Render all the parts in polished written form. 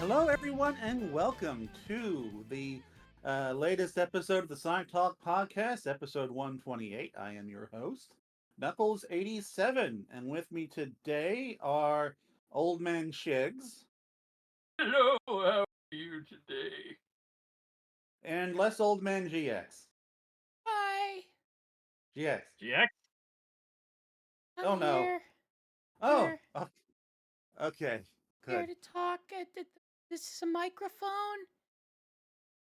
Hello, everyone, and welcome to the latest episode of the Sonic Talk podcast, episode 128. I am your host, Knuckles87, and with me today are Old Man Shigs. Hello, how are you today? And less Old Man GX. Hi. GX. Jack? I'm Oh, no. here. Oh, Here. okay. Here Good. to talk. This is a microphone.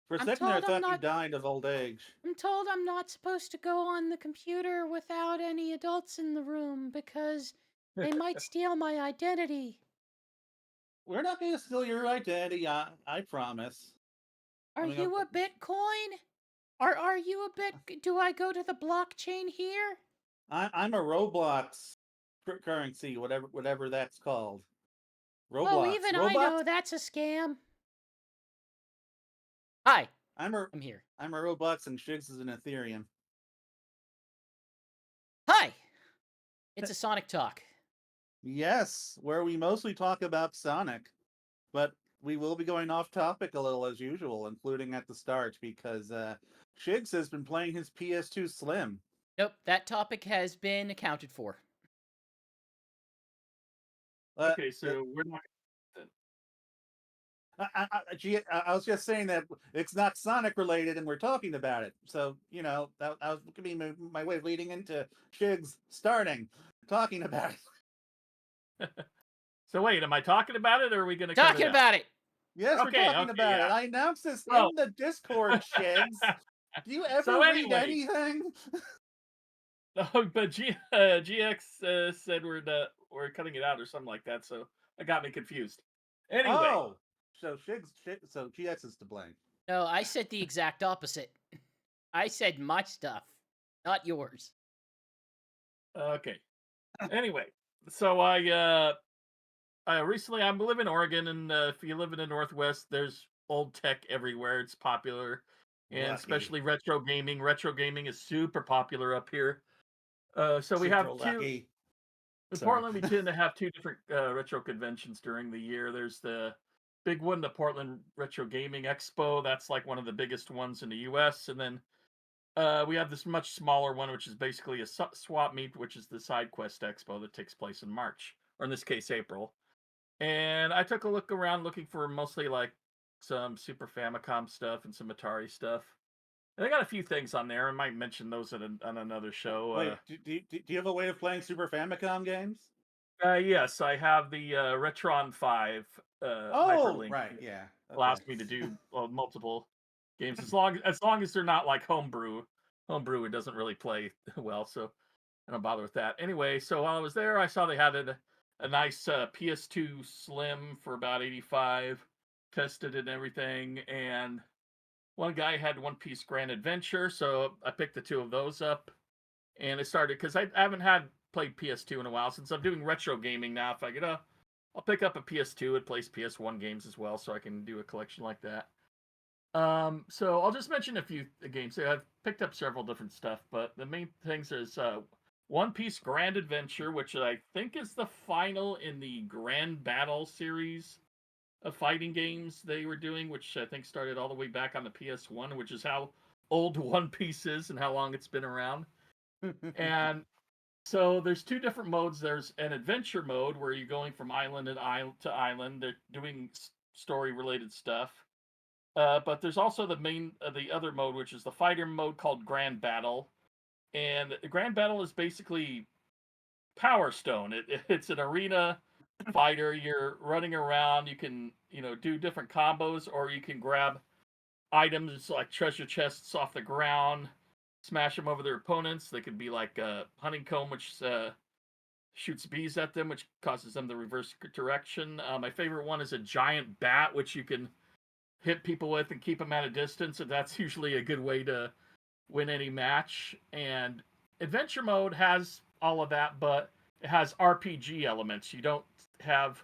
For a I'm second there, I told I'm thought you not. died of old age. I'm told I'm not supposed to go on the computer without any adults in the room because they might steal my identity. We're not going to steal your identity, I promise. Are I mean, you a Bitcoin? Are you a bit? Do I go to the blockchain here? I'm a Roblox currency, whatever that's called. Roblox. Oh, even Roblox? I know that's a scam. Hi, I'm I'm here. a Roblox and Shigs is an Ethereum. Hi. It's a Sonic Talk. Yes, where we mostly talk about Sonic, but we will be going off topic a little as usual, including at the start, because Shigs has been playing his PS2 Slim. Nope, that topic has been accounted for. Okay, so we're not. I was just saying that it's not Sonic related, and we're talking about it. So that was going to be my way of leading into Shigs starting talking about it. So wait, am I talking about it, or are we going to Talking about it? Yes, Okay, we're talking about it. I announced this Oh. in the Discord, Shigs. Do you ever So read anyway. anything? Oh, but GX said we're cutting it out or something like that, so it got me confused. Anyway. Oh, so so GX is to blame. No, I said the exact opposite. I said my stuff, not yours. Okay. Anyway, so I recently I live in Oregon, and if you live in the Northwest, there's old tech everywhere. It's popular, and Lucky. especially retro gaming. Retro gaming is super popular up here. So we have two. In Portland, we tend to have two different retro conventions during the year. There's the big one, the Portland Retro Gaming Expo. That's like one of the biggest ones in the U.S. And then we have this much smaller one, which is basically a swap meet, which is the Side Quest Expo that takes place in March, or in this case, April. And I took a look around looking for mostly like some Super Famicom stuff and some Atari stuff. And I got a few things on there. I might mention those on another show. Wait, do you have a way of playing Super Famicom games? Yes, I have the Retron 5 hyperlink. Right, yeah. Okay. Allows me to do multiple games as long as they're not like homebrew. Homebrew, it doesn't really play well, so I don't bother with that. Anyway, so while I was there, I saw they had a nice PS2 Slim for about $85. Tested it and everything, and one guy had One Piece Grand Adventure, so I picked the two of those up, and it started because I haven't played PS2 in a while since I'm doing retro gaming now. If I get I'll pick up a PS2. It plays PS1 games as well, so I can do a collection like that. So I'll just mention a few games. I've picked up several different stuff, but the main things is One Piece Grand Adventure, which I think is the final in the Grand Battle series of fighting games they were doing, which I think started all the way back on the PS1, which is how old One Piece is and how long it's been around. And so there's two different modes. There's an adventure mode where you're going from island to island. They're doing story-related stuff. But there's also the other mode, which is the fighter mode called Grand Battle. And the Grand Battle is basically Power Stone. It's an arena fighter. You're running around. You can do different combos, or you can grab items like treasure chests off the ground, smash them over their opponents. They could be like a honeycomb, which shoots bees at them, which causes them to reverse direction. My favorite one is a giant bat, which you can hit people with and keep them at a distance, and that's usually a good way to win any match. And adventure mode has all of that, but it has RPG elements. You don't have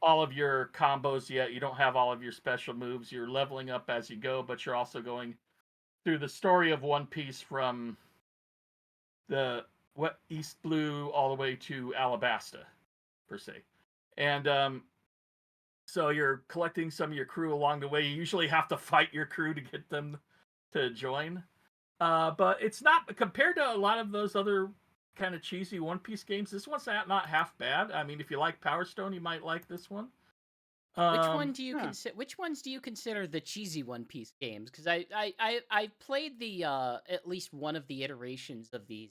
all of your combos yet. You don't have all of your special moves. You're leveling up as you go, but you're also going through the story of One Piece from the East Blue all the way to Alabasta, per se. And So you're collecting some of your crew along the way. You usually have to fight your crew to get them to join. But it's not, compared to a lot of those other kind of cheesy One Piece games, this one's not half bad. I mean, if you like Power Stone, you might like this one. Which one do you Huh. consider? Which ones do you consider the cheesy One Piece games? Because I played the at least one of the iterations of these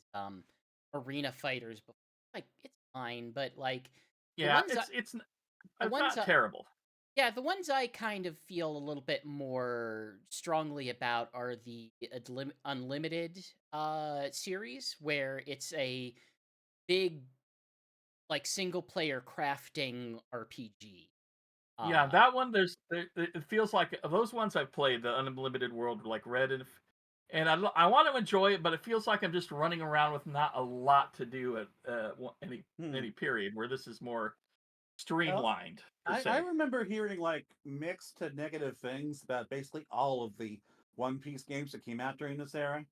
arena fighters before. Like it's fine, but like the Yeah, ones I, the it's ones not terrible. yeah, the ones I kind of feel a little bit more strongly about are the Unlimited series, where it's a big like single player crafting RPG. Yeah, Uh, that one. It feels like those ones I've played, the Unlimited World, like Red, and I want to enjoy it, but it feels like I'm just running around with not a lot to do at Hmm. any period. Where this is more Well, streamlined per I se. remember hearing like mixed to negative things about basically all of the One Piece games that came out during this era.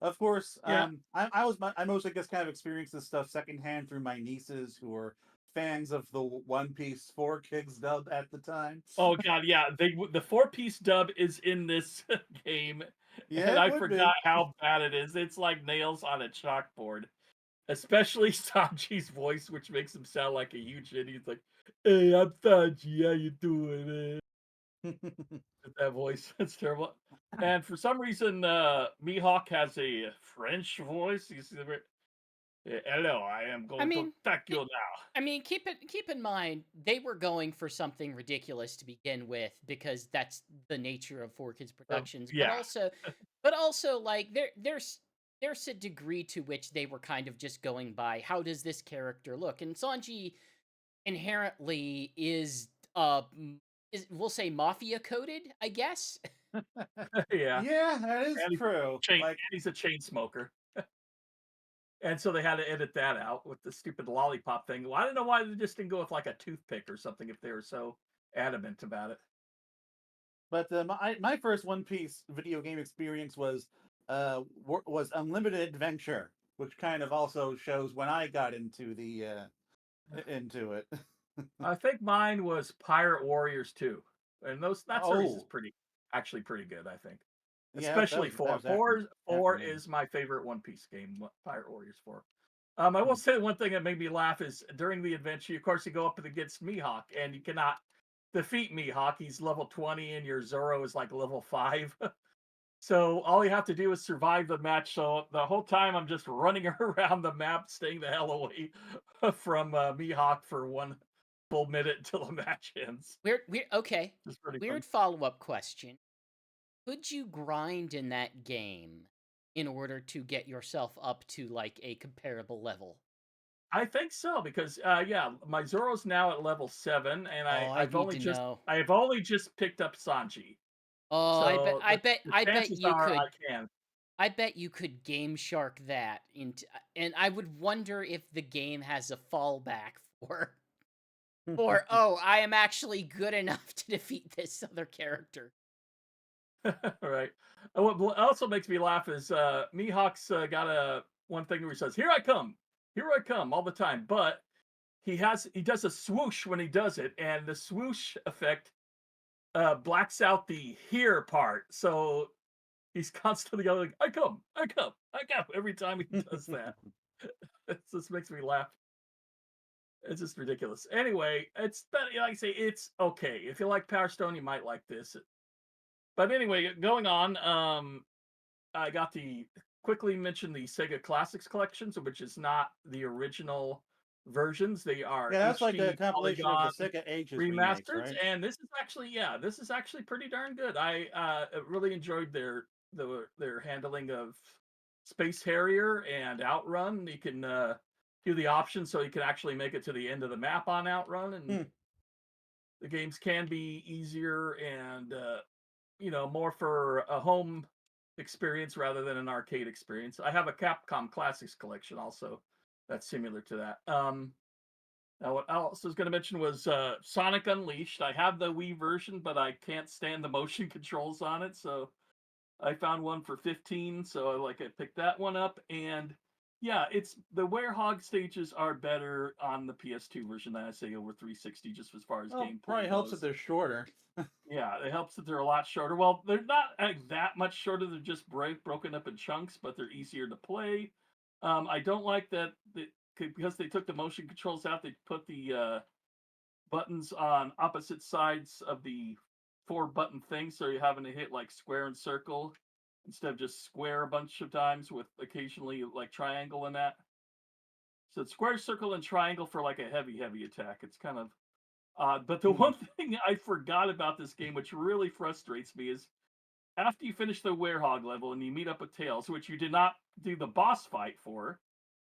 Of course, Yeah. I mostly just kind of experienced this stuff secondhand through my nieces who were fans of the One Piece 4 Kids dub at the time. Oh God, yeah. The 4-piece dub is in this game, Yeah, and it I would forgot be. how bad it is. It's like nails on a chalkboard. Especially Sanji's voice, which makes him sound like a huge idiot. He's like, "Hey, I'm Sanji. How you doing, man?" With that voice, it's terrible. And for some reason, Mihawk has a French voice. Hello, I am I going to mean, attack you it, now. keep in mind they were going for something ridiculous to begin with because that's the nature of Four Kids Productions. Yeah, But also like there's a degree to which they were kind of just going by how does this character look, and Sanji inherently is we'll say mafia coded, I guess. yeah. Yeah, that is And true. Like, he's a chain smoker. And so they had to edit that out with the stupid lollipop thing. Well, I don't know why they just didn't go with like a toothpick or something if they were so adamant about it. but my first One Piece video game experience was Unlimited Adventure, which kind of also shows when I got into the into it. I think mine was Pirate Warriors 2. And that series is Oh, actually pretty good, I think. yeah, Especially that 4. was after 4 me. is my favorite One Piece game, Pirate Warriors 4. I will Hmm. say one thing that made me laugh is during the adventure, of course, you go up against Mihawk, and you cannot defeat Mihawk. He's level 20, and your Zoro is like level 5. So all you have to do is survive the match. So the whole time I'm just running around the map, staying the hell away from Mihawk for one full minute until the match ends. Weird. Okay, It's pretty fun. weird follow up question. Could you grind in that game in order to get yourself up to like a comparable level? I think so because yeah, my Zoro's now at level 7, and Oh, I'd need to know. I've only just picked up Sanji. Oh, So the I bet chances you are could. I can. I bet you could Game Shark that into, and I would wonder if the game has a fallback for oh, I am actually good enough to defeat this other character. Right. What also makes me laugh is Mihawk's got a one thing where he says, here I come," all the time. But he does a swoosh when he does it, and the swoosh effect blacks out the here part. So he's constantly going, like, I come, I come every time he does that. It just makes me laugh. It's just ridiculous. Anyway, but like I say, it's okay. If you like Power Stone, you might like this. But anyway, going on, I got the quickly mention the Sega Classics collections, which is not the original versions. They are Yeah, that's like a HD compilation of the polygon Sega Ages remakes, remasters, right? and this is actually pretty darn good. I really enjoyed their handling of Space Harrier and Outrun. You can do the options so you can actually make it to the end of the map on Outrun, and Hmm. the games can be easier and more for a home experience rather than an arcade experience. I have a Capcom Classics collection also that's similar to that. Now what else I was going to mention was Sonic Unleashed. I have the Wii version, but I can't stand the motion controls on it, so I found one for 15. So I picked that one up, and Yeah, it's the Werehog stages are better on the PS2 version than I say over 360, just as far as Well, gameplay probably helps that goes. they're shorter. Yeah, it helps that they're a lot shorter. Well, they're not that much shorter. They're just broken up in chunks, but they're easier to play. I don't like that because they took the motion controls out. They put the buttons on opposite sides of the 4-button thing, so you're having to hit like square and circle instead of just square a bunch of times with occasionally like triangle in that. So it's square, circle, and triangle for like a heavy attack. It's kind of odd. But the one thing I forgot about this game, which really frustrates me, is after you finish the Werehog level and you meet up with Tails, which you did not do the boss fight for,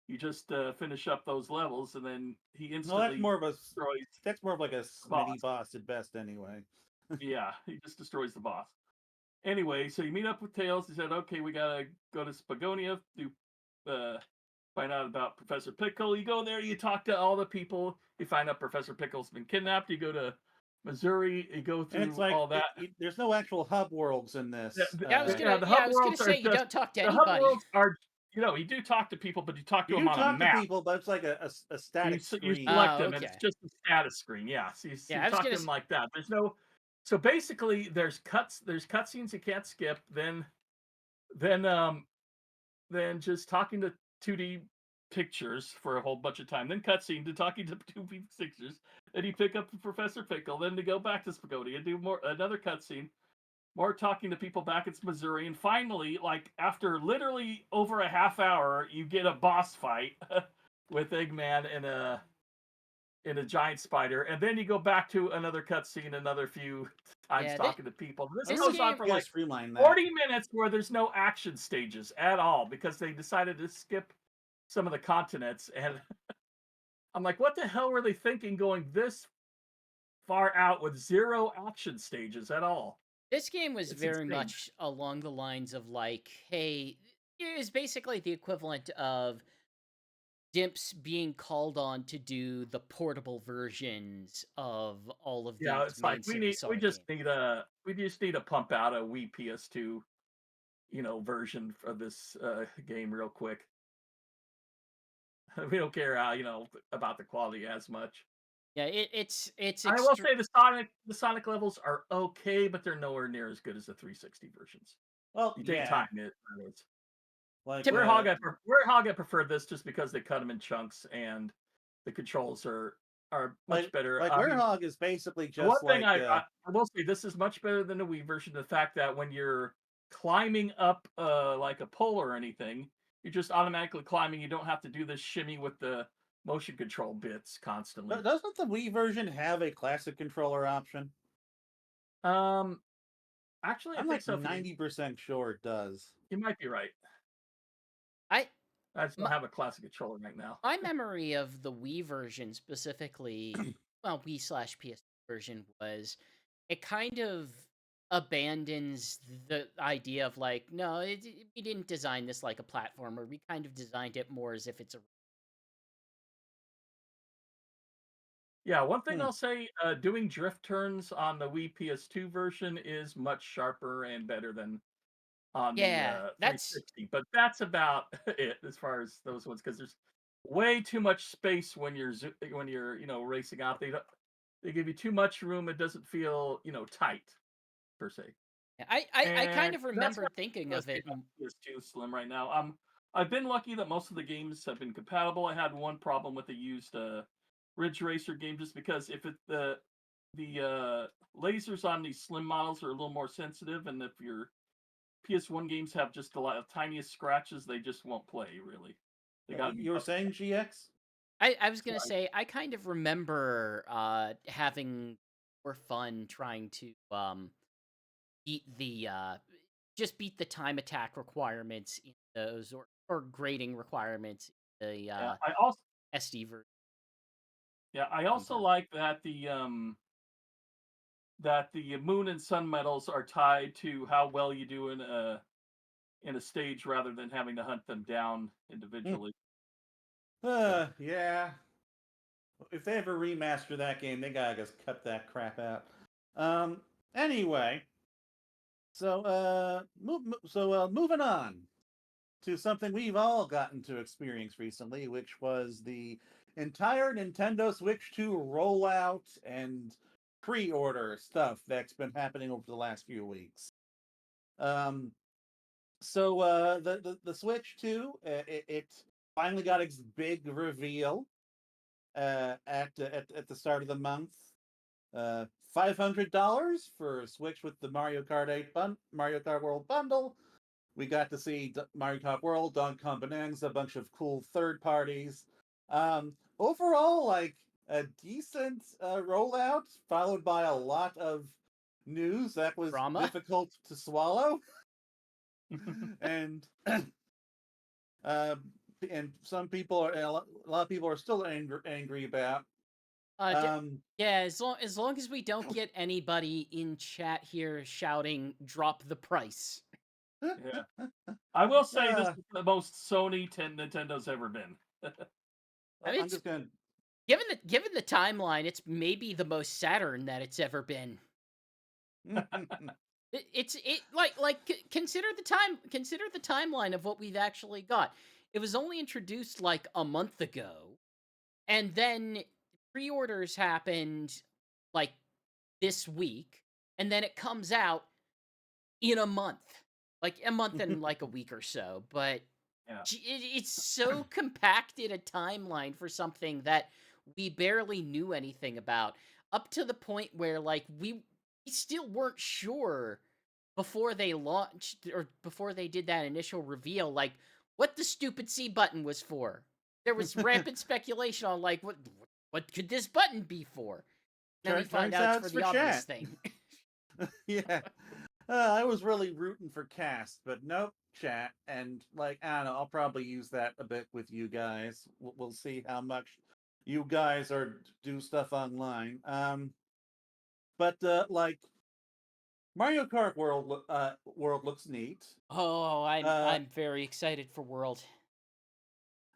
you just finish up those levels, and then he No, instantly destroys that's more of like a the boss. mini boss at best, anyway. Yeah, he just destroys the boss. Anyway, so you meet up with Tails. He said, "Okay, we gotta go to Spagonia to find out about Professor Pickle." You go there, you talk to all the people. You find out Professor Pickle's been kidnapped. You go to Missouri. You go And it's through like all that. there's no actual hub worlds in this. Yeah, I was Yeah, gonna. the Yeah, hub I was gonna worlds are say you just don't talk to the hub anybody. worlds are. You do talk to people, but you talk to You them do on a talk to map. people, but it's like a You static you screen. select them, and okay. it's just a status screen. Yeah, so you Yeah, I was talk to gonna. them like that. There's no. So basically, there's cutscenes you can't skip. Then just talking to 2D pictures for a whole bunch of time. Then cutscene to talking to 2D pictures. Then you pick up Professor Pickle. Then to go back to Spagonia and do another cutscene. More talking to people back in Missouri, and finally, like after literally over a half hour, you get a boss fight with Eggman and a giant spider, and then you go back to another cutscene, another few times Yeah, talking to people. I This this goes on game. for Yeah, like streamline that. 40 minutes where there's no action stages at all because they decided to skip some of the continents, and I'm like, what the hell were they thinking going this far out with 0 action stages at all? This game was It's very insane. much along the lines of like, hey, it was basically the equivalent of Dimps being called on to do the portable versions of all of Yeah, these it's like main series we Sonic just games. need to pump out a Wii PS2, version of this game real quick. We don't care how, about the quality as much. Yeah, it's I will say the Sonic levels are okay, but they're nowhere near as good as the 360 versions. Well, You take yeah, time it is. like Werehog I prefer this just because they cut them in chunks and the controls are much better. I mean, Werehog is basically the one just thing like I will say, this is much better than the Wii version. The fact that when you're climbing up like a pole or anything, you're just automatically climbing. You don't have to do this shimmy with the motion control bits constantly. doesn't the Wii version have a classic controller option? Um, Actually, I I'm think like so. 90% sure it does. You might be right. I I just don't my, have a classic controller right now. my memory of the Wii version specifically, well, Wii/PS version was it kind of abandons the idea of like, no, we didn't design this like a platformer. We kind of designed it more as if it's a. Yeah, one thing Hmm. I'll say, doing drift turns on the Wii PS2 version is much sharper and better than on the Yeah, that's 360. But that's about it as far as those ones, because there's way too much space when you're racing out. They give you too much room. It doesn't feel tight per se. I kind And of that's why remember thinking I of say it. about PS2 Slim right now. I've been lucky that most of the games have been compatible. I had one problem with the used Ridge Racer game, just because if the lasers on these Slim models are a little more sensitive, and if your PS1 games have just the tiniest scratches, they just won't play. Really, they got to be You were buffed. saying GX? I was gonna say I kind of remember having more fun trying to beat the just beat the time attack requirements in those or grading requirements in the Yeah, I also SD version. I also like that the Moon and Sun medals are tied to how well you do in a stage rather than having to hunt them down individually. Yeah. If they ever remaster that game, they gotta just cut that crap out. Anyway, so moving on to something we've all gotten to experience recently, which was the entire Nintendo Switch 2 rollout and pre-order stuff that's been happening over the last few weeks. The Switch 2, it finally got its big reveal at the start of the month. $500 for a Switch with the Mario Kart 8 Mario Kart World bundle. We got to see Mario Kart World, Donkey Kong Bonanza, a bunch of cool third parties. Overall, like a decent rollout, followed by a lot of news that was Drama? difficult to swallow, and and some people are a lot of people are still angry about. Yeah, as long as we don't get anybody in chat here shouting "drop the price." Yeah. I will say this is the most Sony Nintendo's ever been. I mean, I'm just gonna. Given the timeline, it's maybe the most Saturn that it's ever been. Consider the timeline of what we've actually got. It was only introduced like a month ago, and then pre-orders happened like this week, and then it comes out in a month, like a month and like a week or so. But Yeah. it's so compacted a timeline for something that we barely knew anything about, up to the point where like we still weren't sure before they launched or before they did that initial reveal, like what the stupid C button was for. There was rampant speculation on like what could this button be for. Then we find out it's for the obvious thing. Yeah. I was really rooting for cast, but nope, chat. And like, I don't know, I'll probably use that a bit with you guys. We'll see how much you guys do stuff online. But like Mario Kart World looks neat. Oh, I'm very excited for World.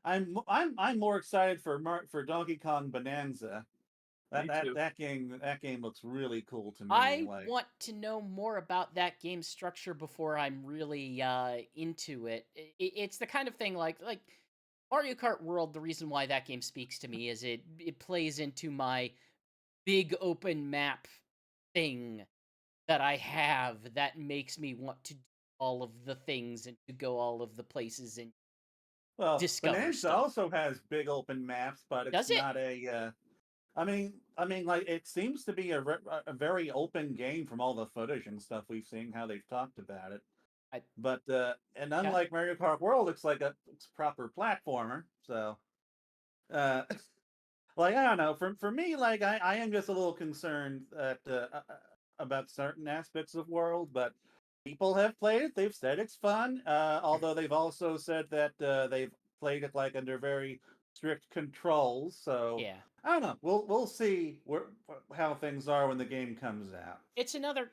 I'm more excited for Donkey Kong Bonanza. That game looks really cool to me. I want to know more about that game structure before I'm really into it. It's the kind of thing like Mario Kart World. The reason why that game speaks to me is it plays into my big open map thing that I have that makes me want to do all of the things and to go all of the places and discover Bonanza stuff. also has big open maps, but it's not a. I mean, like it seems to be a very open game from all the footage and stuff we've seen, how they've talked about it. But and unlike Mario Kart World, it's like it's a proper platformer. So, like I don't know. For me, like I am just a little concerned that about certain aspects of World, but people have played it. They've said it's fun. Although they've also said that they've played it like under very strict controls. So yeah, I don't know. We'll see how things are when the game comes out. it's another.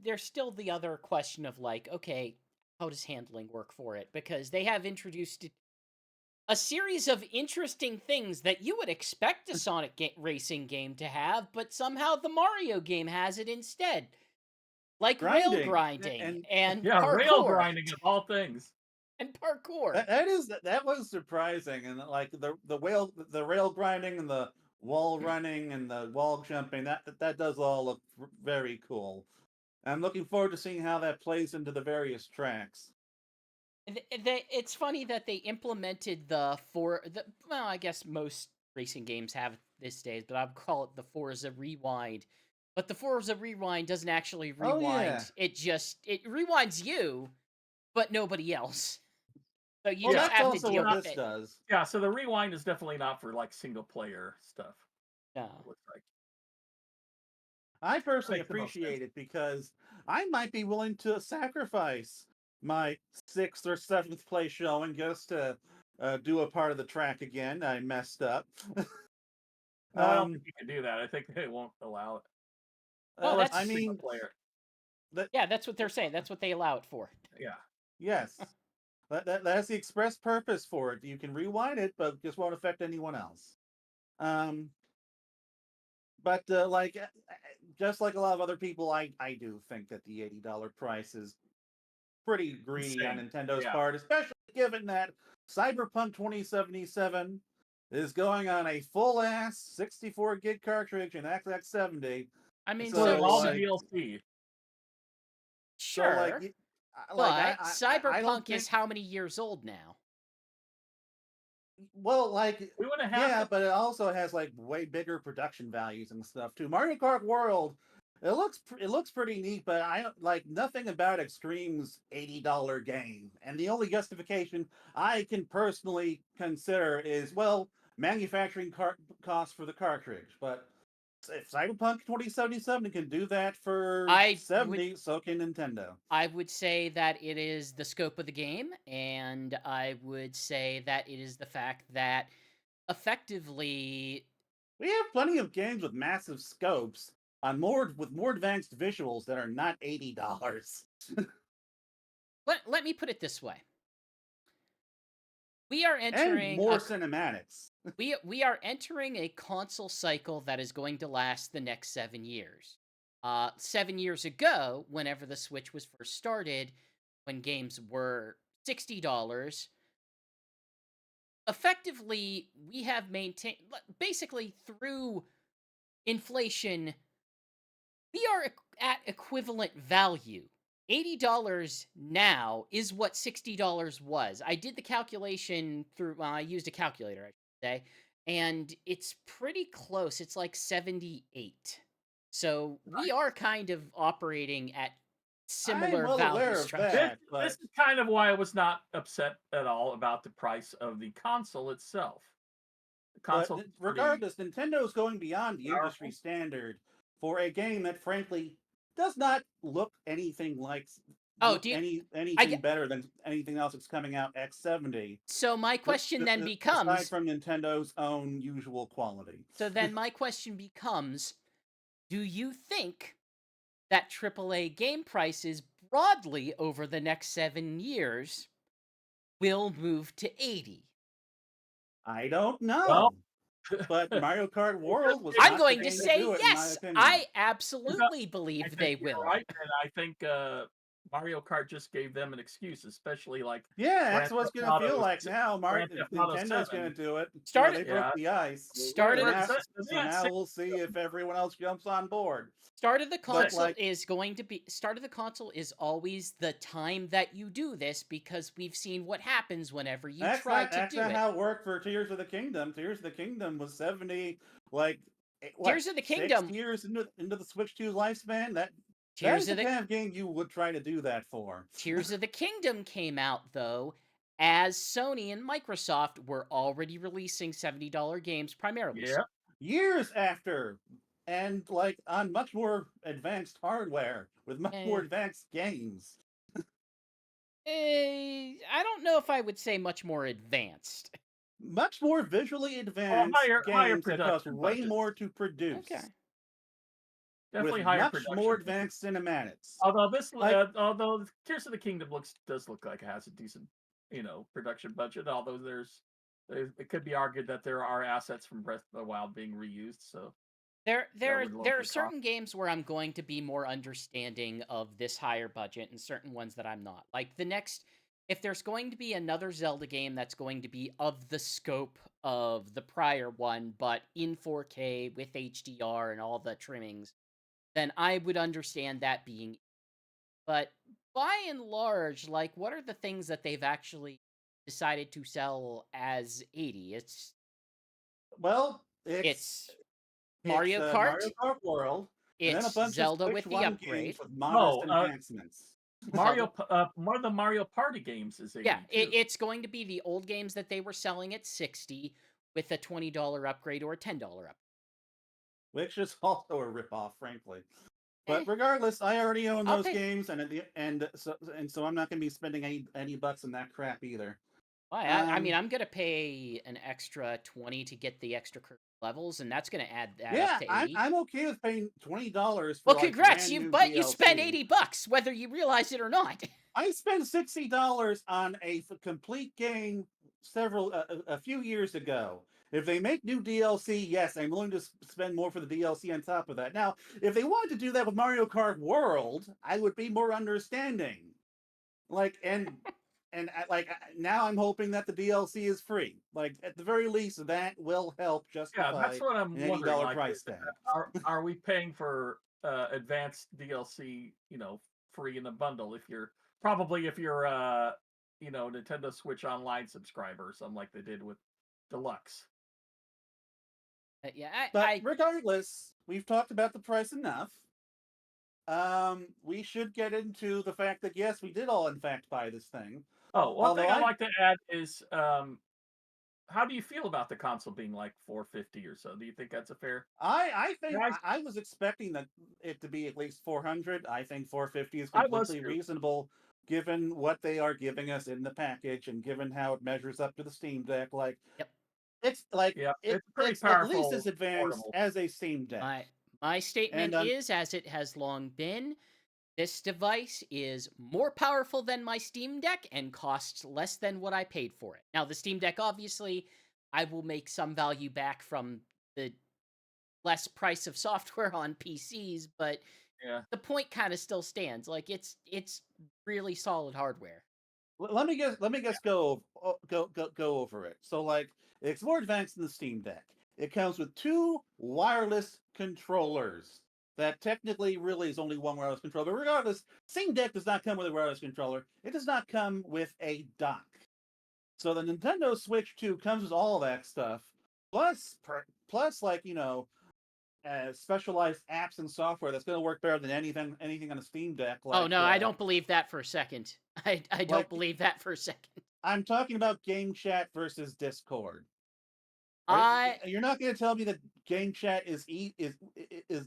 There's still the other question of like, okay, how does handling work for it? Because they have introduced a series of interesting things that you would expect a Sonic racing game to have, but somehow the Mario game has it instead. Like rail grinding and parkour. Rail grinding of all things. And parkour. That was surprising, and like the rail grinding and the wall running and the wall jumping, that does all look very cool. I'm looking forward to seeing how that plays into the various tracks. It's funny that they implemented well, I guess most racing games have these days, but I'd call it the Forza Rewind. But the Forza Rewind doesn't actually rewind. Oh, yeah. It rewinds you, but nobody else. So you Well, just that's have to also deal what with this it. does. Yeah, so the rewind is definitely not for like single player stuff. No. It looks like. I personally Makes the most appreciate it because I might be willing to sacrifice my 6th or 7th place showing just to do a part of the track again. I messed up. No, I don't think you can do that. I think they won't allow it. Oh, that's I mean, player. Yeah, that's what they're saying. That's what they allow it for. Yeah. Yes. That's the express purpose for it. You can rewind it, but just won't affect anyone else. But like, just like a lot of other people, I do think that the $80 price is pretty greedy on Nintendo's part, especially given that Cyberpunk 2077 is going on a full-ass 64 gig cartridge in XX70. I mean, So, Including all the like, DLC. so like, sure, like but I don't Cyberpunk think. is how many years old now? Well, like, We would have yeah, to. but it also has like way bigger production values and stuff too. Mario Kart World, it looks pretty neat, but I don't like nothing about Extreme's $80 game. And the only justification I can personally consider is, well, manufacturing costs for the cartridge. But if Cyberpunk 2077 can do that for I would 70, so can Nintendo. I would say that it is the scope of the game, and I would say that it is the fact that effectively. We have plenty of games with massive scopes on more advanced visuals that are not $80. Let me put it this way: we are And entering more cinematics. we are entering a console cycle that is going to last the next 7 years. 7 years ago, whenever the Switch was first started, when games were $60, effectively we have maintained basically through inflation. We are at equivalent value. $80 now is what $60 was. I did the calculation through, I used a calculator, I should say, and it's pretty close. It's like 78. So we are kind of operating at I'm similar well value aware of structure. that, This but is kind of why I was not upset at all about the price of the console itself. The console is pretty regardless, Nintendo's going beyond the industry powerful. standard for a game that frankly does not look anything like Oh, do you, I anything get, better than anything else that's coming out X70. so my question then Aside becomes, from Nintendo's own usual quality. do you think that AAA game prices broadly over the next 7 years will move to 80? I don't Well, know. But Mario Kart World was I'm not the going to game to say do it, in my yes. opinion. I I absolutely think believe they you're will. right, and I think Mario Kart just gave them an excuse, especially like Yeah, that's Grand what it's Theft gonna feel Auto, like now. Grand Theft Auto Nintendo's gonna 7. do it. Started They broke Yeah, the ice. started we're the at, So now we'll see if everyone else jumps on board. start of the But console like, is going to be start of the console is always the time that you do this, because we've seen what happens whenever you try to that's do not it. how it worked for Tears of the Kingdom. Tears of the Kingdom was 70, like what, Tears of the 6 Kingdom years into the Switch 2 lifespan. That Tears is of the the kind of game you would try to do that for. Tears of the Kingdom came out, though, as Sony and Microsoft were already releasing $70 games primarily. yeah. Years after, and like on much more advanced hardware with much more Eh, advanced games. I don't know if I would say much more advanced. Much more visually Well, advanced higher games that cost production way budgets. more to produce, Okay. Definitely with higher much more production. advanced cinematics. Although Like, although Tears of the Kingdom does look like it has a decent, production budget. Although it could be argued that there are assets from Breath of the Wild being reused, so There, that there, would lower there the are cost. certain games where I'm going to be more understanding of this higher budget, and certain ones that I'm not. Like if there's going to be another Zelda game that's going to be of the scope of the prior one, but in 4K with HDR and all the trimmings, then I would understand that being. But by and large, like, what are the things that they've actually decided to sell as 80? well, It's it's Mario Kart, Mario Kart World, and then a it's bunch of Zelda Switch with the One games upgrade. with modest Oh, enhancements. Zelda. One of the Mario Party games is 80 Yeah, too. it's going to be the old games that they were selling at 60 with a $20 upgrade or a $10 upgrade. Which is also a ripoff, frankly. Eh, But regardless, I already own I'll those pay. games, so I'm not going to be spending any bucks on that crap either. I mean, I'm gonna pay an extra 20 to get the extra levels, and that's gonna add that up Yeah, to I'm 80. I'm okay with paying $20 for Well, like congrats, brand new you spent DLC. $80, whether you realize it or not. I spent $60 on a complete game a few years ago. If they make new DLC, yes, I'm willing to spend more for the DLC on top of that. Now, if they wanted to do that with Mario Kart World, I would be more understanding. Like, and now I'm hoping that the DLC is free. Like at the very least, that will help Yeah, justify that's what I'm an wondering. $80 Like, price tag. are we paying for advanced DLC, free in the bundle? If you're Nintendo Switch Online subscriber, or something like they did with Deluxe. Yeah, But regardless, we've talked about the price enough. We should get into the fact that yes, we did all in fact buy this thing. Oh, one Although thing I'd like to add is, how do you feel about the console being like $450 or so? Do you think that's a fair I think price? I was expecting it to be at least 400. I think 450 is I was completely too. reasonable given what they are giving us in the package and given how it measures up to the Steam Deck. Like yep. it's like Yeah, it's pretty it's at least powerful, as advanced portable. as a Steam Deck. My statement And is, as it has long been, this device is more powerful than my Steam Deck and costs less than what I paid for it. Now, the Steam Deck, obviously, I will make some value back from the less price of software on PCs, but Yeah. the point kind of still stands. Like it's really solid hardware. let me just go over it. So like it's more advanced than the Steam Deck. It comes with two wireless controllers. That technically really is only one wireless controller. But regardless, Steam Deck does not come with a wireless controller. It does not come with a dock. So the Nintendo Switch 2 comes with all that stuff, plus like specialized apps and software that's going to work better than anything on a Steam Deck. Oh Like no, I don't believe that for a second. I don't like believe that for a second. I'm talking about Game Chat versus Discord. I You're not going to tell me that Game Chat is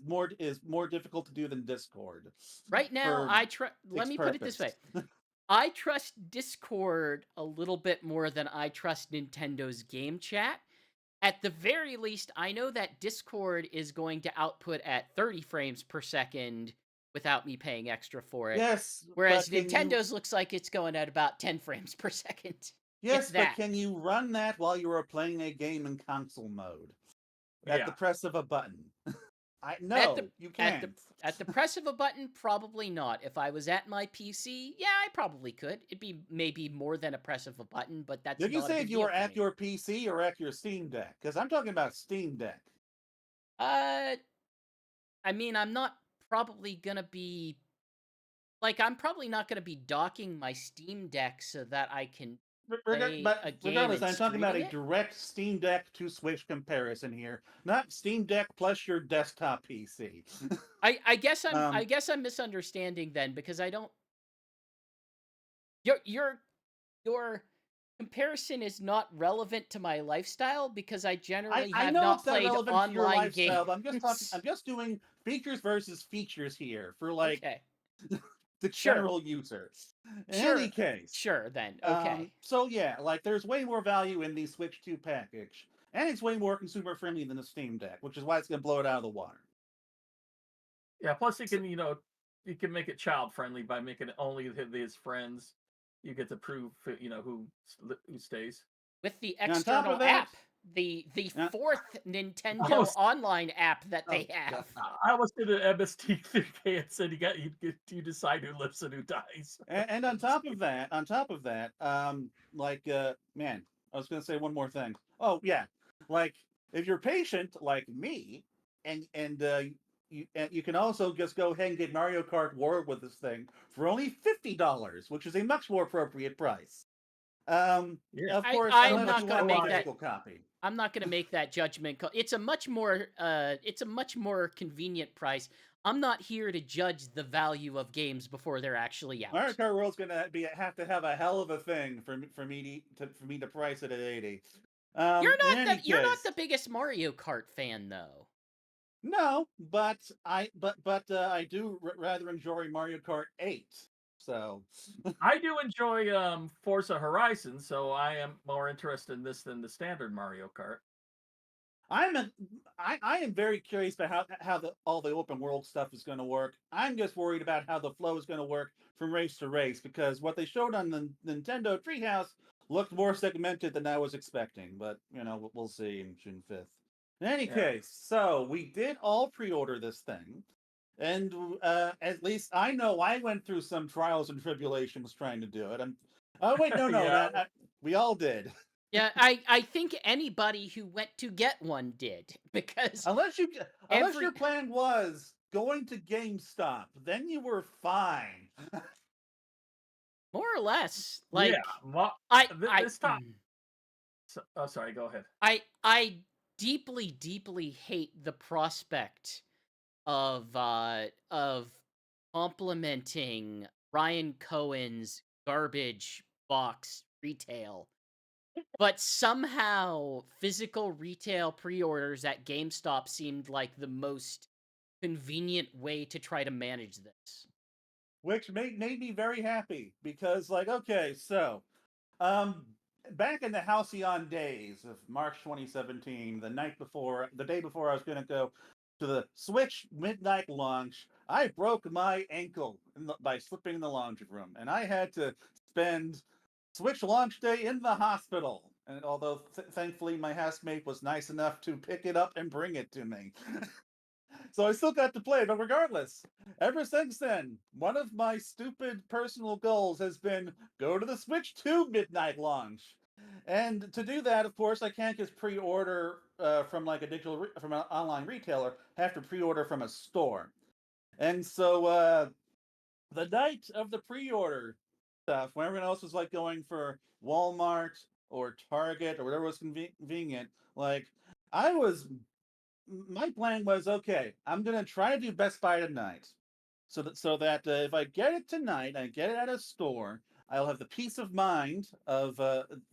more difficult to do than Discord. right now For I trust. Let its me put it this purpose. way: I trust Discord a little bit more than I trust Nintendo's Game Chat. At the very least, I know that Discord is going to output at 30 frames per second without me paying extra for it. Yes, Whereas but can you? Nintendo's looks like it's going at about 10 frames per second. If Yes, but that. can you run that while you are playing a game in console mode at the Yeah. press of a button? At the You at the can't. at the press of a button, probably not. If I was at my PC, yeah, I probably could. It'd be maybe more than a press of a button, but that's You can not a say if big you deal were for at me. your PC or at your Steam Deck, because I'm talking about Steam Deck. Uh, I mean, I'm not probably gonna be I'm probably not gonna be docking my Steam Deck so that I can play But a game regardless, and I'm talking about streaming a it. direct Steam Deck to Switch comparison here, not Steam Deck plus your desktop PC. I guess um, I'm misunderstanding then because I don't your comparison is not relevant to my lifestyle because I generally I have know not it's not played relevant to your online lifestyle, but games. I'm just doing features versus features here for like Okay. the Sure. general user. In Sure. any case, Sure then. Okay. so yeah, like there's way more value in the Switch 2 package, and it's way more consumer friendly than the Steam Deck, which is why it's gonna blow it out of the water. Yeah, plus So, you can make it child friendly by making it only his friends. You get to prove, who stays. With the and on top external of that, app, the uh, fourth I Nintendo was, online app that oh they have. god, I was in an MST3K and said you decide who lives and who dies. and on top of that, man, I was gonna say one more thing. Oh yeah, like if you're patient like me, you can also just go ahead and get Mario Kart World with this thing for only $50, which is a much more appropriate price. Yeah. Of course, So I'm unless much you not gonna want more the make live. that physical copy. I'm not gonna make that judgment call. It's a much more convenient price. I'm not here to judge the value of games before they're actually Mario out. Kart World's gonna have to have a hell of a thing for me to price it at 80. In any You're not case, the biggest Mario Kart fan though. no, but I do rather enjoy Mario Kart 8. So I do enjoy Forza Horizon, so I am more interested in this than the standard Mario Kart. I'm a, I am very curious about how all the open world stuff is going to work. I'm just worried about how the flow is going to work from race to race because what they showed on the Nintendo Treehouse looked more segmented than I was expecting. But we'll see in June 5th. In any Yeah. case, so we did all pre-order this thing, and at least I know I went through some trials and tribulations trying to do it. Oh wait, no, Yeah. we all did. Yeah, I think anybody who went to get one did because Unless every your plan was going to GameStop, then you were fine. more or less Yeah. like Well, I I this time. Oh, sorry. Go ahead. I deeply hate the prospect of complimenting Ryan Cohen's garbage box retail, but somehow physical retail pre-orders at GameStop seemed like the most convenient way to try to manage this. Which made me very happy because, like, okay, so um, back in the halcyon days of March 2017, the day before I was going to go to the Switch midnight launch, I broke my ankle by slipping in the laundry room, and I had to spend Switch launch day in the hospital. And although thankfully my housemate was nice enough to pick it up and bring it to me. So I still got to play, but regardless, ever since then, one of my stupid personal goals has been go to the Switch 2 midnight launch. And to do that, of course, I can't just pre-order from like a from an online retailer. I have to pre-order from a store. And so the night of the pre-order stuff, when everyone else was like going for Walmart or Target or whatever was convenient, like I was my plan was okay. I'm gonna try to do Best Buy tonight, so that if I get it tonight, I get it at a store. I'll have the peace of mind of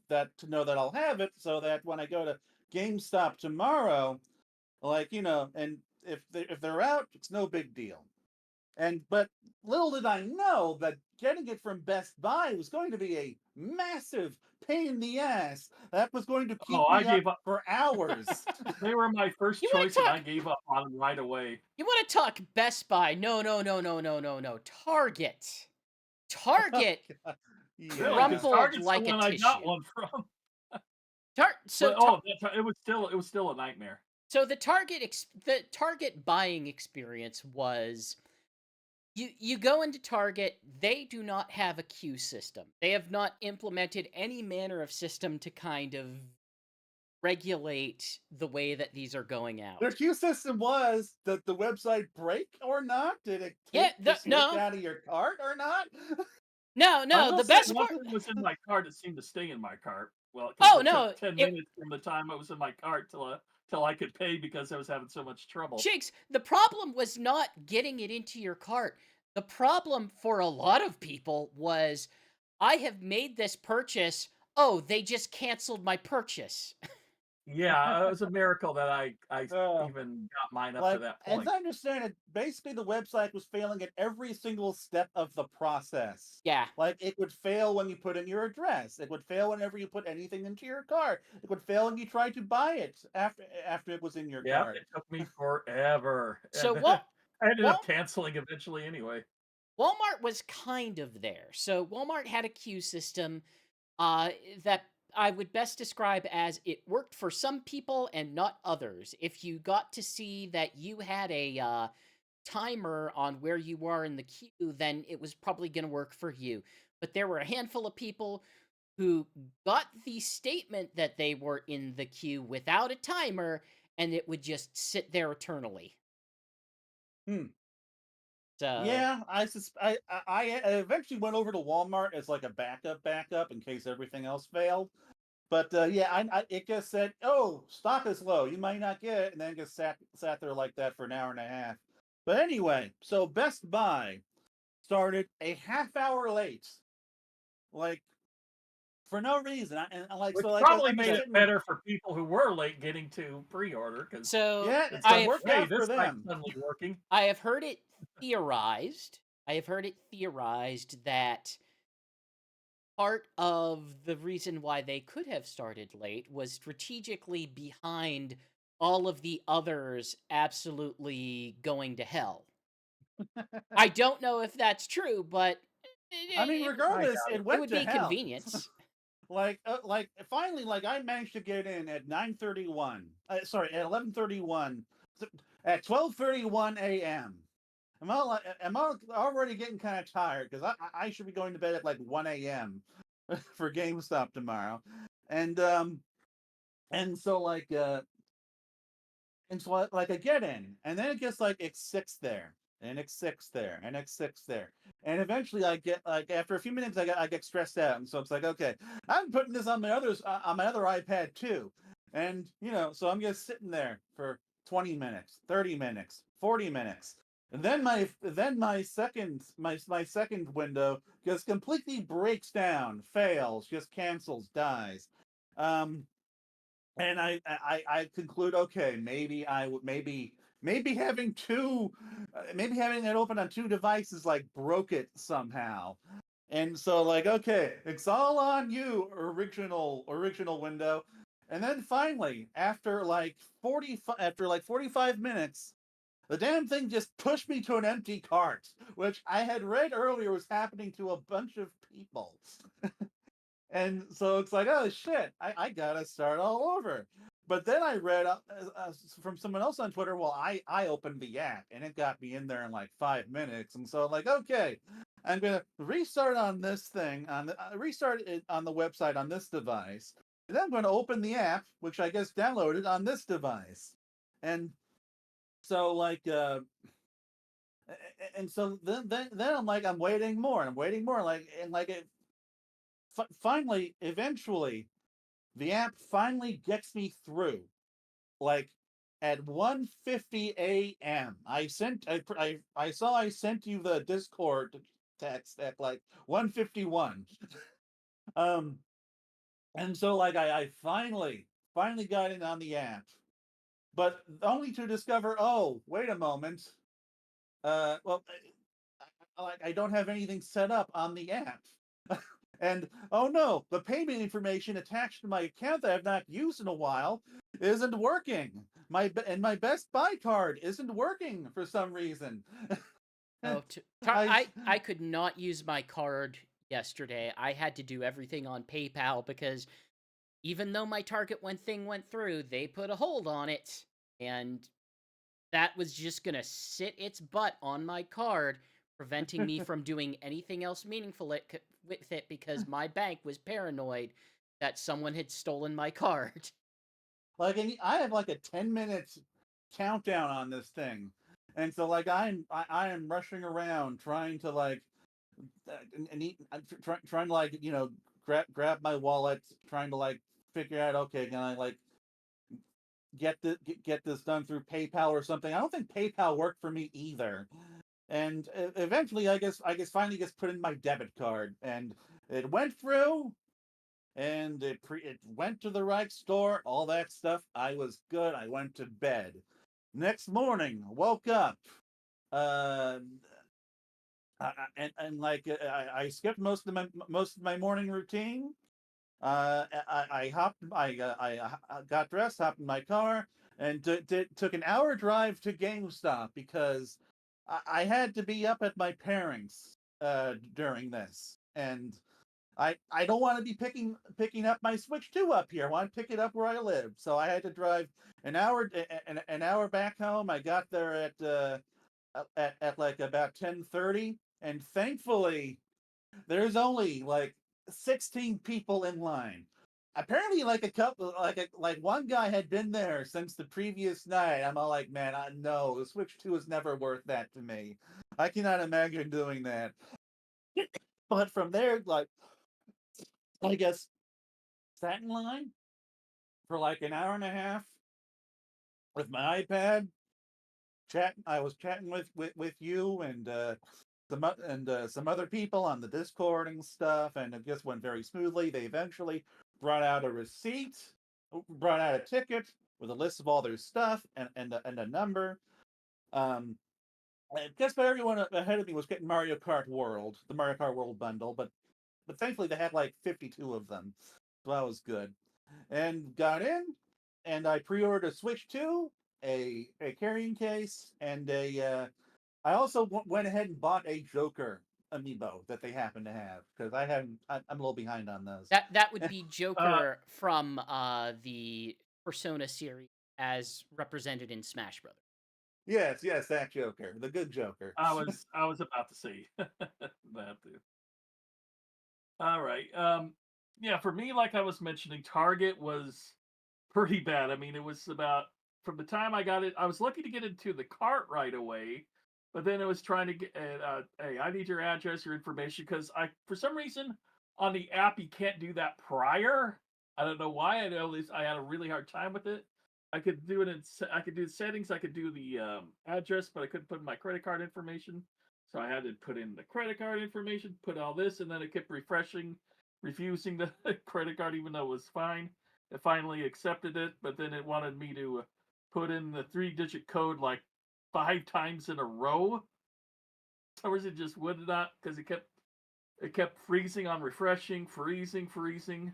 that to know that I'll have it, so that when I go to GameStop tomorrow, like and if they're out, it's no big deal. But little did I know that getting it from Best Buy was going to be a massive pain in the ass that was going to Oh, keep I me up gave up. for hours. They were my first You want choice, to and I talk? gave up on them right away. You want to talk Best Buy? No, no, no, no, no, no, no. Target. Target Really, Yeah. because crumpled Target's the like a one I got tissue. one from. So But oh, it was still a nightmare. so the Target buying experience was you go into Target, they do not have a queue system. They have not implemented any manner of system to kind of regulate the way that these are going Their out. queue system was, did the website break or not? Did it Yeah, take the Switch no, out of your cart or not? I no. will The say best part. nothing was in my cart that seemed to stay in my cart. Well, because Oh it took no, 10 minutes from the time it was in my cart till I could pay because I was having so much trouble. Shigs, the problem was not getting it into your cart. The problem for a lot of people was I have made this purchase. Oh, they just canceled my purchase. Yeah, it was a miracle that I Uh, even got mine up to like, that as point. I understand it, basically the website was failing at every single step of the process. Yeah. Like, it would fail when you put in your address. It would fail whenever you put anything into your cart. It would fail when you tried to buy it after it was in your Yep, cart. it took me forever, So and then I ended up Wal- canceling eventually anyway. Walmart was kind of there. So Walmart had a queue system that I would best describe as it worked for some people and not others. If you got to see that you had a timer on where you are in the queue, then it was probably going to work for you. But there were a handful of people who got the statement that they were in the queue without a timer, and it would just sit there eternally. Hmm. So, Yeah, I eventually went over to Walmart as like a backup in case everything else failed. But yeah, it just said, "Oh, stock is low. You might not get it," and then just sat there like that for an hour and a half. But anyway, so Best Buy started a half hour late, like for no reason. Like Which so, like probably I'm just made it sitting. better for people who were late getting to pre-order because so Yeah, it's I it like, have worked hey, out for this site's them. suddenly working. I have heard it theorized. I have heard it theorized that part of the reason why they could have started late was strategically behind all of the others absolutely going to hell. I don't know if that's true, but I mean, I regardless, got it it. it went would to be hell. convenience. Like finally, like I managed to get in at 9:31. Sorry, at 11:31. At 12:31 a.m. I'm already getting kind of tired because I should be going to bed at like 1 a.m. for GameStop tomorrow, and so like I get in, and then it gets like it's 6 there, and it's 6 there, and it's 6 there, and eventually I get like after a few minutes I get stressed out, and so it's like, okay, I'm putting this on my other iPad too, and so I'm just sitting there for 20 minutes, 30 minutes, 40 minutes. And then my second window just completely breaks down, fails, just cancels, dies. Um, and I conclude, okay, maybe having maybe having it open on 2 devices like broke it somehow. And so like, okay, it's all on you, original window. And then finally, after like 45 minutes, the damn thing just pushed me to an empty cart, which I had read earlier was happening to a bunch of people. And so it's like, oh shit, I gotta start all over. But then I read from someone else on Twitter, well, I opened the app and it got me in there in like 5 minutes. And so I'm like, okay, I'm gonna restart on this thing, restart it on the website on this device. And then I'm gonna open the app, which I guess downloaded on this device. And so like, and so then I'm like, I'm waiting more, and I'm waiting more, like, and like it finally, eventually, the app finally gets me through. Like at 1:50 a.m. I saw I sent you the Discord text at like 1:51. Um, and so like I finally got in on the app, but only to discover, oh, wait a moment. Well, I don't have anything set up on the app. And oh no, the payment information attached to my account that I've not used in a while isn't working. My Best Buy card isn't working for some reason. Oh, I I could not use my card yesterday. I had to do everything on PayPal because even though my Target thing went through, they put a hold on it, and that was just gonna sit its butt on my card, preventing me from doing anything else meaningful with it because my bank was paranoid that someone had stolen my card. like I have like a 10 minute countdown on this thing, and so like I am rushing around trying to like trying to like grab my wallet, trying to like figure out, okay, can I like get this done through PayPal or something. I don't think PayPal worked for me either. And eventually, I guess finally gets put in my debit card, and it went through, and it went to the right store, all that stuff. I was good. I went to bed. Next morning, woke up, uh, and like I skipped most of my morning routine. I hopped. I got dressed, hopped in my car, and took an hour drive to GameStop because I had to be up at my parents' during this, and I don't want to be picking up my Switch 2 up here. I want to pick it up where I live, so I had to drive an hour back home. I got there at like about 10:30, and thankfully there's only like 16 people in line. Apparently, like a couple, like one guy had been there since the previous night. I'm all like, man, I know the Switch 2 is never worth that to me. I cannot imagine doing that. But from there, like, I guess sat in line for like an hour and a half with my iPad. I was chatting with you and some other people on the Discord and stuff, and it just went very smoothly. They eventually brought out a receipt, brought out a ticket with a list of all their stuff and a number. Um, just about everyone ahead of me was getting Mario Kart World, the Mario Kart World bundle, but thankfully they had like 52 of them, so that was good. And got in, and I pre-ordered a Switch 2, a carrying case, and I also went ahead and bought a Joker amiibo that they happen to have because I'm a little behind on those. That would be Uh, Joker from the Persona series as represented in Smash Brothers. Yes, that Joker, the good Joker. I was about to say that too. All right. yeah, for me, like I was mentioning, Target was pretty bad. I mean, it was about from the time I got it. I was lucky to get into the cart right away, but then it was trying to get. Hey, I need your address, your information, because for some reason, on the app you can't do that prior. I don't know why. I know at least I had a really hard time with it. I could do it I could do the settings. I could do the address, but I couldn't put in my credit card information. So I had to put in the credit card information, put all this, and then it kept refreshing, refusing the credit card, even though it was fine. It finally accepted it, but then it wanted me to put in the 3-digit code like 5 times in a row. Or it just would not, because it kept freezing on refreshing, freezing.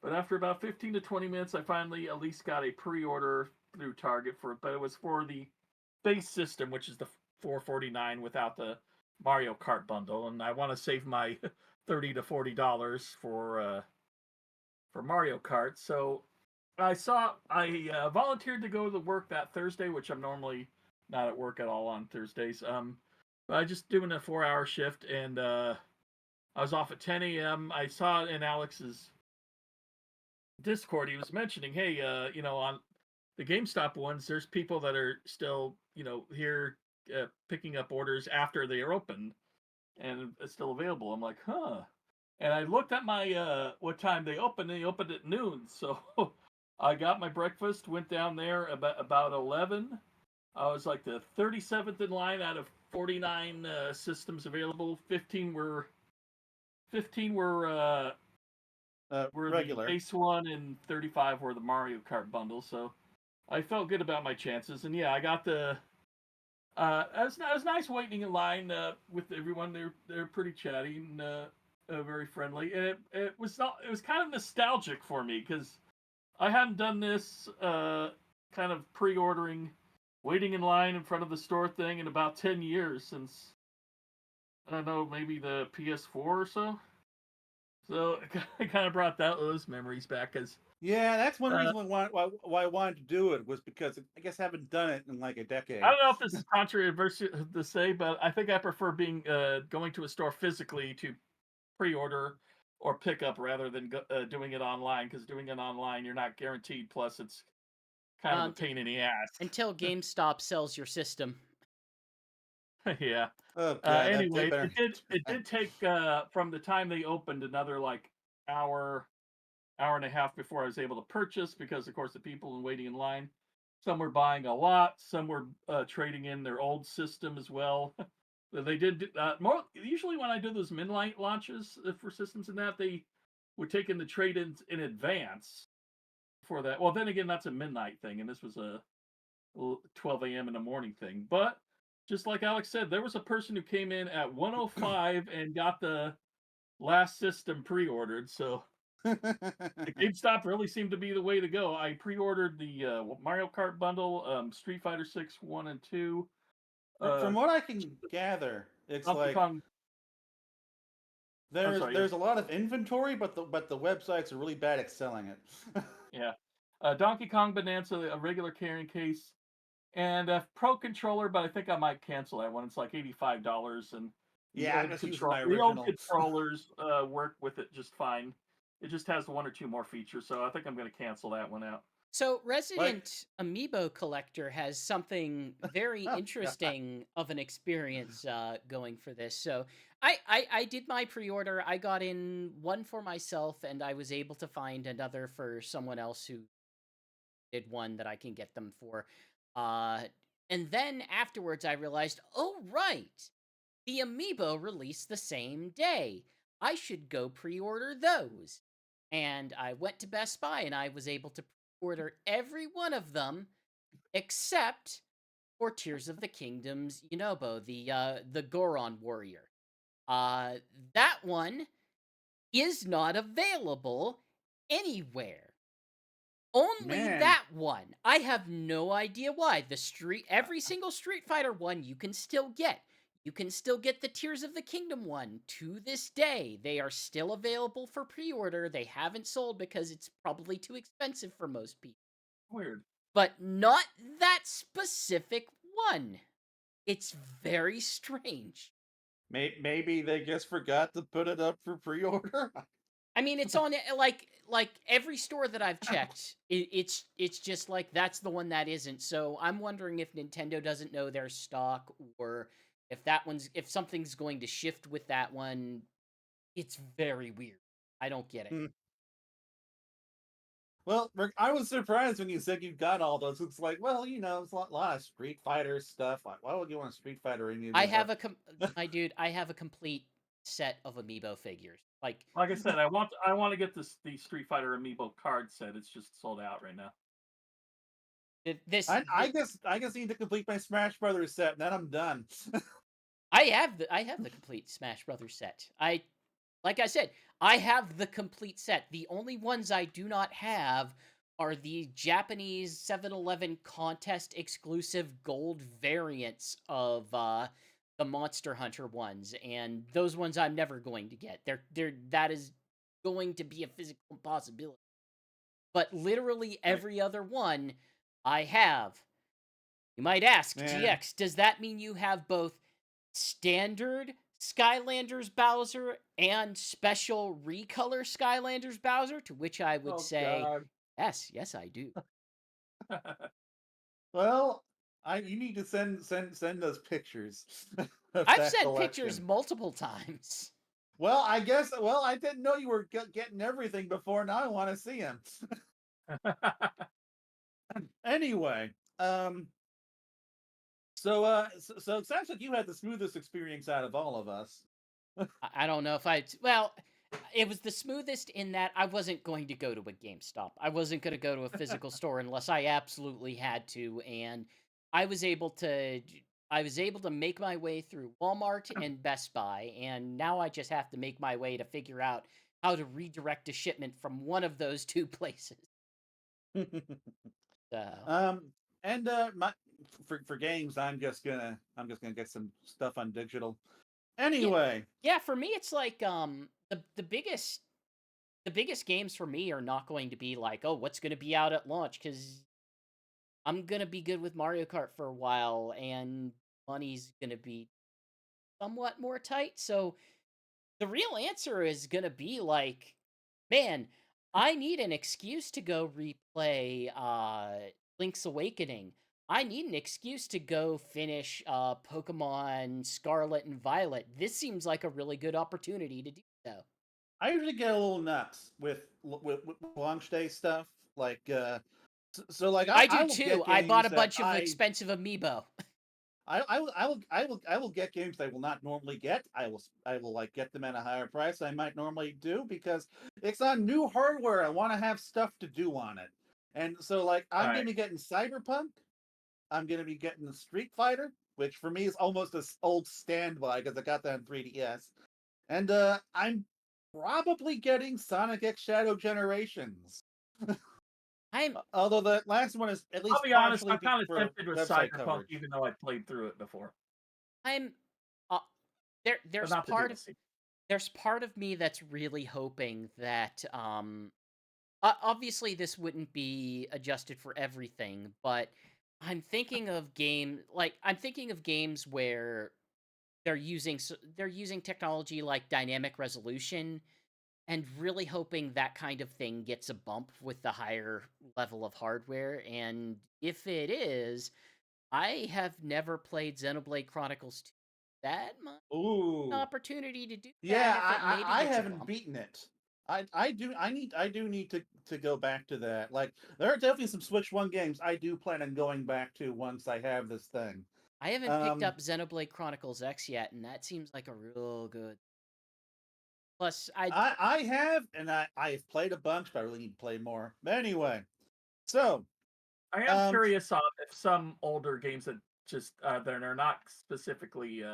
But after about 15 to 20 minutes, I finally at least got a pre-order through Target but it was for the base system, which is the $449 without the Mario Kart bundle, and I want to save my $30 to $40 for Mario Kart. So I volunteered to go to work that Thursday, which I'm normally not at work at all on Thursdays. But I just doing a 4-hour shift, and I was off at 10 a.m. I saw in Alex's Discord he was mentioning, hey, on the GameStop ones, there's people that are still, here picking up orders after they are open, and it's still available. I'm like, huh. And I looked at my what time they opened. They opened at noon, so I got my breakfast, went down there about 11. I was like the 37th in line out of 49 systems available. 15 were were Regular. the base one, and 35 were the Mario Kart bundle. So I felt good about my chances, and yeah, I got the. It was nice waiting in line with everyone. They're pretty chatty and very friendly, and it was kind of nostalgic for me because I hadn't done this kind of pre-ordering, waiting in line in front of the store thing in about 10 years, since I don't know, maybe the PS4 or so. So it kind of brought those memories back, because Yeah, that's one reason why I wanted to do it, was because I guess I haven't done it in like a decade. I don't know if this is controversial to say, but I think I prefer going to a store physically to pre-order or pick up rather than doing it online, because doing it online you're not guaranteed. Plus, it's kind of a pain in the ass. Until GameStop sells your system. Yeah. Oh god, Anyway, it did take from the time they opened another like hour and a half before I was able to purchase, because of course the people waiting in line, some were buying a lot, some were trading in their old system as well. They did more usually when I do those midnight launches for systems and that, they would take in the trade-ins in advance for that. Well, then again, that's a midnight thing, and this was a 12 a.m. in the morning thing. But just like Alex said, there was a person who came in at 1:05 and got the last system pre-ordered. So the GameStop really seemed to be the way to go. I pre-ordered the Mario Kart bundle, Street Fighter 6 1 and 2. From what I can gather, it's Donkey like Kong. there's a lot of inventory, but the websites are really bad at selling it. Yeah. Donkey Kong Bonanza, a regular carrying case, and a Pro controller, but I think I might cancel that one. It's like $85, and Yeah, I'm just using my the old original. controllers work with it just fine. It just has 1 or 2 more features, so I think I'm going to cancel that one out. So Resident Amiibo Collector has something very interesting of an experience going for this. So I did my pre-order. I got in one for myself, and I was able to find another for someone else who did one that I can get them for. And then afterwards I realized, oh right, the Amiibo released the same day. I should go pre-order those. And I went to Best Buy, and I was able to order every one of them except for Tears of the Kingdom's Yunobo, the Goron warrior. That one is not available anywhere. Only Man. that one. I have no idea why. Every single Street Fighter one you can still get. You can still get the Tears of the Kingdom one to this day. They are still available for pre-order. They haven't sold because it's probably too expensive for most people. Weird. But not that specific one. It's very strange. Maybe they just forgot to put it up for pre-order. I mean, it's on like every store that I've checked. It's just like that's the one that isn't. So I'm wondering if Nintendo doesn't know their stock, or if something's going to shift with that one. It's very weird. I don't get it. Hmm. Well, Rick, I was surprised when you said you got all those. It's like, well, it's a lot of Street Fighter stuff. Like, why would you want a Street Fighter amiibo? I have my dude. I have a complete set of amiibo figures. Like Like I said, I want to get the Street Fighter amiibo card set. It's just sold out right now. this, I guess I need to complete my Smash Brothers set, and then I'm done. I have the complete Smash Brothers set. Like I said, I have the complete set. The only ones I do not have are the Japanese 7-Eleven contest exclusive gold variants of the Monster Hunter ones, and those ones I'm never going to get. That is going to be a physical impossibility. But literally every other one I have. You might ask, Man. GX, does that mean you have both standard Skylanders Bowser and special recolor Skylanders Bowser? To which I would say, God. yes, I do. Well, you need to send us pictures. I've sent pictures multiple times. Well, I didn't know you were getting everything before. Now I want to see them. Anyway, so it sounds like you had the smoothest experience out of all of us. I don't know if it was the smoothest in that I wasn't going to go to a GameStop. I wasn't going to go to a physical store unless I absolutely had to, and I was able to make my way through Walmart and Best Buy, and now I just have to make my way to figure out how to redirect a shipment from one of those two places. So. And for games, I'm just gonna get some stuff on digital. Anyway, yeah, for me it's like the biggest games for me are not going to be like, oh, what's going to be out at launch, because I'm going to be good with Mario Kart for a while and money's going to be somewhat more tight. So the real answer is going to be like, man, I need an excuse to go replay Link's Awakening. I need an excuse to go finish Pokemon Scarlet and Violet. This seems like a really good opportunity to do so. I usually get a little nuts with launch day stuff. Like, so like I do too. I bought a bunch of expensive amiibo. I will get games I will not normally get. I will like get them at a higher price I might normally do because it's on new hardware. I want to have stuff to do on it. And so like I'm going to be getting Cyberpunk. I'm going to be getting the Street Fighter, which for me is almost an old standby because I got that on 3DS. And I'm probably getting Sonic X Shadow Generations. Although the last one is at least. I'll be honest, I'm kind of tempted with Cyberpunk, even though I played through it before. I'm there's part of me that's really hoping that obviously this wouldn't be adjusted for everything, but I'm thinking of games where they're using technology like dynamic resolution, and really hoping that kind of thing gets a bump with the higher level of hardware. And if it is, I have never played Xenoblade Chronicles 2 that much. Ooh, an opportunity to do that. Yeah, I haven't beaten it. I do need to go back to that. Like there are definitely some Switch 1 games I do plan on going back to once I have this thing. I haven't picked up Xenoblade Chronicles X yet, and that seems like a real good. Plus, I have, and I've played a bunch, but I really need to play more. But anyway, so I am curious on if some older games that just that are not specifically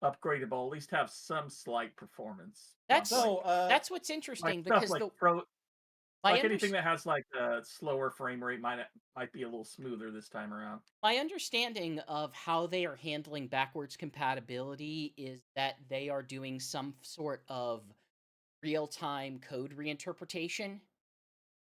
upgradable at least have some slight performance. That's what's interesting, like because anything that has like a slower frame rate might be a little smoother this time around. My understanding of how they are handling backwards compatibility is that they are doing some sort of real-time code reinterpretation.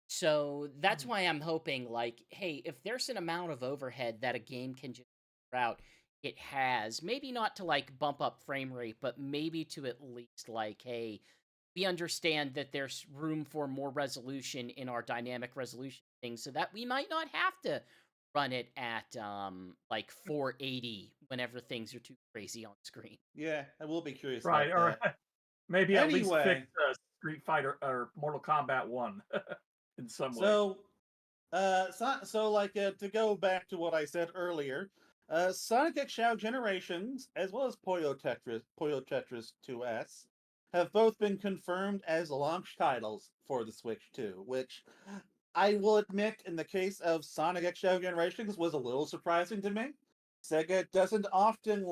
So that's why I'm hoping, like, hey, if there's an amount of overhead that a game can just route, it has. Maybe not to, like, bump up frame rate, but maybe to at least, like, hey, we understand that there's room for more resolution in our dynamic resolution thing, so that we might not have to run it at like 480 whenever things are too crazy on screen. Yeah, I will be curious Right, about or that. maybe at least fix Anyway, Street Fighter or Mortal Kombat 1 in some way. so to go back to what I said earlier, Sonic X Shadow Generations, as well as Puyo Tetris 2S, have both been confirmed as launch titles for the Switch 2, which I will admit, in the case of Sonic X Shadow Generations, was a little surprising to me. Sega doesn't often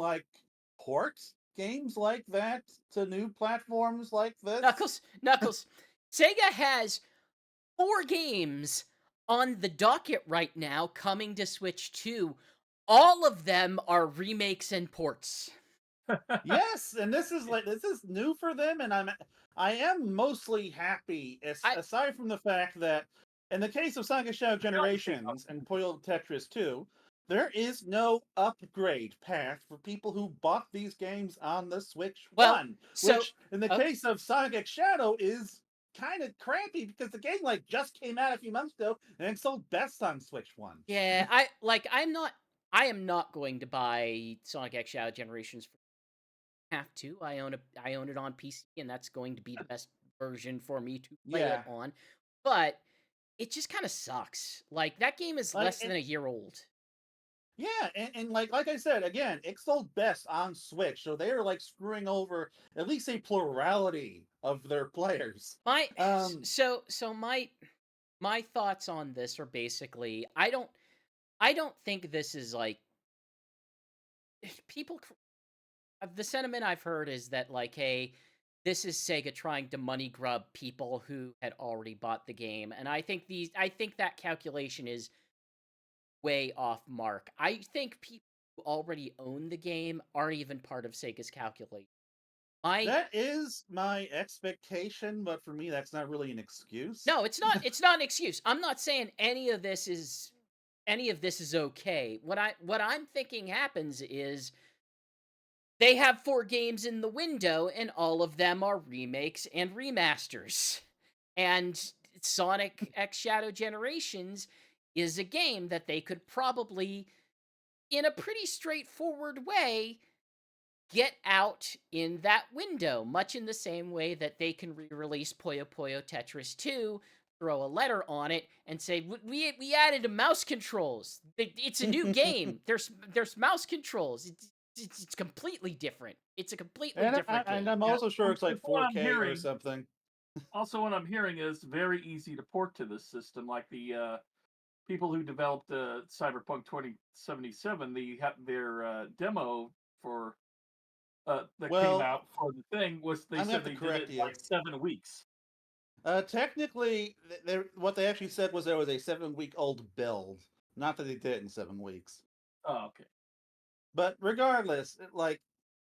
port games like that to new platforms like this. Knuckles, Sega has 4 games on the docket right now coming to Switch 2. All of them are remakes and ports. Yes, and this is new for them, and I am mostly happy, I aside from the fact that in the case of Sonic Shadow Generations and Puyo Tetris 2, there is no upgrade path for people who bought these games on the Switch well, 1, so which in the okay. case of Sonic X Shadow is kind of crappy because the game just came out a few months ago and it sold best on Switch 1. Yeah, I am not going to buy Sonic X Shadow Generations for have to. I own it on PC, and that's going to be the best version for me to play it Yeah. on. But it just kind of sucks. Like, that game is Like less than a year old. Yeah, and like I said, again, it sold best on Switch, so they are screwing over at least a plurality of their players. My Um, so my thoughts on this are basically I don't think this is like people the sentiment I've heard is that like, hey, this is Sega trying to money grub people who had already bought the game, and I think that calculation is way off mark. I think people who already own the game aren't even part of Sega's calculation. My that is my expectation, but for me, that's not really an excuse. No, it's not an excuse. I'm not saying any of this is okay. What I'm thinking happens is they have 4 games in the window, and all of them are remakes and remasters. And Sonic X Shadow Generations is a game that they could probably, in a pretty straightforward way, get out in that window, much in the same way that they can re-release Puyo Puyo Tetris 2, throw a letter on it, and say, we added mouse controls. It's a new game. There's mouse controls. It's completely different. It's a completely different And game. I'm Yeah, also sure it's from what I'm 4K or hearing, something. also what I'm hearing is very easy to port to this system. Like the people who developed Cyberpunk 2077, their demo for that came Well, out for the thing was they I'm gonna said have to they did it correct in you. like 7 weeks. Technically, what they actually said was there was a 7-week-old build, not that they did it in 7 weeks. Oh, okay. But regardless,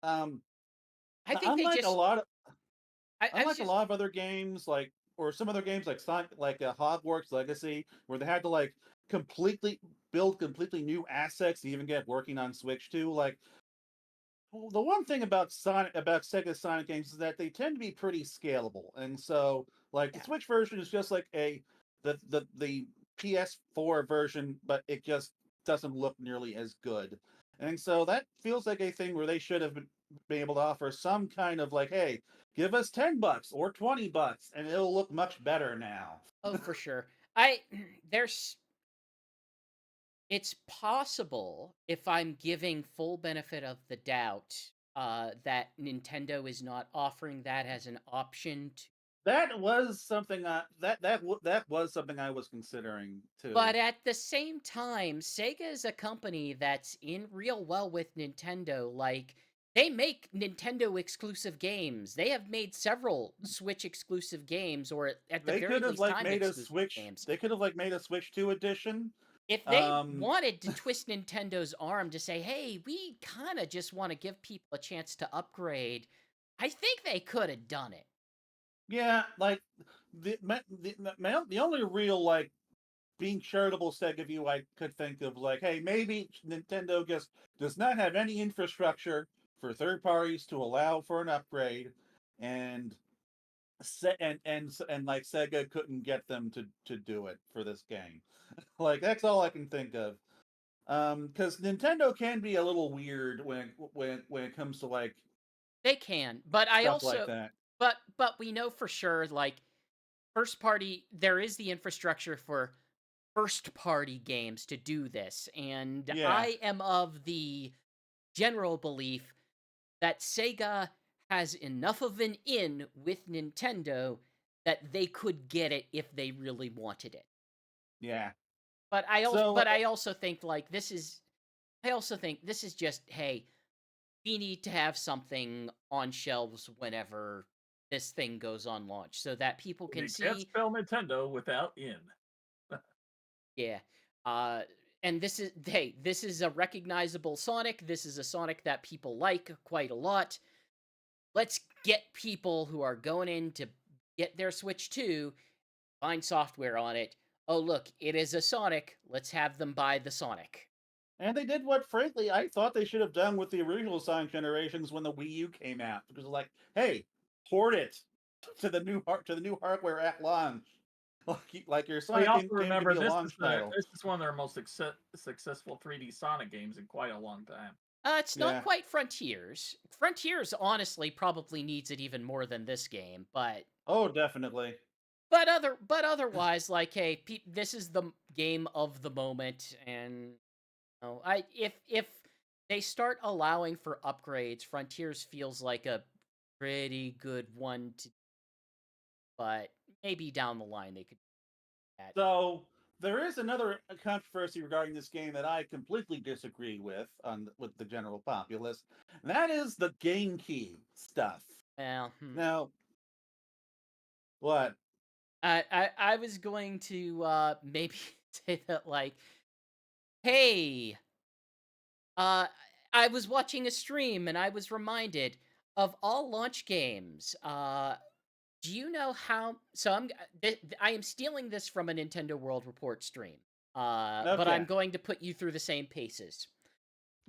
um, I think they unlike a just lot of I was unlike a just lot of other games, or some other games like Sonic, Hogwarts Legacy, where they had to completely build completely new assets to even get working on Switch 2. The one thing about Sega Sonic games is that they tend to be pretty scalable, and so the yeah. Switch version is just like the PS4 version, but it just doesn't look nearly as good. And so that feels like a thing where they should have been able to offer some kind of hey, give us $10 or $20, and it'll look much better now. Oh, for sure. I there's It's possible, if I'm giving full benefit of the doubt, that Nintendo is not offering that as an option to, That was something that was something I was considering but too. at the same time, Sega is a company that's in real well with Nintendo. Like, they make Nintendo exclusive games. They have made several Switch exclusive games, or at the They very could have least, time made a exclusive Switch. games. They could have made a Switch 2 edition. If they Um, wanted to twist Nintendo's arm to say, "Hey, we kind of just want to give people a chance to upgrade," I think they could have done it. yeah, the only real being charitable Sega view I could think of hey, maybe Nintendo just does not have any infrastructure for third parties to allow for an upgrade, and and like Sega couldn't get them to do it for this game. Like that's all I can think of. Because Nintendo can be a little weird when it comes to like They can, but I stuff like also that. but we know for sure, like, first party, there is the infrastructure for first party games to do this, and Yeah, I am of the general belief that Sega has enough of an in with Nintendo that they could get it if they really wanted it. yeah. But So I also think, like, I also think this is just, hey, we need to have something on shelves whenever this thing goes on launch so that people can You can't see. spell Nintendo without in. Yeah. Uh and this is a recognizable Sonic. This is a Sonic that people like quite a lot. Let's get people who are going in to get their Switch 2, find software on it. Oh, look, it is a Sonic. Let's have them buy the Sonic. and they did what, frankly, I thought they should have done with the original Sonic generations when the Wii U came out, because like, hey, port it to the new hardware at launch. Like your Well, you Sonic also game can remember be a launch title. this is one of their most successful 3D Sonic games in quite a long time. It's not Yeah. quite Frontiers. Frontiers honestly probably needs it even more than this game, Oh, definitely. but otherwise, like, hey, this is the game of the moment, and I if they start allowing for upgrades, Frontiers feels like a pretty good one to, but maybe down the line they could do that. So there is another controversy regarding this game that I completely disagree with the general populace, and that is the game key stuff. Well, Now, what? I was going to maybe say that, like, hey, uh I was watching a stream and I was reminded of all launch games. Do you know how? So I am stealing this from a Nintendo World Report stream. But I'm Okay, going to put you through the same paces.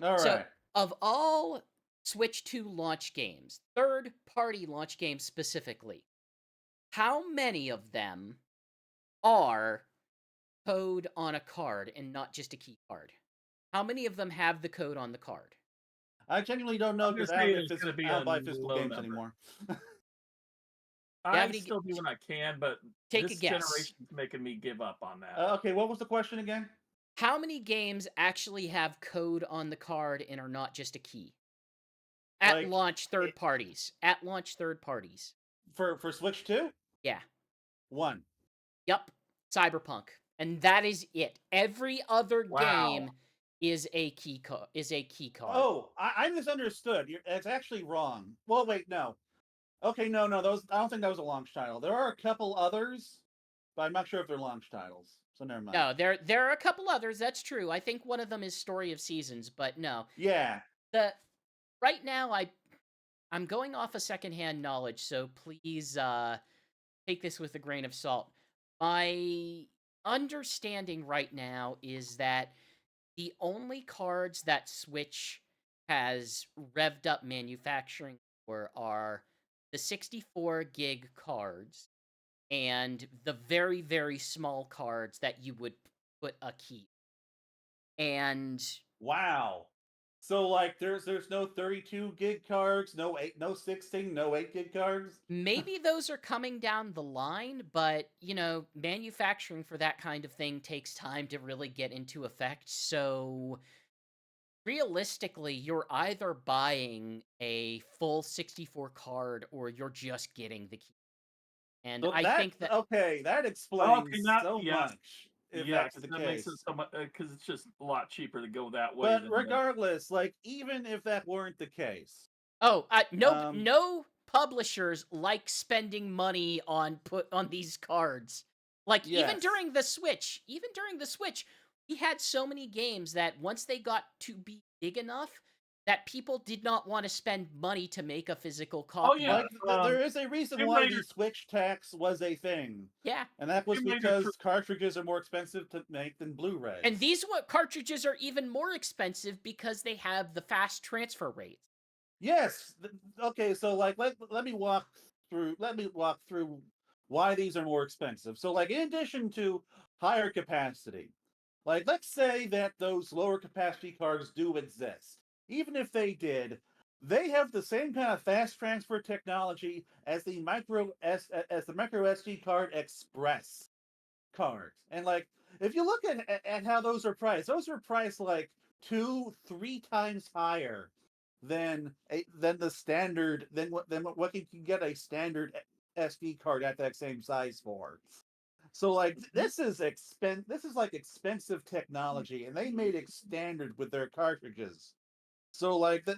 all So, right. of all Switch 2 launch games, third-party launch games specifically, how many of them are code on a card and not just a key card? How many of them have the code on the card? I genuinely don't know I'm gonna because say there's gonna be I a don't buy physical low games number. anymore. Do you have I any? still do when I can, but Take a this guess. generation's making me give up on that. Okay, what was the question again? How many games actually have code on the card and are not just a key? At Like launch, third parties. At launch, third parties. for Switch 2? Yeah. One. Yup. Cyberpunk. And that is it. Every other Wow. game is a key card. Oh, I misunderstood. It's actually wrong. Well, wait, no. Okay, no, those I don't think that was a launch title. There are a couple others, but I'm not sure if they're launch titles. So never mind. No, there are a couple others, that's true. I think one of them is Story of Seasons, but no. Yeah. The right now I'm going off of secondhand knowledge, so please take this with a grain of salt. My understanding right now is that the only cards that Switch has revved up manufacturing for are the 64 gig cards and the very, very small cards that you would put a key. And Wow. So like there's no 32 gig cards, no 16, no 8 gig cards. maybe those are coming down the line, but manufacturing for that kind of thing takes time to really get into effect. So realistically, you're either buying a full 64 card or you're just getting the key. And So I think that that Okay, explains now so yes, much if yes, that's the that makes it case. so much because it's just a lot cheaper to go that way But than the. regardless, like even if that weren't the case, um no publishers like spending money on these cards. Like, yes. even during the Switch, we had so many games that once they got to be big enough that people did not want to spend money to make a physical Oh copy yeah, of. Like there is a reason Tomb why the Raider. Switch tax was a thing. Yeah. And that was Tomb Raider. because cartridges are more expensive to make than And Blu-rays. these cartridges are even more expensive because they have the fast transfer rates. Yes. Okay, so like let me walk through why these are more expensive. So, like, in addition to higher capacity, like, let's say that those lower capacity cards do exist. Even if they did, they have the same kind of fast transfer technology as the micro SD card Express cards. And like, if you look at how those are priced like 2-3 times higher than the standard than what you can get a standard SD card at that same size for. So like this is like expensive technology, and they made it standard with their cartridges. So like that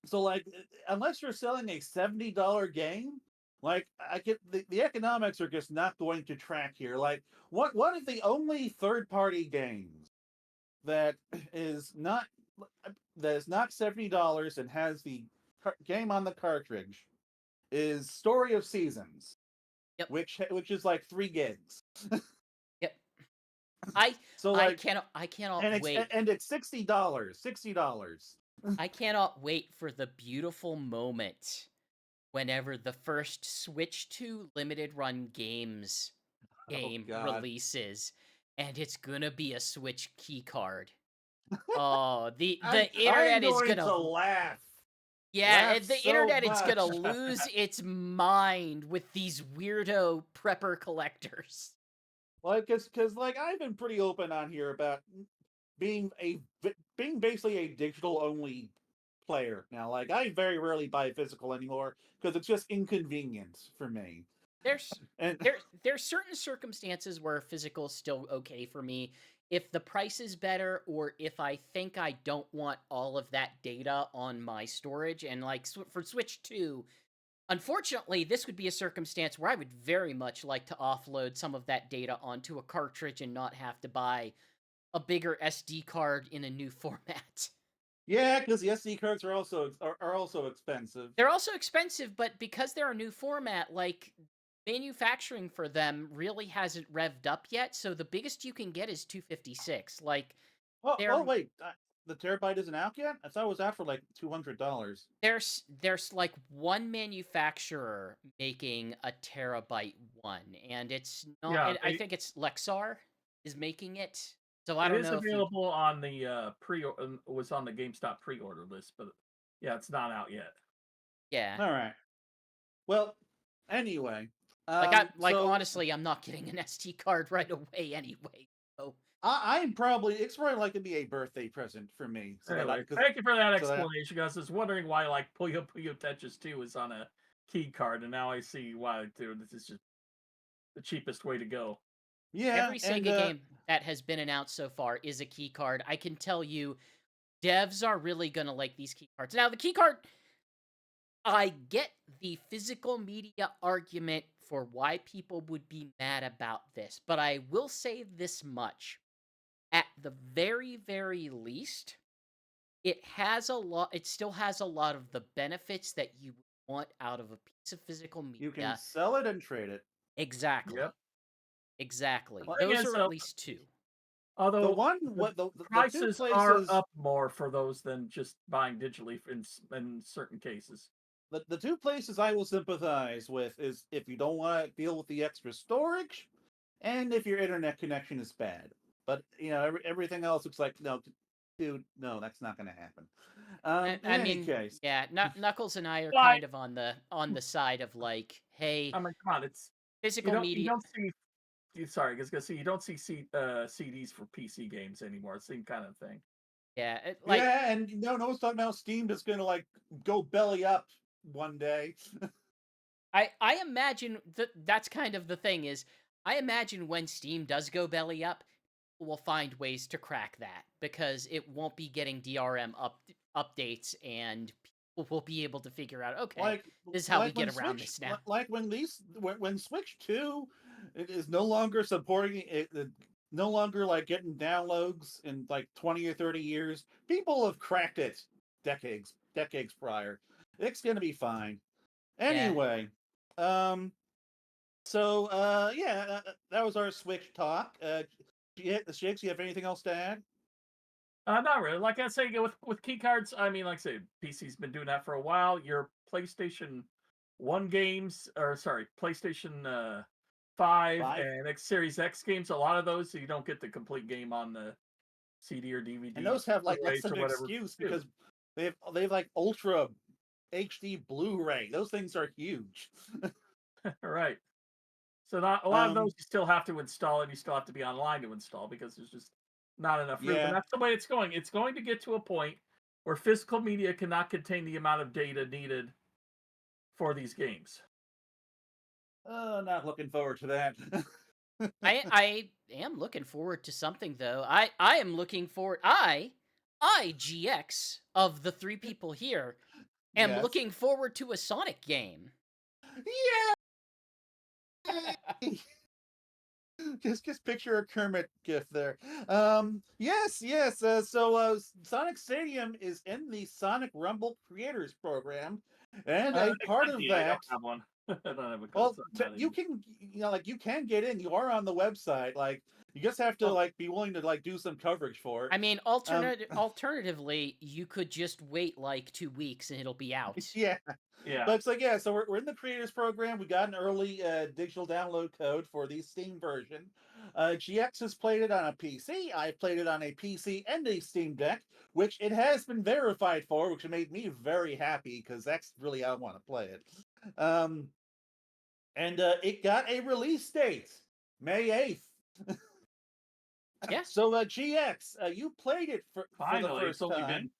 so like unless you're selling a $70 game, like I get the economics are just not going to track here. Like what if the only third party games that is not $70 and has the game on the cartridge is Story of Seasons, Yep. which is like 3 gigs. Yep. So I like cannot wait. and it's $60. I cannot wait for the beautiful moment whenever the first Switch 2 limited run games game releases, and it's gonna be a Switch key card. Oh, the internet is going gonna to laugh. yeah, laugh the so internet is gonna much. lose its mind with these weirdo prepper collectors. Like, cause like I've been pretty open on here about being basically a digital only player now. Like I very rarely buy physical anymore because it's just inconvenient for me. There's And there's certain circumstances where physical is still okay for me if the price is better or if I think I don't want all of that data on my storage. And like for Switch 2, unfortunately, this would be a circumstance where I would very much like to offload some of that data onto a cartridge and not have to buy a bigger SD card in a new format. yeah, because the SD cards are also expensive. They're also expensive, but because they're a new format, like manufacturing for them really hasn't revved up yet. So the biggest you can get is 256. Like Oh wait, the terabyte isn't out yet. I thought it was out for like $200. there's like one manufacturer making a terabyte one, and it's not. Yeah, I think it's Lexar is making it. So I it don't is know if available on the was on the GameStop pre-order list, but yeah, it's not out yet. yeah. All right. Well, anyway, So so honestly, I'm not getting an SD card right away anyway. So it's probably like to be a birthday present for me. So Anyway, that thank you for that so that explanation, guys. I was wondering why like Puyo Puyo Tetris 2 is on a key card, and now I see why, dude. This is just the cheapest way to go. yeah, every and Sega game that has been announced so far is a key card. I can tell you, devs are really gonna like these key cards. Now, the key card, I get the physical media argument for why people would be mad about this, but I will say this much. At the very, very least, it still has a lot of the benefits that you would want out of a piece of physical you can media. sell it and trade it. Exactly. Yep. Exactly. Well, thing Those is, are at least two. The although one the what the two prices are places up more for those than just buying digitally in certain cases. the two places I will sympathize with is if you don't want to deal with the extra storage, and if your internet connection is bad. But everything else looks like no, dude, no, that's not going to happen. In I any mean, case, yeah, Knuckles and I are Why? kind of on the side of like, hey, I mean, come on, it's physical you media. don't see. Sorry, I was gonna say you don't see CDs for PC games anymore. It's the same kind of thing. Yeah, yeah, and no one's talking about Steam is going to like go belly up one day. I imagine that's kind of the thing is I imagine when Steam does go belly up, we'll find ways to crack that because it won't be getting DRM updates and people will be able to figure out okay, like this is how we when get around Switch this now. like when Switch 2 is no longer supporting it, no longer like getting downloads in like 20 or 30 years, people have cracked it decades prior. It's gonna be fine. Yeah. Anyway, that was our Switch talk. Shigs, you have anything else to add? Not really. Like I say, with key cards, I mean, like I say, PC's been doing that for a while. Your PlayStation PlayStation 5 5. and X Series X games. A lot of those, so you don't get the complete game on the CD or DVD. And those have like Blu-rays some or whatever. excuse too. because they've like ultra HD Blu-ray. Those things are huge. Right. So not a lot of those you still have to install, and you still have to be online to install because there's just not enough room. Yeah. And that's the way it's going. It's going to get to a point where physical media cannot contain the amount of data needed for these games. Not looking forward to that. I am looking forward to something though. I am looking forward. GX of the three people here am Yes. looking forward to a Sonic game. Yeah. Just picture a Kermit gif there. Yes. So Sonic Stadium is in the Sonic Rumble Creators Program, and a part of I that. don't have one. I don't have a code. Well, So I'm not you in. can, like you can get in. You are on the website. Like you just have to Oh. like be willing to like do some coverage for it. I mean, alternatively, you could just wait like 2 weeks and it'll be out. Yeah. Yeah. But it's like, yeah, so we're in the creators program. We got an early digital download code for the Steam version. GX has played it on a PC. I've played it on a PC and a Steam Deck, which it has been verified for, which made me very happy because that's really how I want to play it. And it got a release date, May 8th. Yeah. So GX, you played it for the Finally, first it's only time. been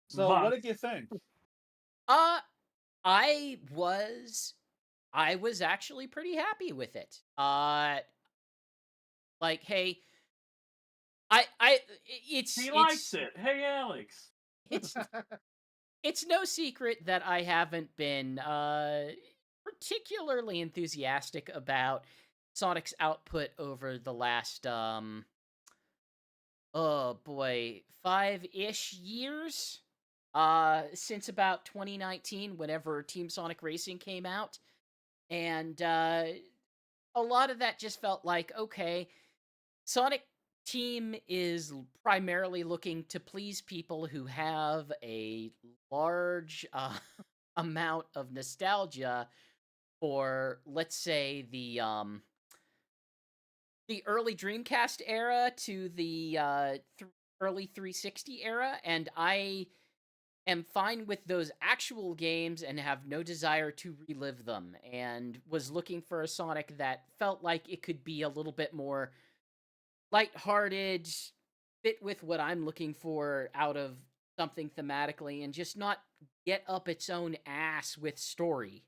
So what months. did you think? I was actually pretty happy with it. Like, hey, He likes it. Hey, Alex. It's no secret that I haven't been particularly enthusiastic about Sonic's output over the last oh boy, 5-ish years. Since about 2019, whenever Team Sonic Racing came out. And a lot of that just felt like, okay, Sonic Team is primarily looking to please people who have a large amount of nostalgia for, let's say, the early Dreamcast era to the early 360 era, and I am fine with those actual games and have no desire to relive them, and was looking for a Sonic that felt like it could be a little bit more lighthearted, fit with what I'm looking for out of something thematically, and just not get up its own ass with story.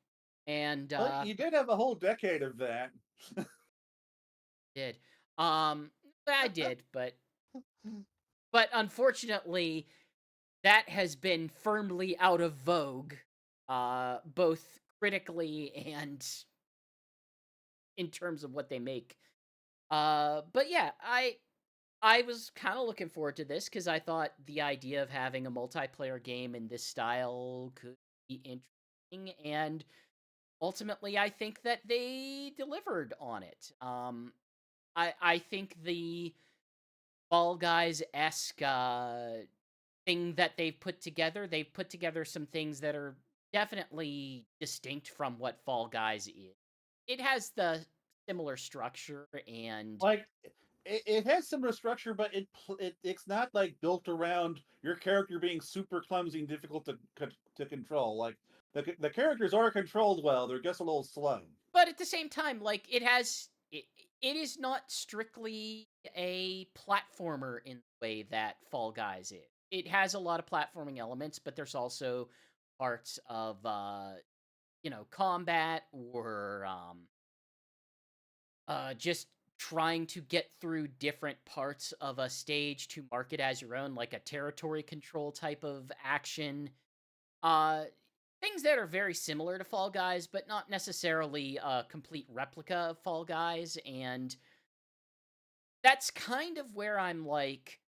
And Well, you did have a whole decade of that. did. I did, but unfortunately that has been firmly out of vogue, both critically and in terms of what they make. But yeah, I was kind of looking forward to this because I thought the idea of having a multiplayer game in this style could be interesting, and ultimately, I think that they delivered on it. I think the Fall Guys esque thing that they've put together some things that are definitely distinct from what Fall Guys is. It has the similar structure and Like it has similar structure, but it's not like built around your character being super clumsy and difficult to control. Like the characters are controlled well; they're just a little slow. but at the same time, like it is not strictly a platformer in the way that Fall Guys is. It has a lot of platforming elements, but there's also parts of combat or just trying to get through different parts of a stage to mark it as your own, like a territory control type of action. Uh, Things that are very similar to Fall Guys, but not necessarily a complete replica of Fall Guys. And that's kind of where I'm like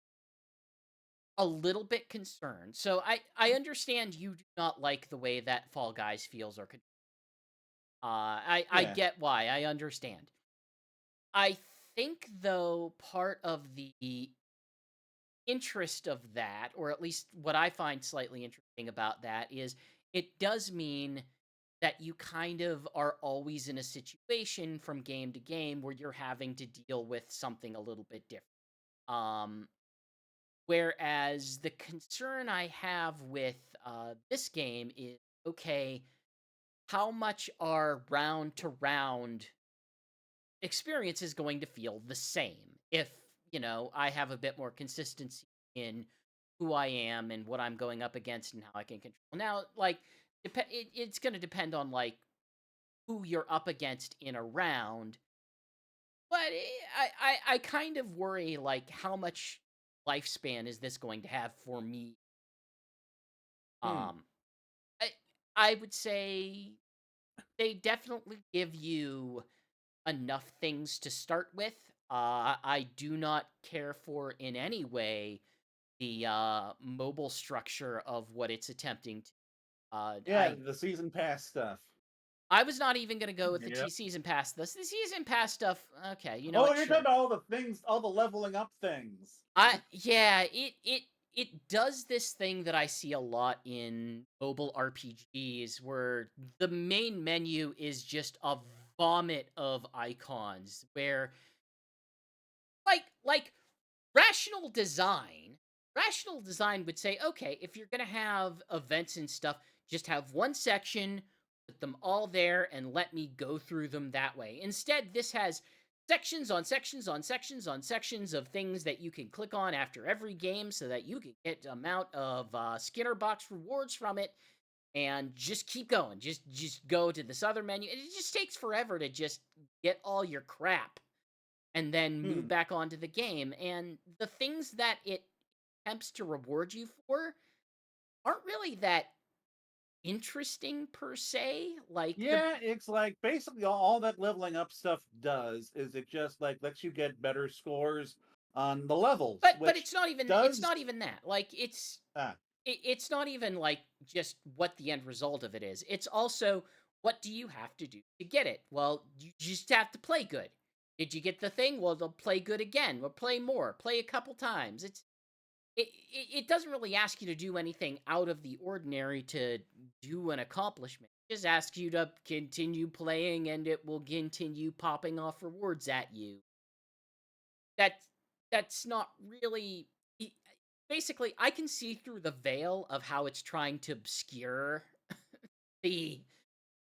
a little bit concerned. So I understand you do not like the way that Fall Guys feels or I Yeah. get why. I understand. I think though part of the interest of that, or at least what I find slightly interesting about that, is it does mean that you kind of are always in a situation from game to game where you're having to deal with something a little bit different. Um, Whereas the concern I have with this game is, okay, how much our round to round experience is going to feel the same if, I have a bit more consistency in who I am and what I'm going up against and how I can control. Now, like, it's going to depend on, like, who you're up against in a round. But I kind of worry, like, how much lifespan is this going to have for me? Hmm. Um, I I would say they definitely give you enough things to start with. I do not care for in any way the mobile structure of what it's attempting to. Uh, Yeah, I the season pass stuff. I was not even gonna go with the Yep. season pass. The season pass stuff. Okay, you know Oh, what? you're talking Sure. about all the things, all the leveling up things. Yeah, it does this thing that I see a lot in mobile RPGs where the main menu is just a vomit of icons where like rational design would say, okay, if you're going to have events and stuff, just have one section, put them all there, and let me go through them that way. Instead, this has sections on sections on sections on sections of things that you can click on after every game so that you can get amount of Skinner box rewards from it and just keep going. Just go to this other menu. It just takes forever to just get all your crap and then move Hmm. back onto the game. And the things that it attempts to reward you for aren't really that interesting per se. Like the Yeah, it's like basically all that leveling up stuff does is it just like lets you get better scores on the levels, but which it's does not even that. Like ah it's not even like just what the end result of it is. It's also what do you have to do to get it? Well, you just have to play good. Did you get the thing? Well, they'll play good again. We'll play more. Play a couple times. It doesn't really ask you to do anything out of the ordinary to do an accomplishment. It just asks you to continue playing and it will continue popping off rewards at you. That's that's not really e- basically I can see through the veil of how it's trying to obscure the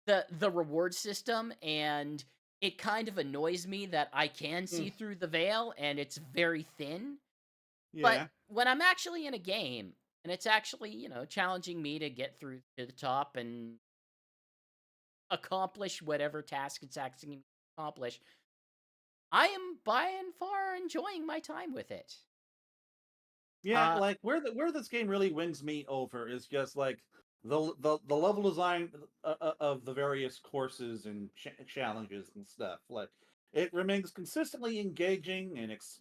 the reward system, and it kind of annoys me that I can hmm, see through the veil and it's very thin. But yeah. when I'm actually in a game and it's actually, challenging me to get through to the top and accomplish whatever task it's asking me to accomplish, I am by and far enjoying my time with it. Yeah, Uh, like where this game really wins me over is just like the level design of the various courses and challenges and stuff. Like it remains consistently engaging and it's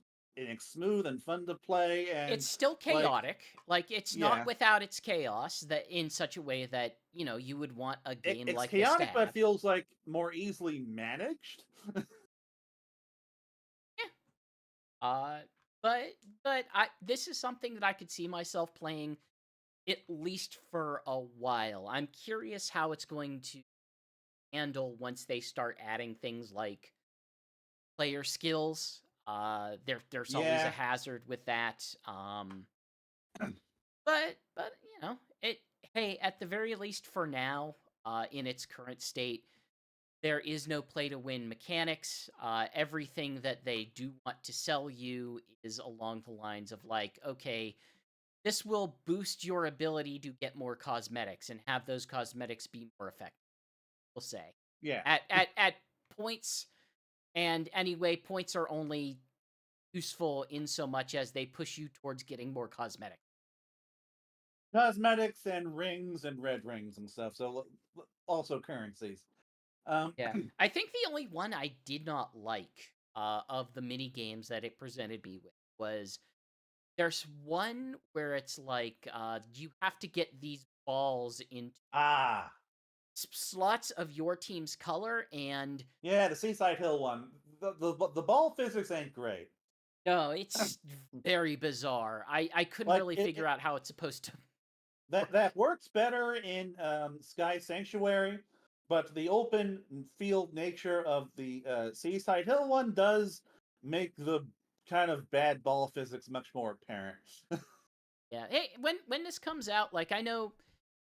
smooth and fun to play it's and still like chaotic. Like it's not yeah, without its chaos that in such a way that, you would want a game it's like this to chaotic but have. feels like more easily managed. Yeah. Uh, but I this is something that I could see myself playing at least for a while. I'm curious how it's going to handle once they start adding things like player skills. There's always a Yeah. hazard with that. But it hey, at the very least for now, in its current state, there is no play to win mechanics. Everything that they do want to sell you is along the lines of like, okay, this will boost your ability to get more cosmetics and have those cosmetics be more effective. We'll say Yeah. at points, and anyway, points are only useful in so much as they push you towards getting more cosmetics. Cosmetics and rings and red rings and stuff. So also currencies. Um Yeah, I think the only one I did not like of the mini games that it presented me with was there's one where it's like you have to get these balls in ah. slots of your team's color, and Yeah, the Seaside Hill one. The ball physics ain't great. no, it's very bizarre. I couldn't Like really it figure out how it's supposed to that work. works better in Sky Sanctuary, but the open field nature of the Seaside Hill one does make the kind of bad ball physics much more apparent. Yeah. Hey, when this comes out, like, I know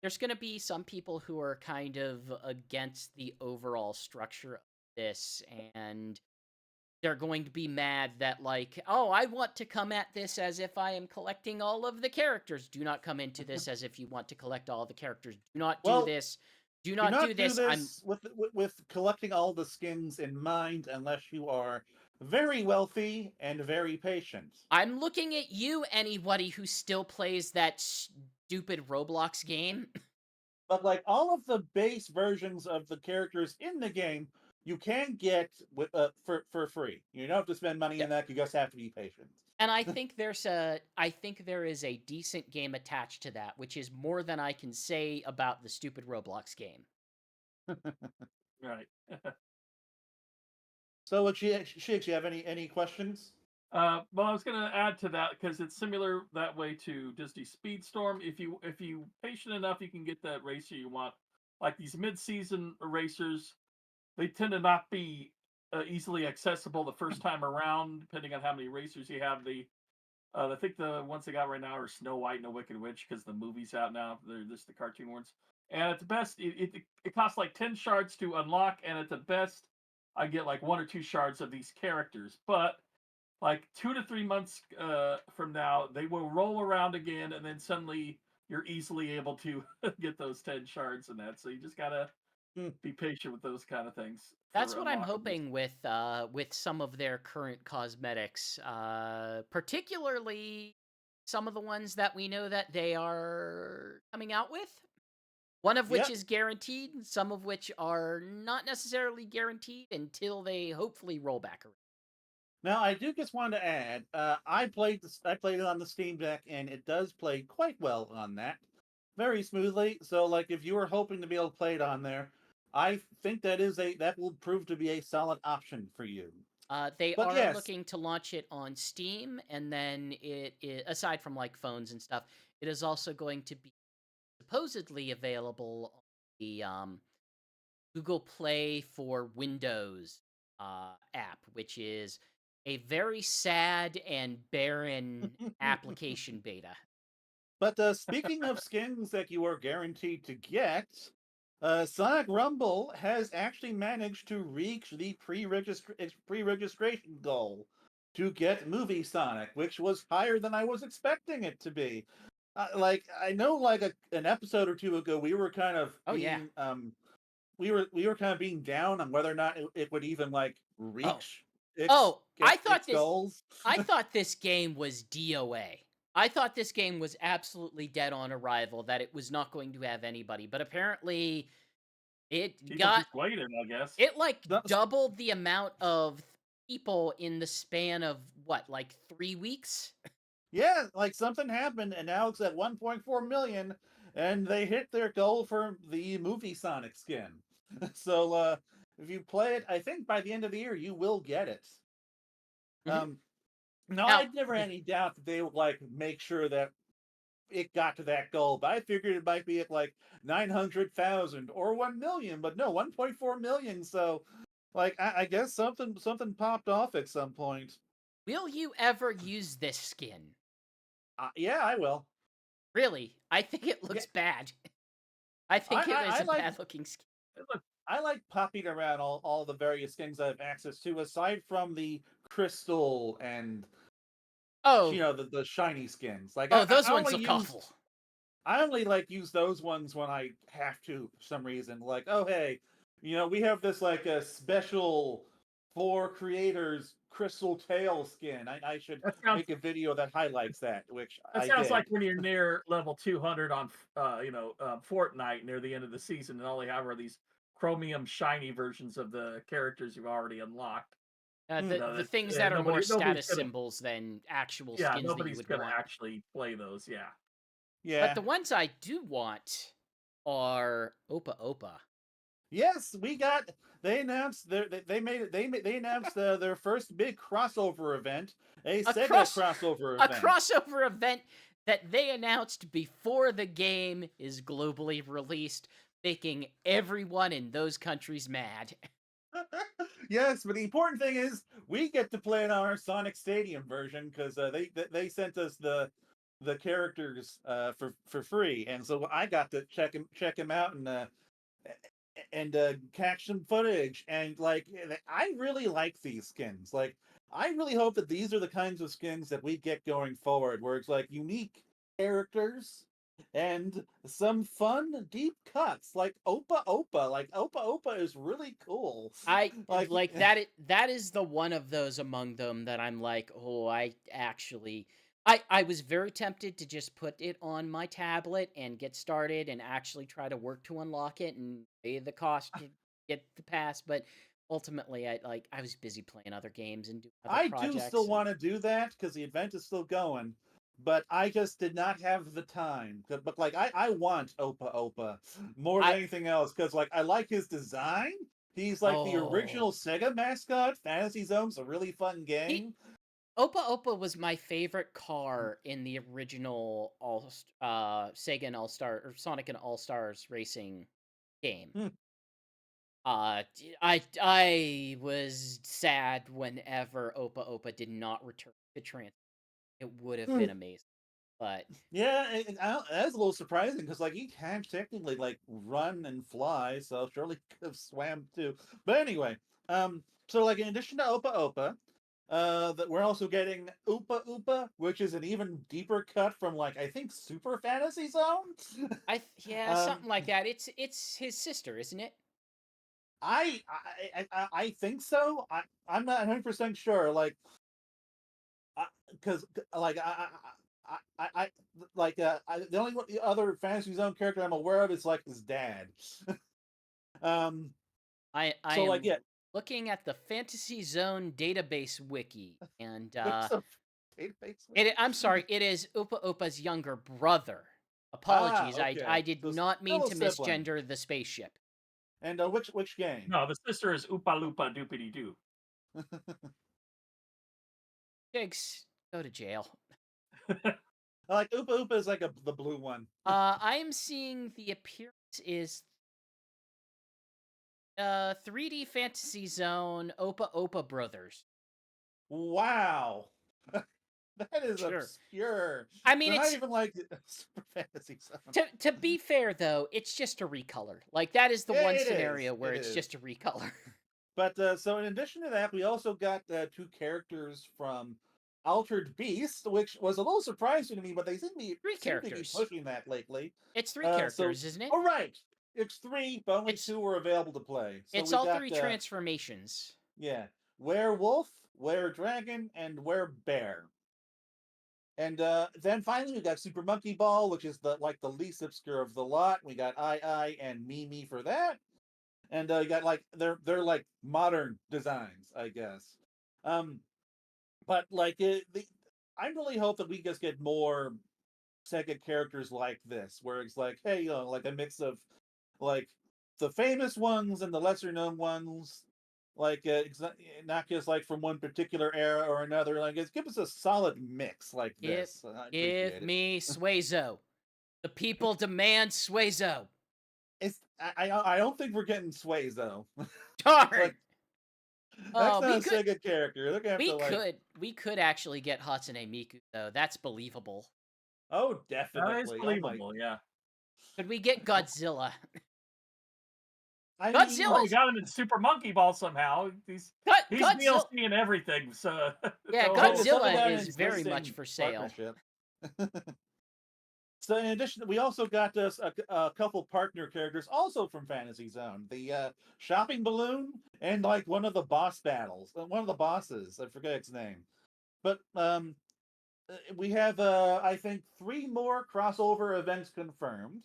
there's going to be some people who are kind of against the overall structure of this, and they're going to be mad that, like, oh, I want to come at this as if I am collecting all of the characters. Do not come into this as if you want to collect all the characters. Do not do Well, this. Do do not do not do this. this with collecting all the skins in mind unless you are very wealthy and very patient. I'm looking at you, anybody who still plays that stupid Roblox game. But like all of the base versions of the characters in the game, you can get with for free. You don't have to spend money Yeah. in that. You just have to be patient. And I think there is a decent game attached to that, which is more than I can say about the stupid Roblox game. Right. So, Shigs, you have any questions? Well, I was going to add to that because it's similar that way to Disney Speedstorm. If you patient enough, you can get that racer you want. Like these mid-season racers, they tend to not be easily accessible the first time around, depending on how many racers you have. I think the ones they got right now are Snow White and the Wicked Witch because the movie's out now. They're just the cartoon ones. And at the best, it costs like 10 shards to unlock, and at the best, I get like 1 or 2 shards of these characters. But like 2 to 3 months from now, they will roll around again, and then suddenly you're easily able to get those 10 shards and that. So you just gotta be patient with those kind of things. That's For what I'm unlocking these. hoping with some of their current cosmetics, particularly some of the ones that we know that they are coming out with. One of which Yep. is guaranteed, some of which are not necessarily guaranteed until they hopefully roll back around. Now, I do just want to add, I played it on the Steam Deck, and it does play quite well on that, very smoothly. So, like, if you were hoping to be able to play it on there, I think that will prove to be a solid option for you. They But are yes, looking to launch it on Steam, and then aside from like phones and stuff, it is also going to be supposedly available on the Google Play for Windows app, which is a very sad and barren application beta. but speaking of skins that you are guaranteed to get, Sonic Rumble has actually managed to reach the pre-registration goal to get Movie Sonic, which was higher than I was expecting it to be. Like I know, like an episode or two ago, we were kind of Oh yeah. being we were kind of being down on whether or not it would even like Oh. reach its Oh, I thought its goals. I thought this game was DOA. I thought this game was absolutely dead on arrival, that it was not going to have anybody, but apparently it People got just waited, I guess. it like That's- doubled the amount of people in the span of what, like 3 weeks? Yeah, like something happened, and now it's at 1.4 million, and they hit their goal for the movie Sonic skin. So, if you play it, I think by the end of the year you will get it. Mhm. Um, no, Now, I'd never had any doubt that they would like make sure that it got to that goal, but I figured it might be at like 900,000 or 1 million, but no, 1.4 million. So, like, I guess something popped off at some point. will you ever use this skin? Yeah, I will. Really? I think it Yeah, looks bad. I think it is I a like bad looking skin. I like popping around all the various skins I have access to, aside from the crystal and Oh, the shiny skins. Like oh, those I ones only look use awful. I only like use those ones when I have to for some reason. Like, oh hey, we have this like a special for creators crystal tail skin. I should That sounds make a video that highlights that, which that I sounds did. like when you're near level 200 on Fortnite near the end of the season, and all they have are these chromium shiny versions of the characters you've already unlocked. Hmm. The things that are more Nobody's status gonna symbols than actual yeah skins that you nobody's would gonna want. actually play those. Yeah, But Yeah. the ones I do want are Opa Opa. Yes, we got. They announced they made it. They announced their first big crossover event, a A SEGA cross crossover a event. crossover event that they announced before the game is globally released. making everyone in those countries mad. Yes, but the important thing is we get to play it on our Sonic Stadium version because they sent us the characters for free, and so I got to check him out and catch some footage. And like, I really like these skins. Like, I really hope that these are the kinds of skins that we get going forward, where it's like unique characters and some fun deep cuts like Opa Opa. Like Opa Opa is really cool. I Like, like that. That is the one of those among them that I'm like, oh, I actually, I was very tempted to just put it on my tablet and get started and actually try to work to unlock it and pay the cost to get the pass, but ultimately, I was busy playing other games and doing other I do still projects. want to do that because the event is still going, but I just did not have the time. But like, I want Opa Opa more than I anything else because like I like his design. He's like the oh original Sega mascot. Fantasy Zone's a really fun he game. Opa Opa was my favorite car in the original Sega and All Star or Sonic and All Stars racing game. Hmm. I was sad whenever Opa Opa did not return to trans. It would have Hmm. been amazing, but Yeah, that's a little surprising because like he can technically like run and fly, so surely could have swam too. But anyway, so like in addition to Opa Opa, that we're also getting Oopa Oopa, which is an even deeper cut from like I think Super Fantasy Zone. yeah, um, something like that. It's his sister, isn't it? I think so. I'm not 100% sure. Like, because like I like the only other Fantasy Zone character I'm aware of is like his dad. um, I so like am yeah, looking at the Fantasy Zone database wiki, and there's a database. I'm sorry, it is Upa Upa's younger brother. Ah, Apologies, I okay. did So not mean still a to sibling. misgender the spaceship. And which game? No, the sister is Oopa Loopa Doopity Doo. Shigs, go to jail. Like Oopa Oopa is like the blue one. I am seeing the appearance is 3D Fantasy Zone Opa Opa Brothers. Wow. That is Sure. obscure. I mean, They're not it's even like Super Fantasy Zone. to be fair though, it's just a recolor. Like that is the Yeah, one it is. scenario where It it's is. just a recolor. But so in addition to that, we also got two characters from Altered Beast, which was a little surprising to me, but they Three seem to be characters. pushing that lately. It's three So characters, isn't it? all right, it's three, but only It's two were available to play. So it's we all got three transformations. yeah, Werewolf, Were Dragon, and Were Bear. And then finally we got Super Monkey Ball, which is the least obscure of the lot. We got I and Mimi for that. And you got like they're like modern designs, I guess. Um, but like I really hope that we just get more Sega characters like this, where it's like, hey, like a mix of like the famous ones and the lesser known ones, like not just like from one particular era or another. Like, give us a solid mix like Give this. I give appreciate it. me Suezo. The people demand Suezo. It's I don't think we're getting Sways though. Darn. Like that's not We a Sega character. They're gonna have to like, we could actually get Hatsune Miku though. That's believable. oh, That is definitely. Oh my. believable, yeah. Could we get Godzilla? I mean, Well, we Godzilla's got him in Super Monkey Ball somehow. He's Godzilla. DLC and everything, so Yeah, go yeah, home. it's something Godzilla about an is very much existing for sale. partnership. So in addition, we also got us a couple partner characters also from Fantasy Zone. The shopping balloon and like one of the boss battles, one of the bosses. I forget its name, but we have I think three more crossover events confirmed,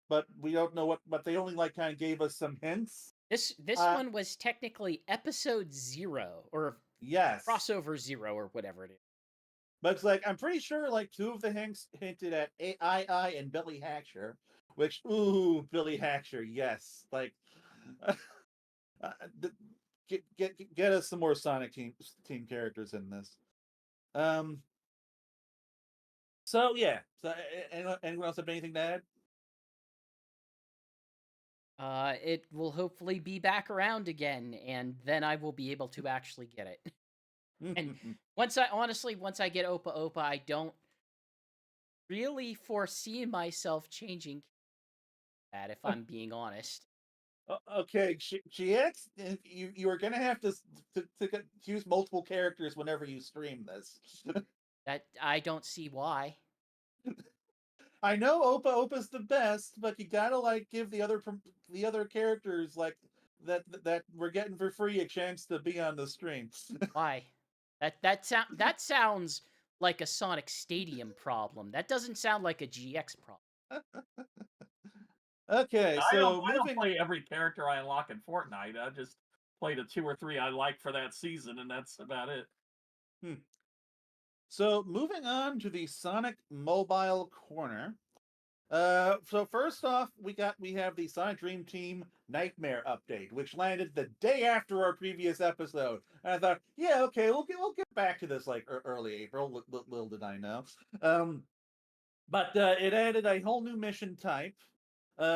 but we don't know what. But they only like kind of gave us some hints. This Uh, one was technically episode 0 or yes, crossover 0 or whatever it is. but it's like I'm pretty sure like two of the hints hinted at AI and Billy Hatcher, which ooh Billy Hatcher, yes, like uh, get us some more Sonic team characters in this. Um, so yeah, so anyone else have anything to add? It will hopefully be back around again, and then I will be able to actually get it. And once I get Opa Opa, I don't really foresee myself changing that, if I'm being honest. Okay, GX, you are gonna have to use multiple characters whenever you stream this. That I don't see why. I know Opa Opa's the best, but you gotta like give the other characters like that we're getting for free a chance to be on the stream. Why? That sounds like a Sonic Stadium problem. That doesn't sound like a GX problem. Okay, I don't so I don't moving play every character I unlock in Fortnite. I just play the 2 or 3 I like for that season, and that's about it. so moving on to the Sonic Mobile Corner. So first off, we have the Sonic Dream Team Nightmare update, which landed the day after our previous episode. And I thought, yeah, okay, we'll get back to this like early April. Little did I know. But it added a whole new mission type.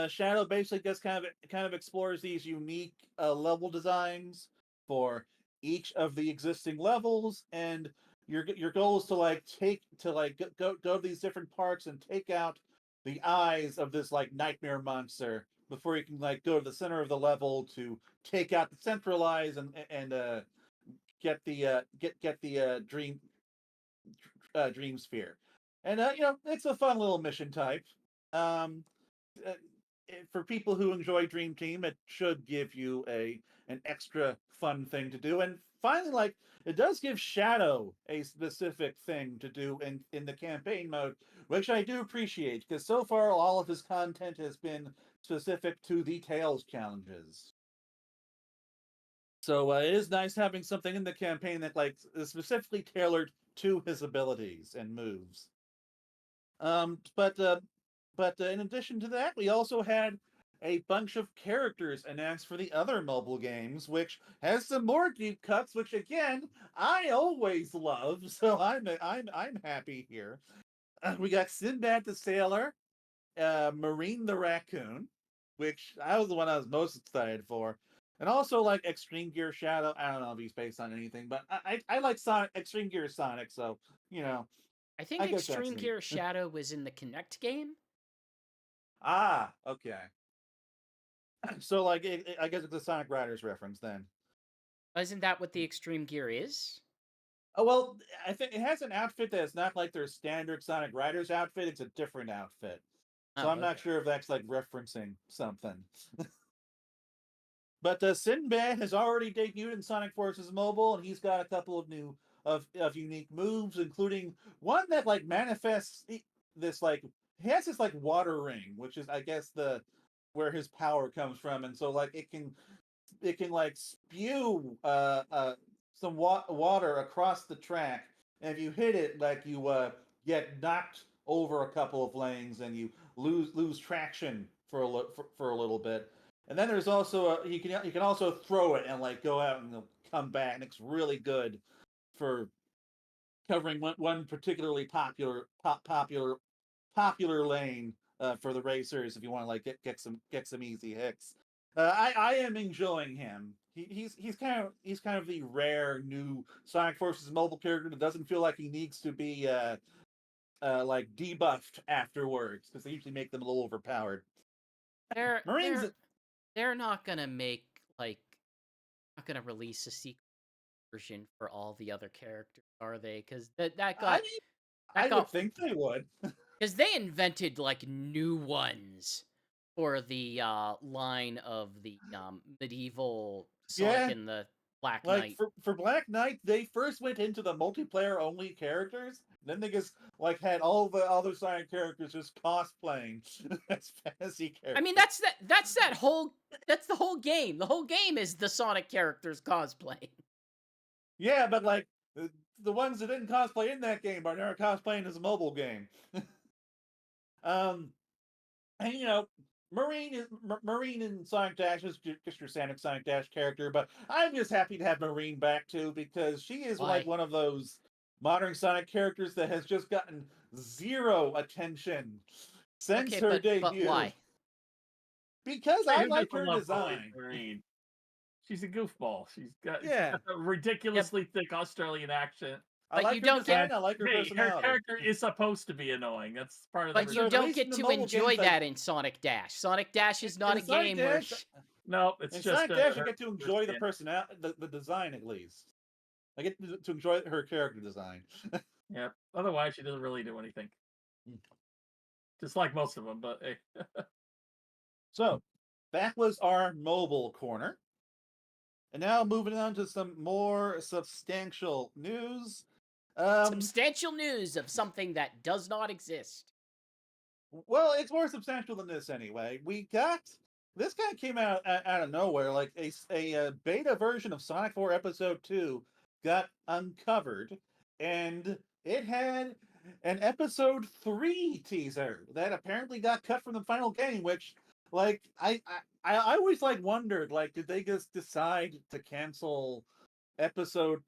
Shadow basically just kind of explores these unique level designs for each of the existing levels, and your goal is to go to these different parts and take out the eyes of this like nightmare monster before you can like go to the center of the level to take out the central eyes and get the dream sphere. And it's a fun little mission type. Um, uh, for people who enjoy Dream Team, it should give you an extra fun thing to do. And finally, like it does give Shadow a specific thing to do in the campaign mode, which I do appreciate because so far all of his content has been specific to the Tails challenges. So it is nice having something in the campaign that like is specifically tailored to his abilities and moves. Um, but uh, but in addition to that, we also had a bunch of characters announced for the other mobile games, which has some more deep cuts, which again I always love. So I'm happy here. We got Sinbad the Sailor, Marine the Raccoon, which I was the one I was most excited for. And also like Extreme Gear Shadow. I don't know if he's based on anything, but I like Sonic Extreme Gear Sonic, so you know, I think I guess that's Extreme neat. Gear Shadow was in the Kinect game. Ah, okay. So like I guess it's a Sonic Riders reference then. Isn't that what the Extreme Gear is? Oh well, I think it has an outfit that's not like their standard Sonic Riders outfit. It's a different outfit. So Oh, I'm not okay. sure if that's like referencing something. But Sinbad has already debuted in Sonic Forces Mobile, and he's got a couple of new of unique moves, including one that like manifests this like he has this like water ring, which is I guess the where his power comes from, and so like it can like spew some water across the track, and if you hit it, like you get knocked over a couple of lanes, and you lose traction for for a little bit. And then there's also you can also throw it and like go out and come back, and it's really good for covering one particularly popular lane for the racers if you want to like get some easy hits. I am enjoying him. He's kind of the rare new Sonic Forces mobile character that doesn't feel like he needs to be like debuffed afterwards because they usually make them a little overpowered. They're Marines, they're they're not gonna make like not gonna release a secret version for all the other characters, are they? Because I mean, that I would got think they would. because they invented like new ones for the line of the medieval Sonic Yeah, and the Black like Knight. for Black Knight, they first went into the multiplayer only characters. Then they just like had all the other side characters just cosplaying as fantasy I mean, characters. that's the whole game. The whole game is the Sonic characters cosplaying. Yeah, but like the ones that didn't cosplay in that game are now cosplaying as a mobile game. Um, and Marine in Sonic Dash is just your standard Sonic Dash character, but I'm just happy to have Marine back too because she is like Why? one of those modern Sonic characters that has just gotten zero attention since Okay, her but debut. why? Because Hey, I who like doesn't her love Chloe design. Marine? She's a goofball. She's Yeah, got a ridiculously thick Australian accent. I But like you her don't get design. I like her Hey, her personality. character is supposed to be annoying. That's part of the but you So at reason. don't least in get the to mobile enjoy games, like that in Sonic Dash. Sonic Dash is not in a Sonic game where Dash, No, it's in just Sonic Dash, you her get to enjoy the skin. personality, the design at least. I get to enjoy her character design. Yeah. Otherwise, she doesn't really do anything. Just like most of them, but hey. So that was our mobile corner. And now moving on to some more substantial news. substantial news of something that does not exist. Well, it's more substantial than this anyway. We got this guy came out of nowhere, like a beta version of Sonic 4 Episode 2 got uncovered, and it had an Episode 3 teaser that apparently got cut from the final game. Which, like, I always like wondered, like, did they just decide to cancel Episode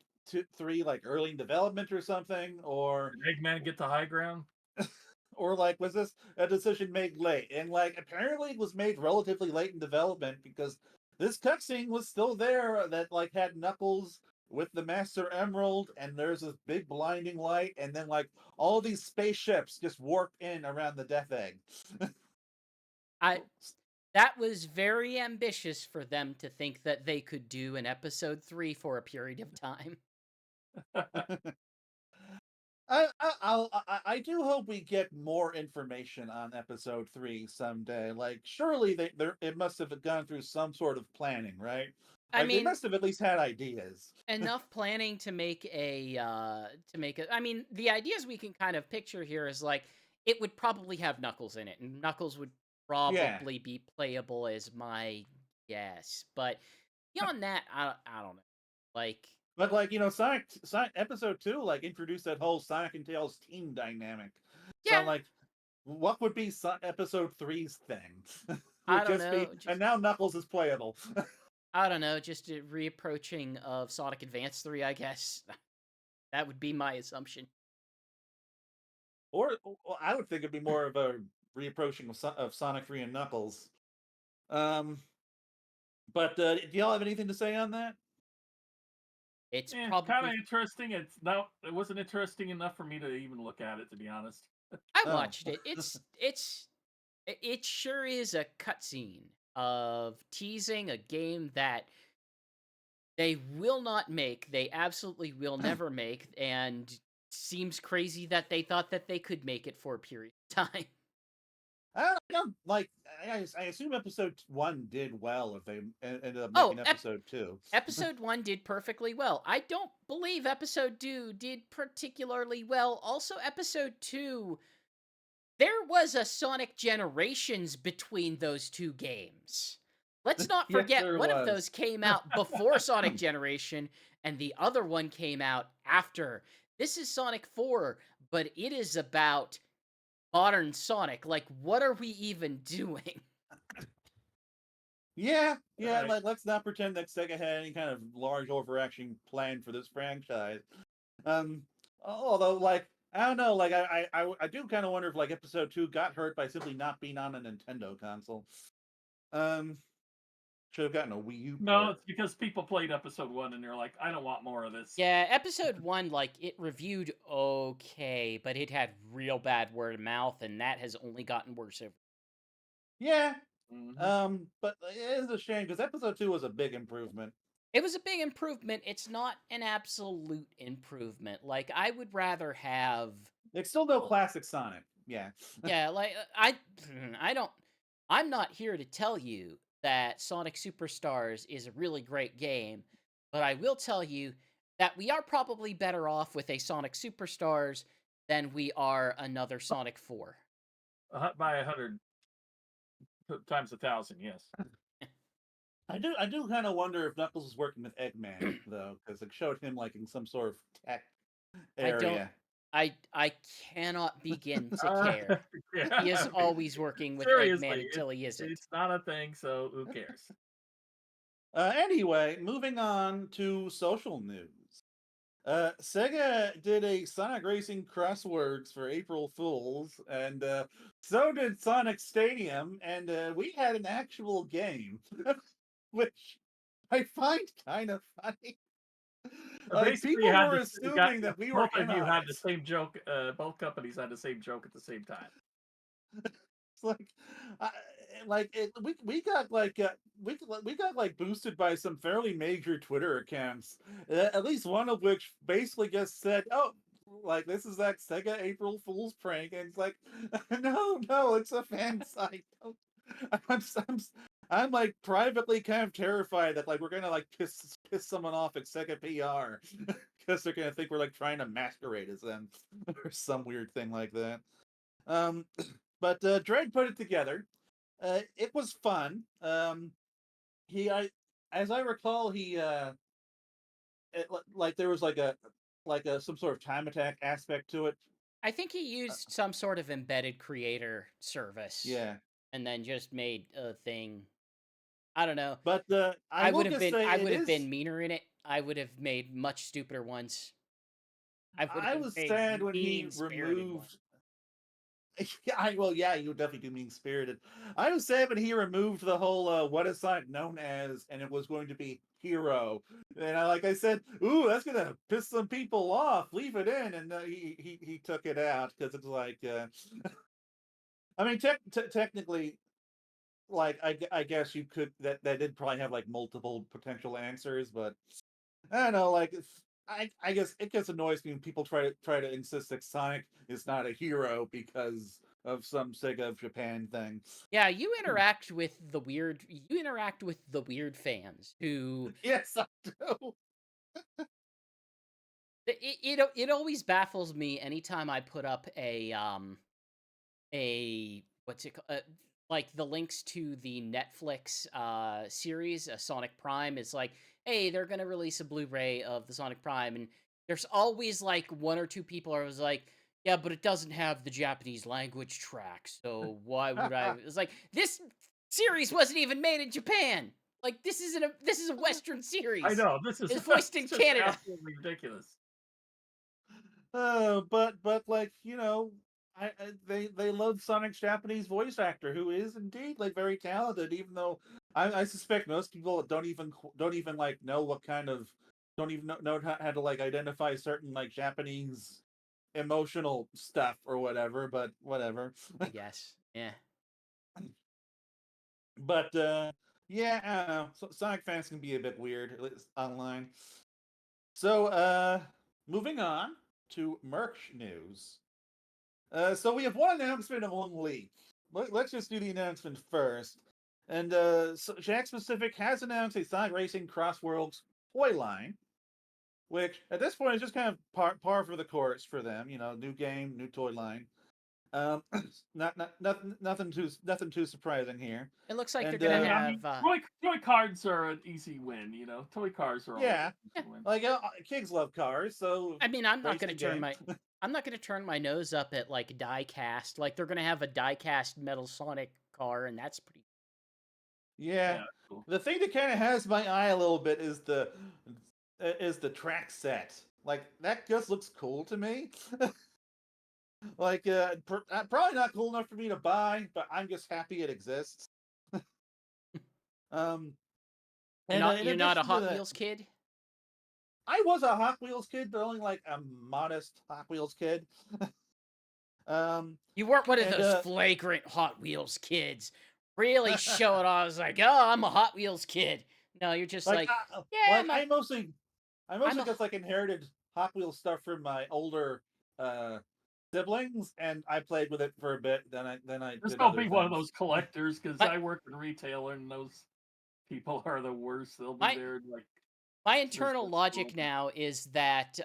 3 like early in development or something, or Did Eggman get the high ground? or like was this a decision made late? And like apparently it was made relatively late in development because this cutscene was still there that like had Knuckles with the Master Emerald, and there's this big blinding light, and then like all these spaceships just warped in around the Death Egg. I that was very ambitious for them to think that they could do an episode 3 for a period of time. I do hope we get more information on Episode 3 someday. Like, surely it must have gone through some sort of planning, right? I Like, they mean, must have at least had ideas. enough planning to make I mean, the ideas we can kind of picture here is like it would probably have Knuckles in it, and Knuckles would Yeah, probably be playable as my guess. But beyond that, I don't know. Like, but like Sonic Episode 2 like introduced that whole Sonic and Tails team dynamic. So I'm yeah, like, what would be Episode 3's thing? I Would don't just be, know. and Just now Knuckles is playable. I don't know. Just a reapproaching of Sonic Advance 3, I guess. That would be my assumption. Or I would think it'd be more of a reapproaching of Sonic 3 and Knuckles. Um, but do y'all have anything to say on that? It's Kind of probably interesting. It wasn't interesting enough for me to even look at it, to be honest. I Oh, watched it. It sure is a cutscene of teasing a game that they will not make. They absolutely will never make, and seems crazy that they thought that they could make it for a period of time. I don't like. I assume Episode 1 did well if they ended up Oh, making Episode 2. Episode 1 did perfectly well. I don't believe Episode 2 did particularly well. Also, Episode 2, there was a Sonic Generations between those two games. Let's not Yes, forget there one of was. those came out before Sonic Generation and the other one came out after. This is Sonic 4, but it is about modern Sonic. Like, what are we even doing? Yeah, yeah. Right. Like, let's not pretend that Sega had any kind of large overarching plan for this franchise. Um, although, like, I don't know. Like, I do kind of wonder if like Episode 2 got hurt by simply not being on a Nintendo console. Um, should have gotten a Wii U No, port. it's because people played episode 1 and they're like, I don't want more of this. Yeah, Episode 1, like, it reviewed okay, but it had real bad word of mouth, and that has only gotten worse over. Yeah. Hmm. But it is a shame because Episode 2 was a big improvement. It was a big improvement. It's not an absolute improvement. Like, I would rather have It's still no classic Sonic. Yeah. yeah, like I don't I'm not here to tell you that Sonic Superstars is a really great game, but I will tell you that we are probably better off with a Sonic Superstars than we are another Sonic 4. By 100 times 1,000, yes. I do kind of wonder if Knuckles is working with Eggman though, because it showed him like in some sort of tech I don't area. I cannot begin to Uh, care. He is yeah, always working with Eggman seriously, until he isn't. it's not a thing, so who cares? Anyway, moving on to social news. Sega did a Sonic Racing CrossWorlds for April Fools, and so did Sonic Stadium, and we had an actual game, which I find kind of funny. Like, Basically, you people had were you got assuming that we were both in of you on had the it. same joke. Both companies had the same joke at the same time. It's like, I, we got like we got like boosted by some fairly major Twitter accounts, at least one of which basically just said, "Oh, like this is that Sega April Fool's prank," and it's like, no, it's a fan site. I'm, I'm, I'm like privately kind of terrified that like we're gonna like piss someone off at Sega PR because they're gonna think we're like trying to masquerade as them or some weird thing like that. Um, but Dredd put it together. It was fun. I, as I recall, like there was like a some sort of time attack aspect to it. I think he Uh, used some sort of embedded creator service yeah, and then just made a thing. I don't know. but I will just say I it would have is. bing meaner in it. I would have made much stupider ones. I would I have was made sad when he mean-spirited ones. removed. Yeah, you would definitely do mean spirited. I was sad when he removed the whole what is Sonic known as, and it was going to be Hero. And like I said, ooh, that's gonna piss some people off. Leave it in, and he took it out because it's like, I mean, technically, like I guess you could that did probably have like multiple potential answers, but I don't know, like I guess it gets annoys me when people try to insist that Sonic is not a hero because of some Sega of Japan thing. Yeah, you interact with the weird fans who Yes, I do. it always baffles me anytime I put up a what's it called? Like the links to the Netflix series, Sonic Prime. Is like, hey, they're gonna release a Blu-ray of the Sonic Prime, and there's always like one or two people are was like, yeah, but it doesn't have the Japanese language track, so why would I? It's like this series wasn't even made in Japan. Like this is a Western I series. know this is It's voiced in just Canada. absolutely ridiculous. But like they love Sonic's Japanese voice actor, who is indeed like very talented. Even though I suspect most people don't even like know what kind of don't even know how to like identify certain like Japanese emotional stuff or whatever. But whatever. I guess. Yeah. But yeah, I don't know. Sonic fans can be a bit weird, at least online. So moving on to merch news. So we have one announcement and one leak. Let's just do the announcement first. And so Jakks Pacific has announced a Sonic Racing CrossWorlds toy line, which at this point is just kind of par for the course for them. You know, new game, new toy line. Um, nothing too surprising here. It looks like they're And gonna Yeah, I mean, have. toy cards are an easy win. You know, toy cars are always yeah, an easy win. like kids love cars, so I mean, racing game. I'm not gonna turn my nose up at like die cast. Like they're gonna have a die cast Metal Sonic car, and that's pretty. Yeah, Yeah, cool. the thing that kind of has my eye a little bit is the track set. Like that just looks cool to me. Like probably not cool enough for me to buy, but I'm just happy it exists. Um, and in You're not a addition to Hot that, Wheels kid. I was a Hot Wheels kid, but only like a modest Hot Wheels kid. Um, You weren't one of and those flagrant Hot Wheels kids. Really showing off. I was like, oh, I'm a Hot Wheels kid. No, you're just like like, yeah, I I'm mostly a. just like inherited Hot Wheels stuff from my older uh siblings, and I played with it for a bit. Then I Just did don't other be one of things. those collectors because My I work in retail and those people are the worst. They'll be my there like my this. internal logic now is that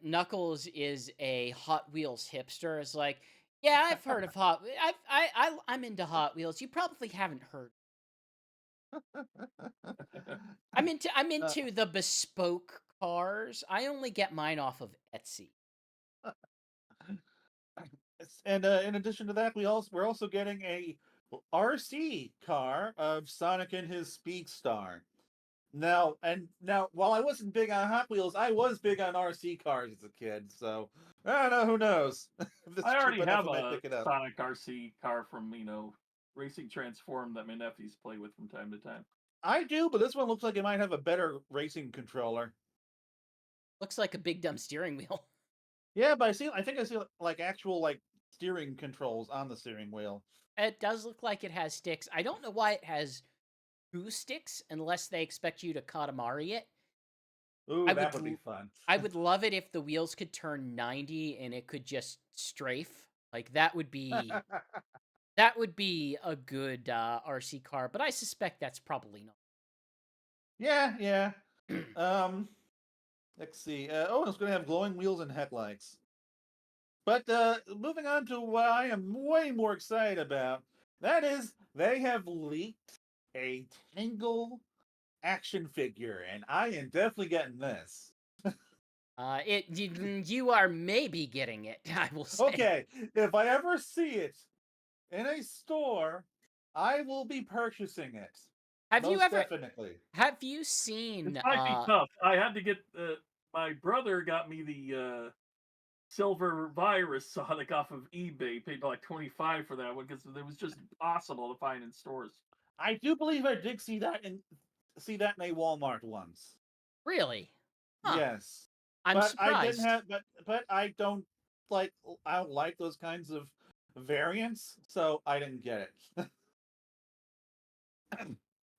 Knuckles is a Hot Wheels hipster. It's like, yeah, I've heard of I'm into Hot Wheels. You probably haven't heard. I'm uh, into the bespoke cars. I only get mine off of Etsy. and in addition to that, we're also getting a RC car of Sonic and his Speed Star. Now, while I wasn't big on Hot Wheels, I was big on RC cars as a kid. So I don't know. Who knows if this I is cheap already enough, have I might a pick it up. Sonic RC car from Racing Transform that my nephews play with from time to time. I do, but this one looks like it might have a better racing controller. Looks like a big dumb steering wheel. Yeah, but I think I see like actual like steering controls on the steering wheel. It does look like it has sticks. I don't know why it has 2 sticks unless they expect you to Katamari it. Ooh, I that would would be l- fun. I would love it if the wheels could turn 90 and it could just strafe. Like that would be a good RC car, but I suspect that's probably Yeah, yeah. not. Let's see. It's going to have glowing wheels and headlights. But moving on to what I am way more excited about, that is they have leaked a Tangle action figure, and I am definitely getting this. You are maybe getting it, I will say. Okay, if I ever see it in a store, I will be purchasing it. Have you Most ever definitely. have you It seen might be tough. I had to get my brother got me the Silver Virus Sonic off of eBay. Paid like 25 for that one because it was just impossible to find in stores. I do believe I did see that in a Walmart once. really? Huh. Yes. I'm But I didn't surprised. have but I don't like those kinds of variants, so I didn't get it.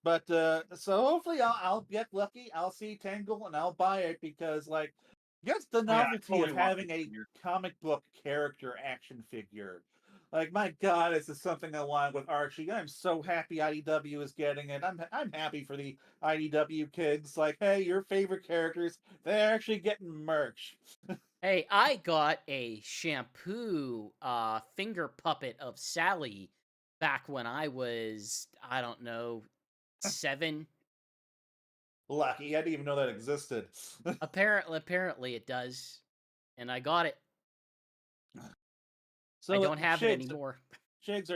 But so hopefully I'll get lucky. I'll see Tangle and I'll buy it because like just the Oh yeah, I novelty of totally want having this a figure. comic book character action figure. Like my God, this is something I want with Archie. I'm so happy IDW is getting it. I'm happy for the IDW kids. Like, hey, your favorite characters, they're actually getting merch. Hey, I got a shampoo finger puppet of Sally back when I was, I don't know, 7. Lucky, I didn't even know that existed. Apparently it does. And I got it. I So don't have it anymore. Shigs,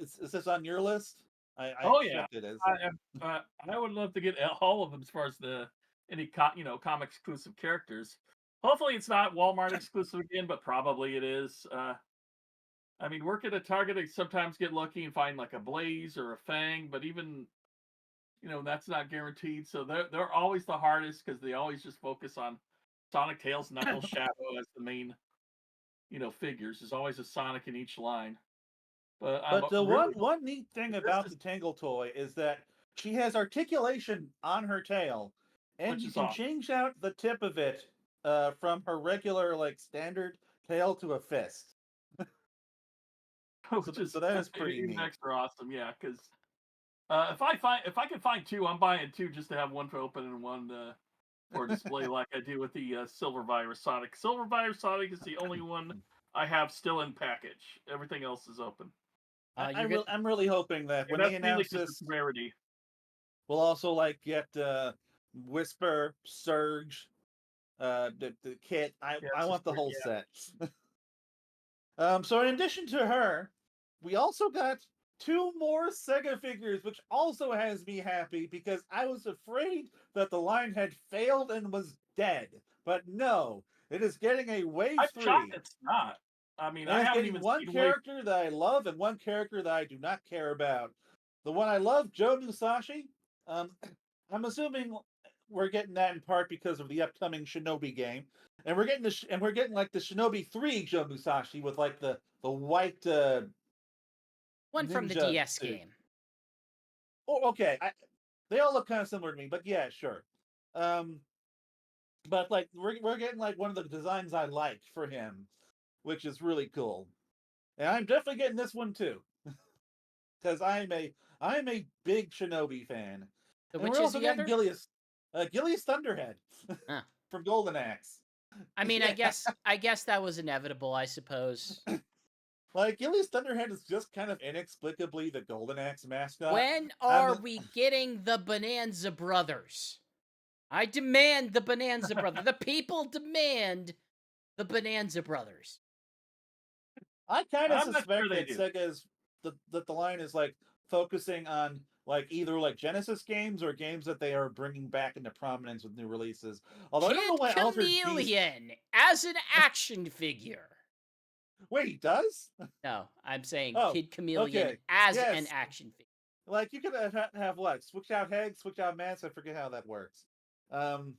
is this on your list? I Oh yeah, expect it is. I would love to get all of them as far as any comic exclusive characters. Hopefully it's not Walmart exclusive again, but probably it is. I mean, work at a Target, I sometimes get lucky and find like a Blaze or a Fang, but even that's not guaranteed. So they're always the hardest because they always just focus on Sonic, Tails, Knuckles, Shadow as the main figures. There's always a Sonic in each line. But I'm But the really one neat thing this about is the Tangle toy is that she has articulation on her tail, and which you is can awesome. change out the tip of it from her regular like standard tail to a fist. Which is So that is pretty even neat. extra awesome, yeah. Because if I can find two, I'm buying two just to have one for open and one for display, like I do with the Silver Virus Sonic. Silver Virus Sonic is the only one I have still in package. Everything else is open, You're good. I'm really hoping that and when they that's mainly announce because it's this, rarity. we'll also like get Whisper, Surge, the kit. Yeah, I it's just want the whole yeah. set. So in addition to her, we also got two more SEGA figures, which also has me happy because I was afraid that the line had failed and was dead. But no, it is getting a I'm wave shocked 3. it's not. I mean, And I it's haven't getting even one seen Wave. character that I love and one character that I do not care about. The one I love, Joe Musashi. Um, I'm assuming we're getting that in part because of the upcoming Shinobi game, and we're getting like the Shinobi 3 Joe Musashi with like the white One from the ninja DS suit. game. Oh, okay. They all look kind of similar to me, but yeah, sure. Um, but like we're getting like one of the designs I like for him, which is really cool. And I'm definitely getting this one too, because I'm a big Shinobi fan. So And which we're is also the getting other? Gilius Thunderhead Huh. from Golden Axe. I mean, Yeah, I guess that was inevitable, I suppose. like Gilius Thunderhead is just kind of inexplicably the Golden Axe mascot. When I'm are we getting the Bonanza Brothers? I demand the Bonanza Brothers. The people demand the Bonanza Brothers. I kind of I'm not sure suspect they that do. Sega is that the line is like focusing on like either like Genesis games or games that they are bringing back into prominence with new releases. Although I don't know Kid why Altered Beast. Chameleon as an action figure. Wait, he does? No, I'm saying Oh, Kid Chameleon okay. as an Yes. action figure. Like you could have what? Switch out heads, switch out masks. I forget how that works. Um,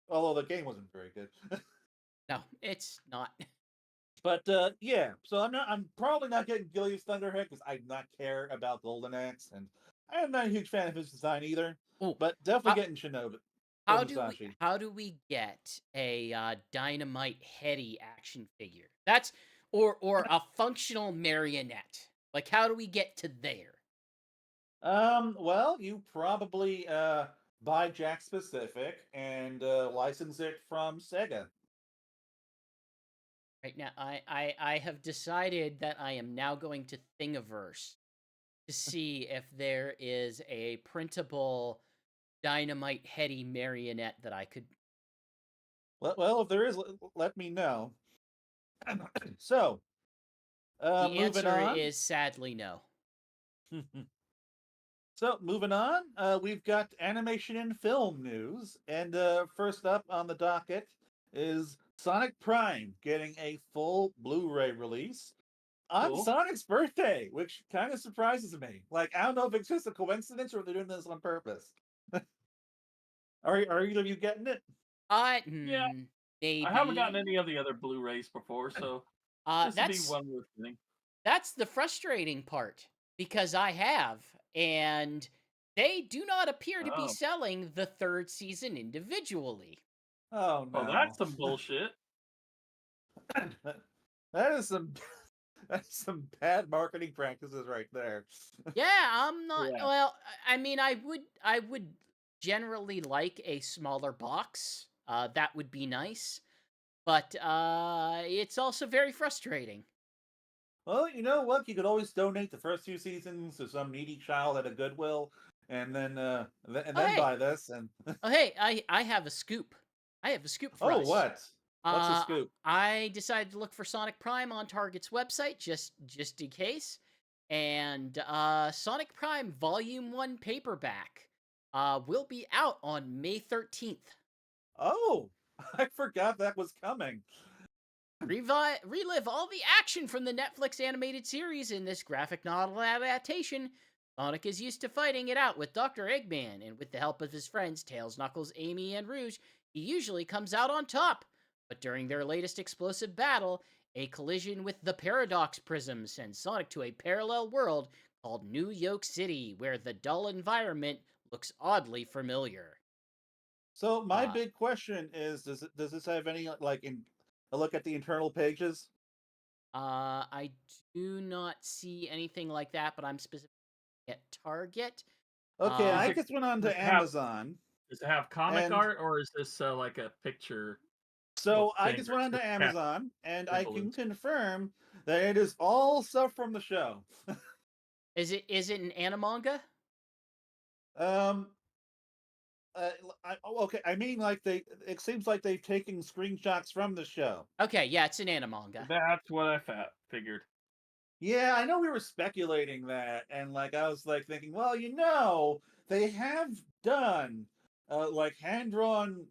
although the game wasn't very good. No, it's not. But yeah, so I'm probably not getting Gilius Thunderhead because I do not care about Golden Axe, and I am not a huge fan of his design either. Ooh, But definitely how, getting Shinobi or how Musashi. do we get a Dynamite Heady action figure? That's or a functional marionette. Like, how do we get to there? Well, you probably buy Jakks specific and license it from Sega. Right now, I have decided that I am now going to Thingiverse to see if there is a printable Dynamite Heady marionette that I could. Well, if there is, let me know. So, The moving answer on. is sadly no. So, moving on, we've got animation and film news. And first up on the docket is Sonic Prime getting a full Blu-ray release on Cool. Sonic's birthday, which kind of surprises me. Like, I don't know if it's just a coincidence or if they're doing this on purpose. Are either of you getting it? Yeah, Maybe. I haven't gotten any of the other Blu-rays before, so this would be That's one worth getting. the frustrating part because I have, and they do not appear to be Oh, selling the third season individually. Oh oh, no. that's some bullshit. That is some that's some bad marketing practices right there. Yeah, I'm not. Yeah. Well, I mean, I would generally like a smaller box. That would be nice, but it's also very frustrating. Well, you know what? You could always donate the first few seasons to some needy child at a Goodwill, and then and Oh then hey, buy this. And oh hey, I have a scoop. I have a scoop for oh, us. what? What's the Uh, scoop? I decided to look for Sonic Prime on Target's website just in case, and Sonic Prime Volume 1 paperback will be out on May 13th. Oh, I forgot that was coming. Relive all the action from the Netflix animated series in this graphic novel adaptation. Sonic is used to fighting it out with Dr. Eggman, and with the help of his friends Tails, Knuckles, Amy, and Rouge, he usually comes out on top. But during their latest explosive battle, a collision with the Paradox Prism sends Sonic to a parallel world called New York City, where the dull environment looks oddly familiar. So my Uh, big question is, does this have any like in a look at the internal pages? I do not see anything like that, but I'm specifically at Target. Okay, Is I Uh, it just went on does to it have Amazon, comic and art, or is this like a picture with so I just went fingers on with to cat Amazon, and and I can balloons? confirm that it is all stuff from the show. is it an animanga? Um, okay, I mean, like it seems like they've taken screenshots from the show. Okay, yeah, it's an animanga. That's what I figured. Yeah, I know we were speculating that, and like I was like thinking, well, they have done like hand drawn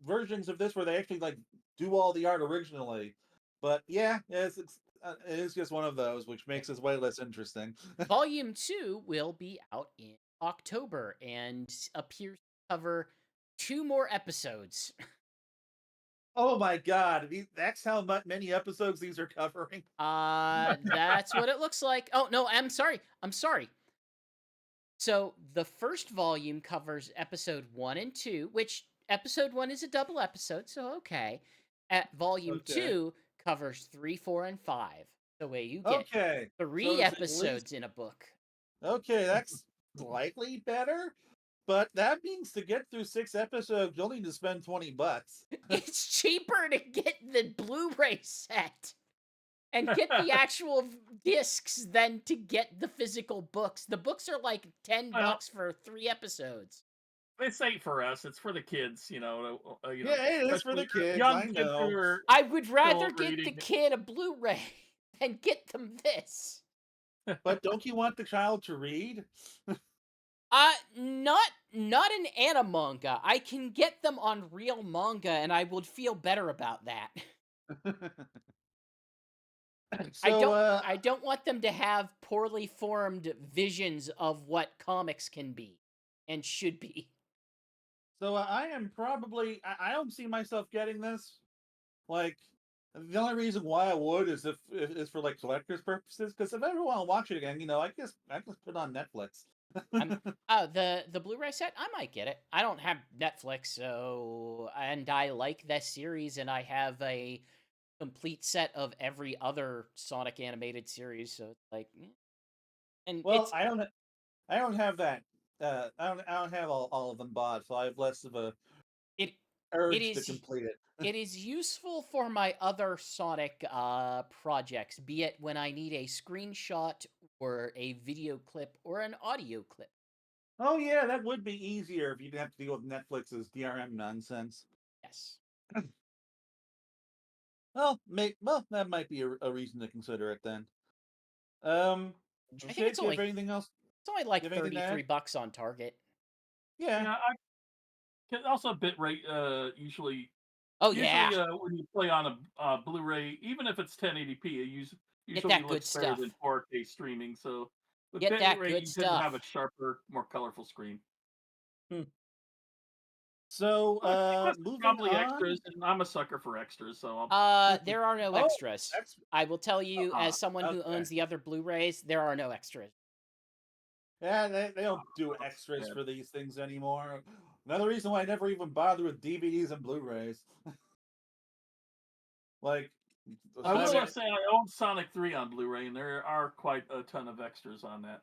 versions of this where they actually like do all the art originally. But yeah, it is just one of those, which makes this way less interesting. Volume 2 will be out in October and appears to cover 2 more episodes. Oh my god, that's how many episodes these are covering. That's what it looks like. Oh, no, I'm sorry. I'm sorry. So, the first volume covers episode 1 and 2, which episode 1 is a double episode, so okay. At volume Okay. 2 covers 3, 4, and 5. The way you get Okay. So 3 it's at least episodes in a book. okay, that's slightly better. But that means to get through 6 episodes, you'll need to spend $20. It's cheaper to get the Blu-ray set and get the actual discs than to get the physical books. The books are like 10 Well, bucks for 3 episodes. it's ain't for us. It's for the kids, Yeah, it is for especially the kids, young I kids who know. are I would rather still get the reading. kid a Blu-ray than get them this. But don't you want the child to read? Not an animanga. I can get them on real manga, and I would feel better about that. I So, don't I don't want them to have poorly formed visions of what comics can be and should be. I am probably I don't see myself getting this. Like, the only reason why I would is if is for like collector's purposes. Because if I ever want to watch it again, I just put it on Netflix. I'm the Blu-ray set, I might get it. I don't have Netflix, so and I like that series, and I have a complete set of every other Sonic animated series, so it's like, and Well, I don't have that. I don't have all of them bought, so I have less of a it it urge to is complete it. it is useful for my other Sonic projects, be it when I need a screenshot or a video clip or an audio clip. Oh yeah, that would be easier if you didn't have to deal with Netflix's DRM nonsense. Yes. Well, that might be a reason to consider it then. Um, I think Shake, do you have anything else? it's only Do you like have anything to add? $33 on Target. Yeah. Yeah, I can also bitrate. Usually, Oh yeah. when you play on a Blu-ray, even if it's 1080p, Get usually that good looks better stuff. than 4K streaming. So with Get that bitrate, good you tend to have a stuff. sharper, more colorful screen. Hmm. So, But plus, it's moving probably on. extras, and I'm a sucker for extras, so I'll. There are no Oh, extras. that's I will tell you, as someone who okay. owns the other Blu-rays, there are no extras. Yeah, they don't do That's extras bad. for these things anymore. Another reason why I never even bother with DVDs and Blu-rays. Like, I Me will too. aside, say I own Sonic 3 on Blu-ray, and there are quite a ton of extras on that.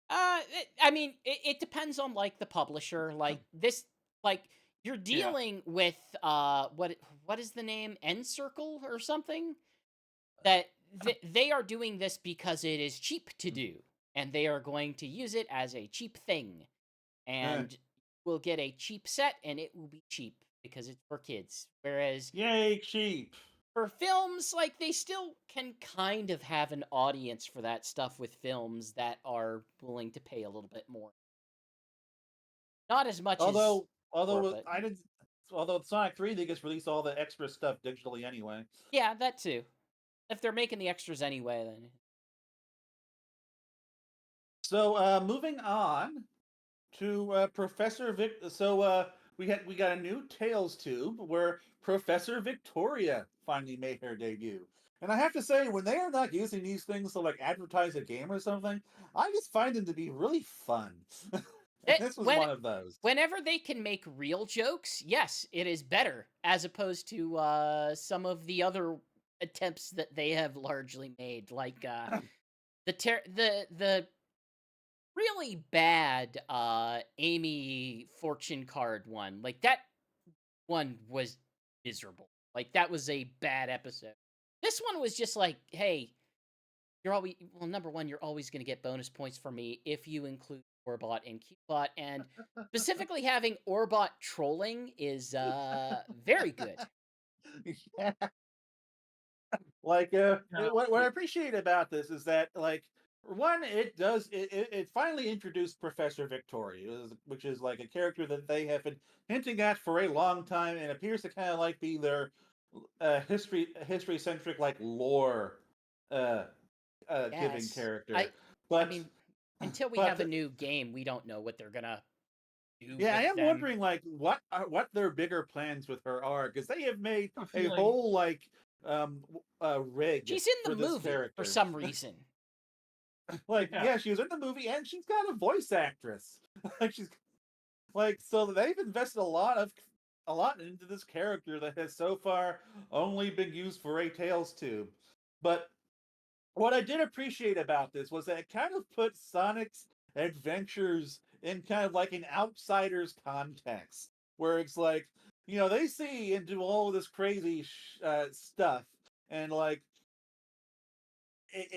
I mean, it depends on like the publisher. Like this, like you're Yeah. dealing with what is the name? End Circle or something? That they are doing this because it is cheap to do, and they are going to use it as a cheap thing, eh, and we'll get a cheap set, and it will be cheap because it's for kids. Whereas yay, cheap. for films, like they still can kind of have an audience for that stuff with films that are willing to pay a little bit more. Not as much as four, Although but I didn't. Although Sonic 3, they just released all the extra stuff digitally anyway. yeah, that too. If they're making the extras anyway, then So, moving on to Professor Vic. So, we got a new TailsTube where Professor Victoria finally made her debut. And I have to say, when they are not using these things to like advertise a game or something, I just find them to be really fun. And it, this was when one of those. whenever they can make real jokes, yes, it is better as opposed to some of the other attempts that they have largely made, like the really bad Amy fortune card one. Like that one was miserable. Like that was a bad episode. This one was just like, hey, you're always well. Number one, you're always going to get bonus points from me if you include Orbot and Qbot, and specifically having Orbot trolling is very good. Yeah. Like, Yeah. what I appreciate about this is that, like, one, it finally introduced Professor Victoria, which is like a character that they have been hinting at for a long time, and appears to kind of like be their history centric like lore uh, giving Yes, character. I But mean, until we have but a new game, we don't know what they're gonna do yeah, I with am them. wondering like what their bigger plans with her are, because they have made I have a a feeling. whole like rig She's in for the this movie for character. some reason. Like, Yeah. yeah, she was in the movie and she's got a voice actress. Like, she's like, so they've invested a lot into this character that has so far only been used for a Tails tube. But what I did appreciate about this was that it kind of put Sonic's adventures in kind of like an outsider's context, where it's like, they see and do all this crazy stuff, and like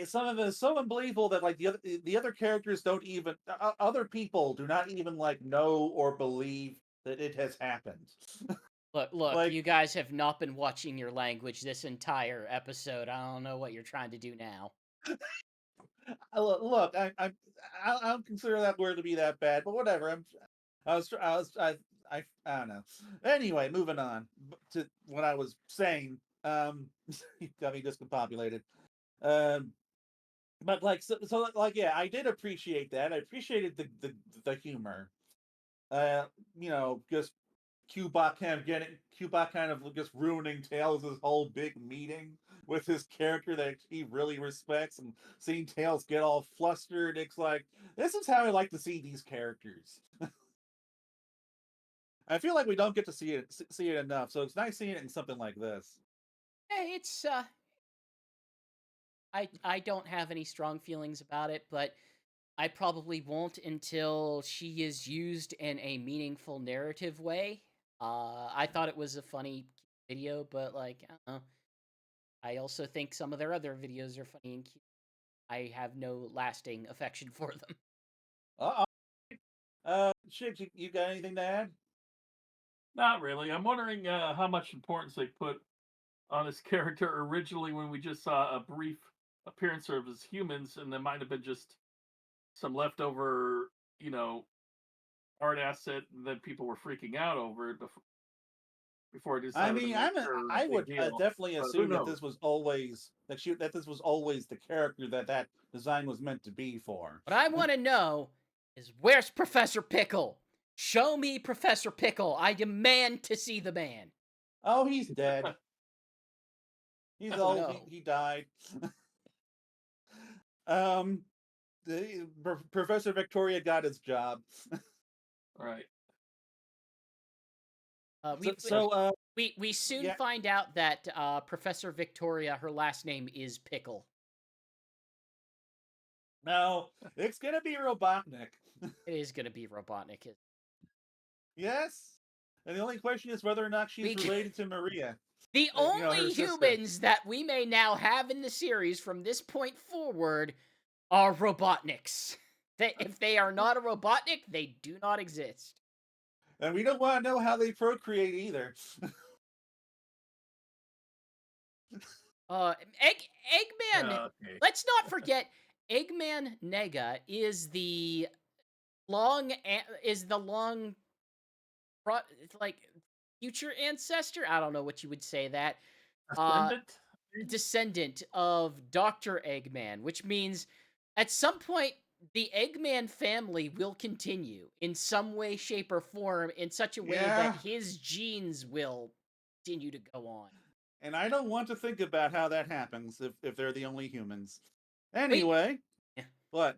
some of it is so unbelievable that like the other characters don't even other people do not even like know or believe that it has happened. Look, Like, you guys have not been watching your language this entire episode. I don't know what you're trying to do now. Look, I don't consider that word to be that bad, but whatever. I don't know. Anyway, moving on to what I was saying. You got me discombobulated. Um, but like yeah, I did appreciate that. I appreciated the humor. Uh, just Cuba kind of just ruining Tails' whole big meeting with his character that he really respects, and seeing Tails get all flustered. It's like, this is how I like to see these characters. I feel like we don't get to see it enough, so it's nice seeing it in something like this. It's I don't have any strong feelings about it, but I probably won't until she is used in a meaningful narrative way. I thought it was a funny video, but like, I don't know. I also think some of their other videos are funny and cute. I have no lasting affection for them. Uh Shigs, you got anything to add? Not really. I'm wondering how much importance they put on his character originally when we just saw a brief appearance of his humans, and there might have been just some leftover, art asset that people were freaking out over it before I I decided to mean, make sure a I big would deal. definitely But who assume that knows? this was always that this was always the character that design was meant to be for. What I want to know is where's Professor Pickle? Show me Professor Pickle. I demand to see the man. Oh, he's dead. He's Oh old. no. He died. um, Professor Victoria got his job. Right. Uh, So, we so uh, we soon yeah. find out that Professor Victoria, her last name is Pickle. No, it's gonna be Robotnik. It is going to be Robotnik. Yes, and the only question is whether or not she's We related to Maria. The Her only sister. humans that we may now have in the series from this point forward are Robotniks. If they are not a Robotnik, they do not exist. And we don't want to know how they procreate either. Eggman. Okay. Let's not forget, Eggman Nega is the long like future ancestor. I don't know what you would say that. Uh, Ascendant? Descendant of Dr. Eggman, which means at some point the Eggman family will continue in some way, shape, or form in such a way Yeah, that his genes will continue to go on. and I don't want to think about how that happens if they're the only humans. We Anyway, what?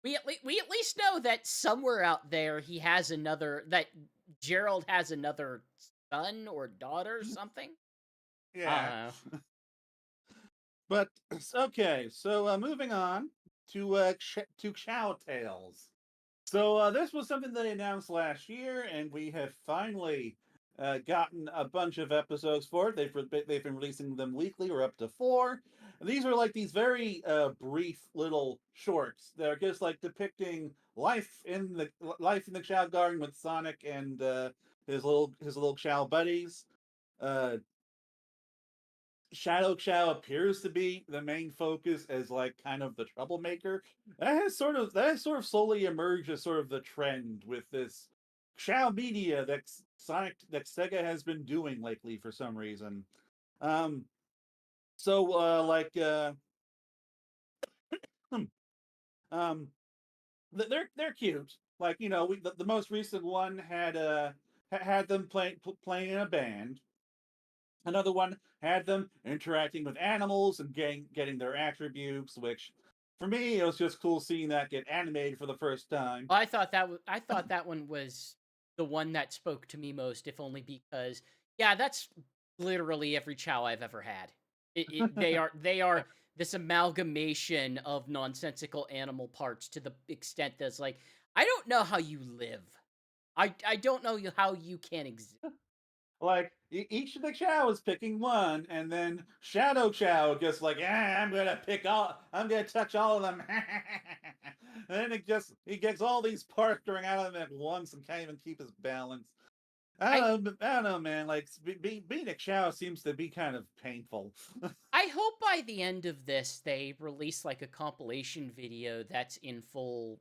we at least know that somewhere out there that Gerald has another son or daughter or something. Yeah. I But okay, so moving on to ChaoTales. So this was something they announced last year, and we have finally gotten a bunch of episodes for it. They've been releasing them weekly, or up to 4. And these are like these very brief little shorts. They're just like depicting life in the Chao Garden with Sonic and his little Chao buddies. Uh, Shadow Chow appears to be the main focus as like kind of the troublemaker. That has sort of slowly emerged as sort of the trend with this Chow media that Sega has been doing lately for some reason. Um so like um they're cute. Like, the most recent one had them playing in a band. Another one had them interacting with animals and getting their attributes, which for me it was just cool seeing that get animated for the first time. I thought that one was the one that spoke to me most, if only because yeah, that's literally every Chow I've ever had. They are this amalgamation of nonsensical animal parts to the extent that's like, I don't know how you live. I don't know how you can exist. Like each of the Chow is picking one, and then Shadow Chow just like, I'm gonna touch all of them. And then he gets all these parts going out of him at once and can't even keep his balance. I don't know, man. Like being a Chao seems to be kind of painful. I hope by the end of this they release like a compilation video that's in full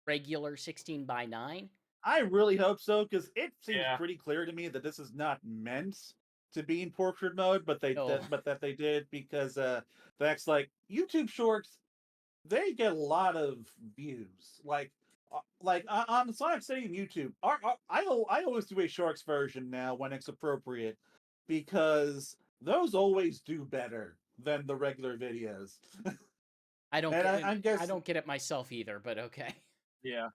regular 16:9. I really hope so, because it seems Yeah. pretty clear to me that this is not meant to be in portrait mode, but Oh, that they did, because that's like YouTube Shorts. They get a lot of views. On the Sonic Stadium YouTube, I always do a shorts version now when it's appropriate, because those always do better than the regular videos. I don't And get it. I I guess don't get it myself either, but okay. Yeah.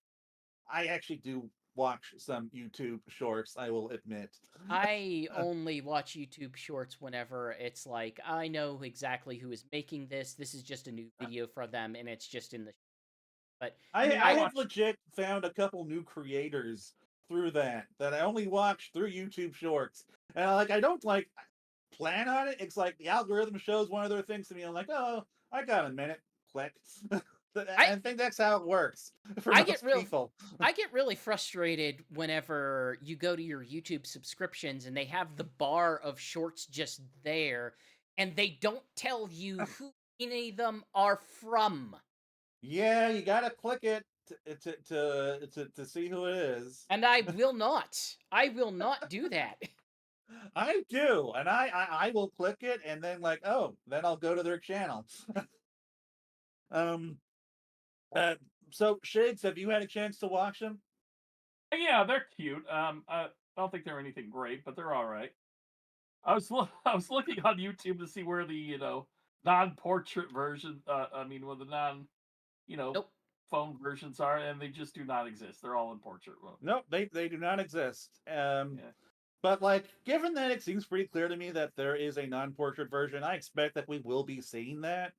I actually do watch some YouTube shorts, I will admit. I only watch YouTube shorts whenever it's like I know exactly who is making this. This is just a new video for them, and it's just in the. But I mean, I I have watch. legit found a couple new creators through that I only watch through YouTube Shorts, and I don't plan on it. It's like the algorithm shows one of their things to me. I'm like, oh, I got a minute. Click. I I think that's how it works for I get most real people. I get really frustrated whenever you go to your YouTube subscriptions and they have the bar of shorts just there, and they don't tell you who any of them are from. Yeah, you gotta click it to see who it is. And I will not. I will not do that. I do, and I will click it, and then then I'll go to their channel. um, uh, so Shigs, have you had a chance to watch them? Yeah, they're cute. I don't think they're anything great, but they're all right. I was looking on YouTube to see where the non-portrait version. I mean, where the non you know Nope. phone versions are, and they just do not exist. They're all in portrait mode. Nope, they do not exist. Yeah. But given that it seems pretty clear to me that there is a non-portrait version, I expect that we will be seeing that.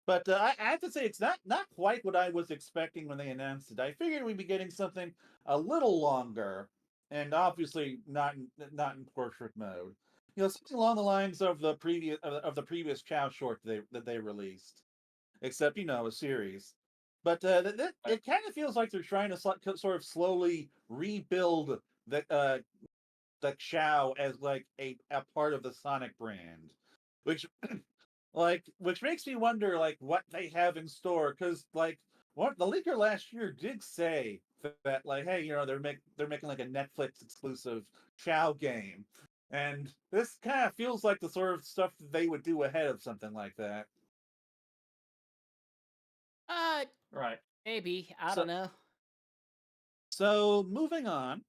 But I have to say, it's not quite what I was expecting when they announced it. I figured we'd be getting something a little longer, and obviously not in portrait mode. Something along the lines of the previous Chow short that they released, except a series. But it kind of feels like they're trying to sort of slowly rebuild the Chow as a part of the Sonic brand, which which makes me wonder what they have in store, because what the leaker last year did say that hey, they're making like a Netflix exclusive Chow game, and this kind of feels like the sort of stuff that they would do ahead of something like that. Uh, Right. maybe. I So don't know. moving on.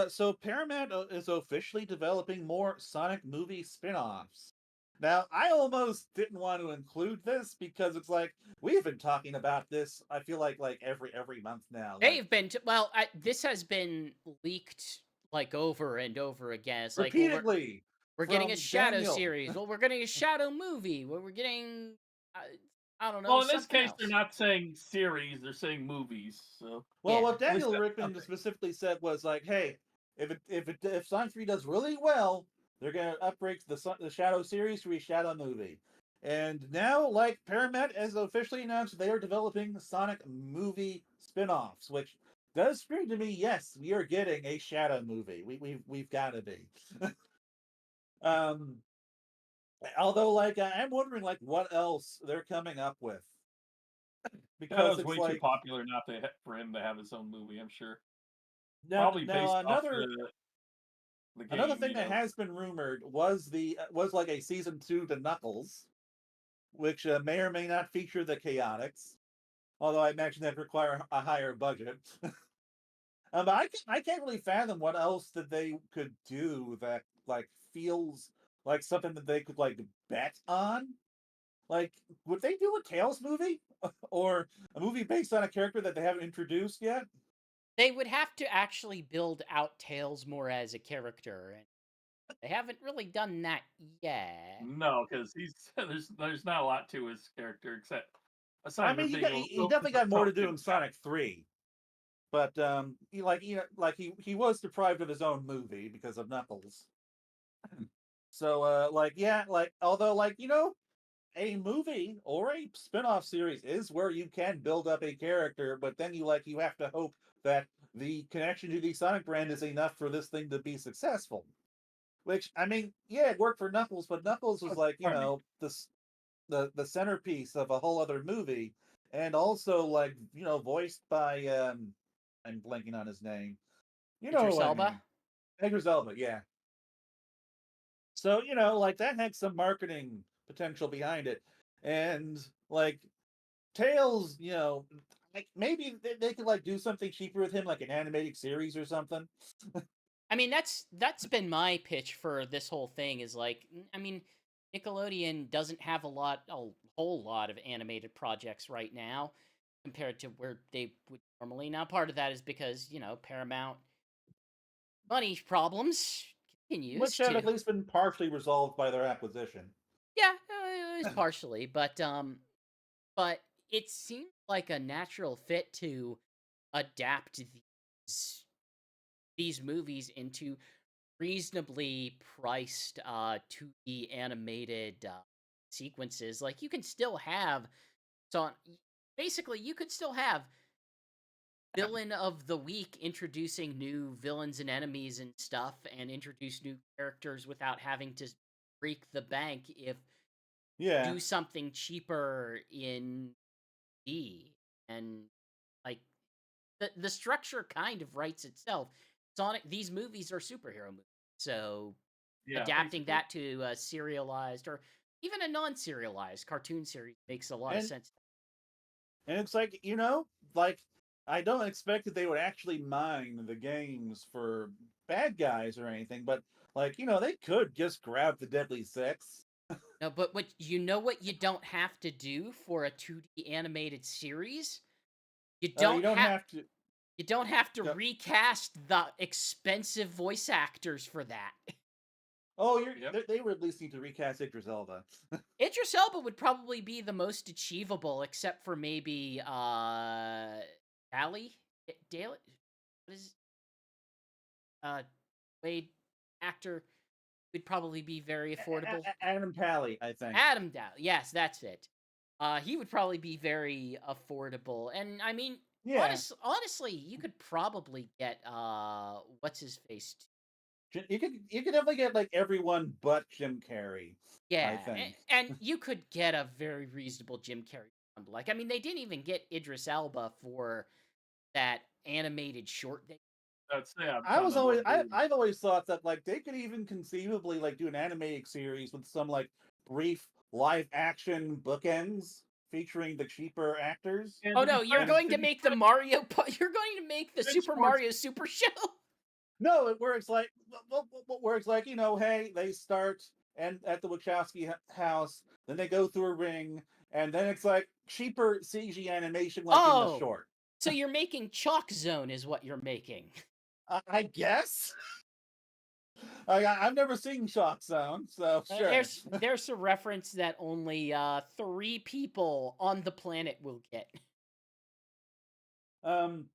So Paramount is officially developing more Sonic movie spin-offs. Now, I almost didn't want to include this, because it's like we've been talking about this. I feel like every month now. They've been well. This has been leaked like over and over again. It's like, well, Repeatedly we're getting a from Shadow Daniel. series. Well, we're getting a Shadow movie. Well, we're getting, uh, I don't know, Well, in this something case, they're else. not saying series; they're saying movies. So Well, Yeah. what at least Daniel that's Rickman something. specifically said was hey, if Sonic 3 does really well, they're gonna upgrade the Shadow series to a Shadow movie. And now, Paramount has officially announced they are developing Sonic movie spin-offs, which does scream to me, yes, we are getting a Shadow movie. We've got to be. um, Although, I'm wondering what else they're coming up with, because Shadow's it's way too popular not for him to have his own movie. I'm sure. Probably based now off the another game. thing that has been rumored was a season 2 to Knuckles, which may or may not feature the Chaotix. Although I imagine that'd require a higher budget. But I can't really fathom what else that they could do that feels like something that they could bet on. Would they do a Tails movie or a movie based on a character that they haven't introduced yet? They would have to actually build out Tails more as a character, and they haven't really done that yet. No, because he's there's not a lot to his character except I aside mean, from being a he little definitely got more to do in token guy. Sonic 3. But he was deprived of his own movie because of Knuckles. So yeah, although a movie or a spin-off series is where you can build up a character, but then you have to hope that the connection to the Sonic brand is enough for this thing to be successful. Which, I mean, yeah, it worked for Knuckles, but Knuckles was Oh, like, pardon me. the centerpiece of a whole other movie, and also like, voiced by I'm blanking on his name. You know Idris who I Elba. mean? Idris Elba, yeah. So, like that had some marketing potential behind it. And like Tails, like maybe they could like do something cheaper with him, like an animated series or something. I mean, that's been my pitch for this whole thing. Is like, I mean, Nickelodeon doesn't have a whole lot of animated projects right now compared to where they would normally. Now, part of that is because Paramount money problems Which continues have to. at least been partially resolved by their acquisition. Yeah, it was partially, but it seemed like a natural fit to adapt these movies into reasonably priced 2D animated sequences. Like you can still have so basically you could still have villain of the week introducing new villains and enemies and stuff and introduce new characters without having to break the bank if Yeah. do something cheaper in D and like the structure kind of writes itself. Sonic these movies are superhero movies. So Yeah, adapting basically. that to a serialized or even a non-serialized cartoon series makes a lot of And sense. and it's like, like I don't expect that they would actually mine the games for bad guys or anything, but like, they could just grab the Deadly Six. No, but what you don't have to do for a 2D animated series? You You don't don't have have to you don't have to go. recast the expensive voice actors for that. Oh, Yep. they would at least need to recast Idris Elba. Idris Elba would probably be the most achievable, except for maybe Daly. Daly, what is uh Wade actor would probably be very affordable. Adam Pally, I think. Adam Daly, yes, that's it. He would probably be very affordable, and I mean, Yeah, honestly, you could probably get what's his face? you could definitely get like everyone but Jim Carrey, I Yeah, think. and you could get a very reasonable Jim Carrey. Like, I mean, they didn't even get Idris Elba for that animated short. That's yeah. I Kind was of always what I they. I've always thought that like they could even conceivably like do an animated series with some like brief live action bookends featuring the cheaper actors. And Oh to be no, you're frank, And going to make the Mario. You're going to make the Vince Super wants Mario Super Show. no, where it's like where it's like, hey, they start and at the Wachowski house, then they go through a ring, and then it's like cheaper CG animation like in the Oh, short. so you're making Chalk Zone, is what you're making. I guess. I've never seen Shock Zone, so sure. There's a reference that only 3 people on the planet will get. Um,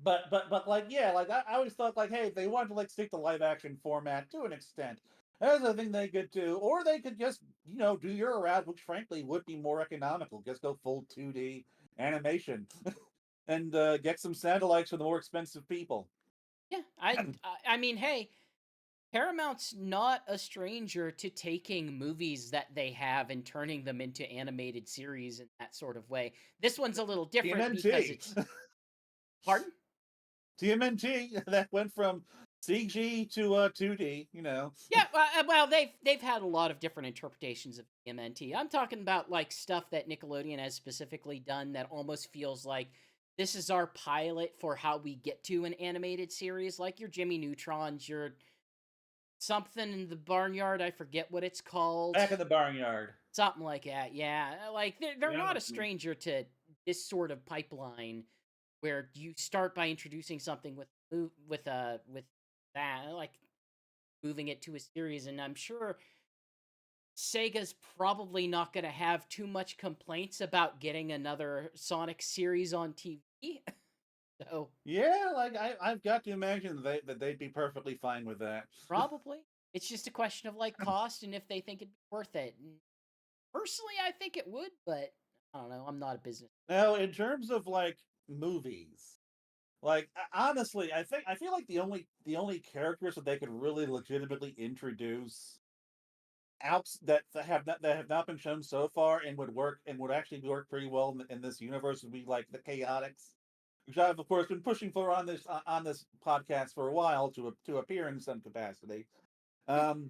but like yeah, like I always thought like, hey, they wanted to like stick to live action format to an extent. That's a thing they could do, or they could just do your route, which frankly would be more economical. Just go full 2D animation and get some satellites for the more expensive people. Yeah, I mean, hey, Paramount's not a stranger to taking movies that they have and turning them into animated series in that sort of way. This one's a little different because TMNT, it's pardon? TMNT that went from CG to 2D. Yeah, well, they've had a lot of different interpretations of TMNT. I'm talking about like stuff that Nickelodeon has specifically done that almost feels like this is our pilot for how we get to an animated series, like your Jimmy Neutrons, your something in the barnyard. I forget what it's called. Back in the barnyard. Something like that. Yeah, like they're yeah. not a stranger to this sort of pipeline where you start by introducing something with that like moving it to a series, and I'm sure Sega's probably not going to have too much complaints about getting another Sonic series on TV. So Yeah, like I've got to imagine that they'd be perfectly fine with that. probably it's just a question of like cost and if they think it'd be worth it. And personally, I think it would, but I don't know. I'm not a business. Now, in terms of like movies, Like honestly, I feel like the only characters that they could really legitimately introduce out that have not been shown so far and would actually work pretty well in this universe would be like the Chaotix, which I've of course been pushing for on this podcast for a while to appear in some capacity. Um,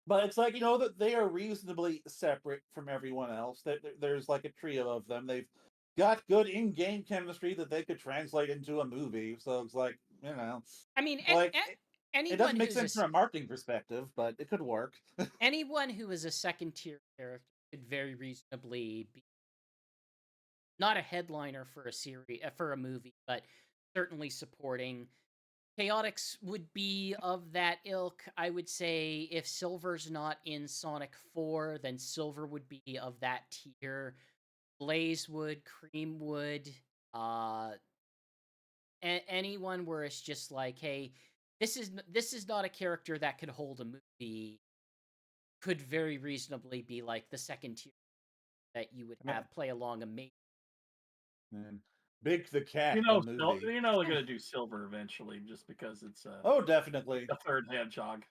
but it's like that they are reasonably separate from everyone else. There's like a trio of them. They've got good in-game chemistry that they could translate into a movie. So it's like I mean, like it anyone doesn't make who's sense from a marketing perspective, but it could work. anyone who is a second tier character could very reasonably be not a headliner for a series for a movie, but certainly supporting. Chaotix would be of that ilk. I would say if Silver's not in Sonic 4, then Silver would be of that tier. Blaze would, Cream would, uh, anyone where it's just like, hey, this is not a character that could hold a movie. Could very reasonably be like the second tier that you would have play along a main. And Big the Cat, You the know, movie. they're gonna do Silver eventually, just because it's Oh, definitely. a third hedgehog.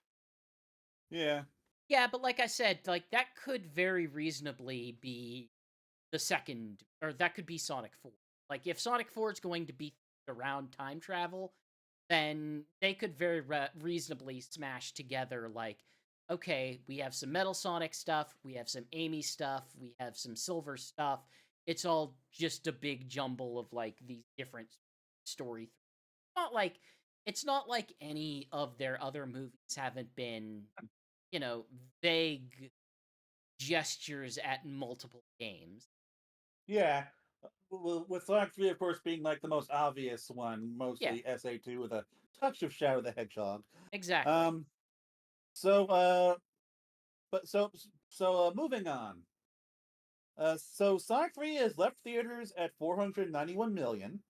Yeah. Yeah, but like I said, like that could very reasonably be the second, or that could be Sonic 4. Like if Sonic 4 is going to be around time travel, then they could very reasonably smash together like, okay, we have some Metal Sonic stuff, we have some Amy stuff, we have some Silver stuff. It's all just a big jumble of like these different story. Not like it's not like any of their other movies haven't been, you know, vague gestures at multiple games. Yeah. With Sonic 3, of course, being like the most obvious one, Yeah, mostly SA2 with a touch of Shadow the Hedgehog. exactly. Um, so moving on. So Sonic 3 has left theaters at 491 million.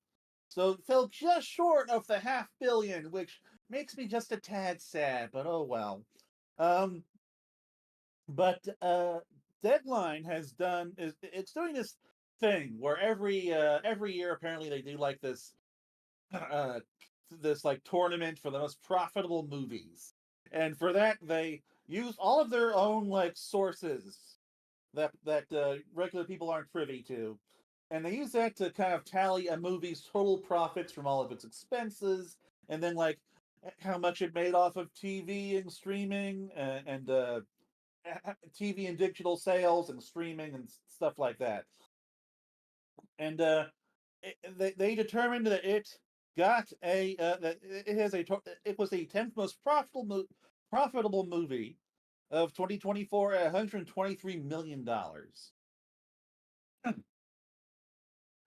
So it fell just short of the half billion, which makes me just a tad sad, but oh well. Um, but Deadline has done is it's doing this thing where every year apparently they do like uh this like tournament for the most profitable movies, and for that they use all of their own like sources that regular people aren't privy to, and they use that to kind of tally a movie's total profits from all of its expenses, and then like how much it made off of TV and streaming and TV and digital sales and streaming and stuff like that. And they determined that it was the 10th most profitable movie of 2024 at $123 million.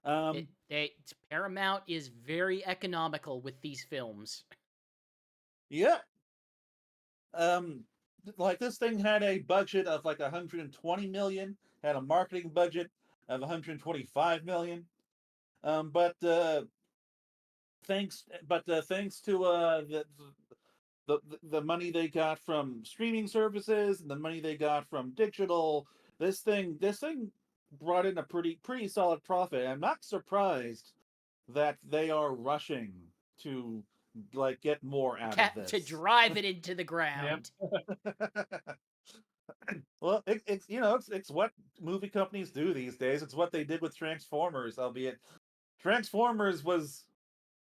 Um, Paramount is very economical with these films. yeah. Um, like this thing had a budget of like 120 million, had a marketing budget of 125 million. But thanks to the money they got from streaming services and the money they got from digital, this thing brought in a pretty solid profit. I'm not surprised that they are rushing to like get more out of To this. drive it into the Yep. ground. Well, it's what movie companies do these days. It's what they did with Transformers, albeit Transformers was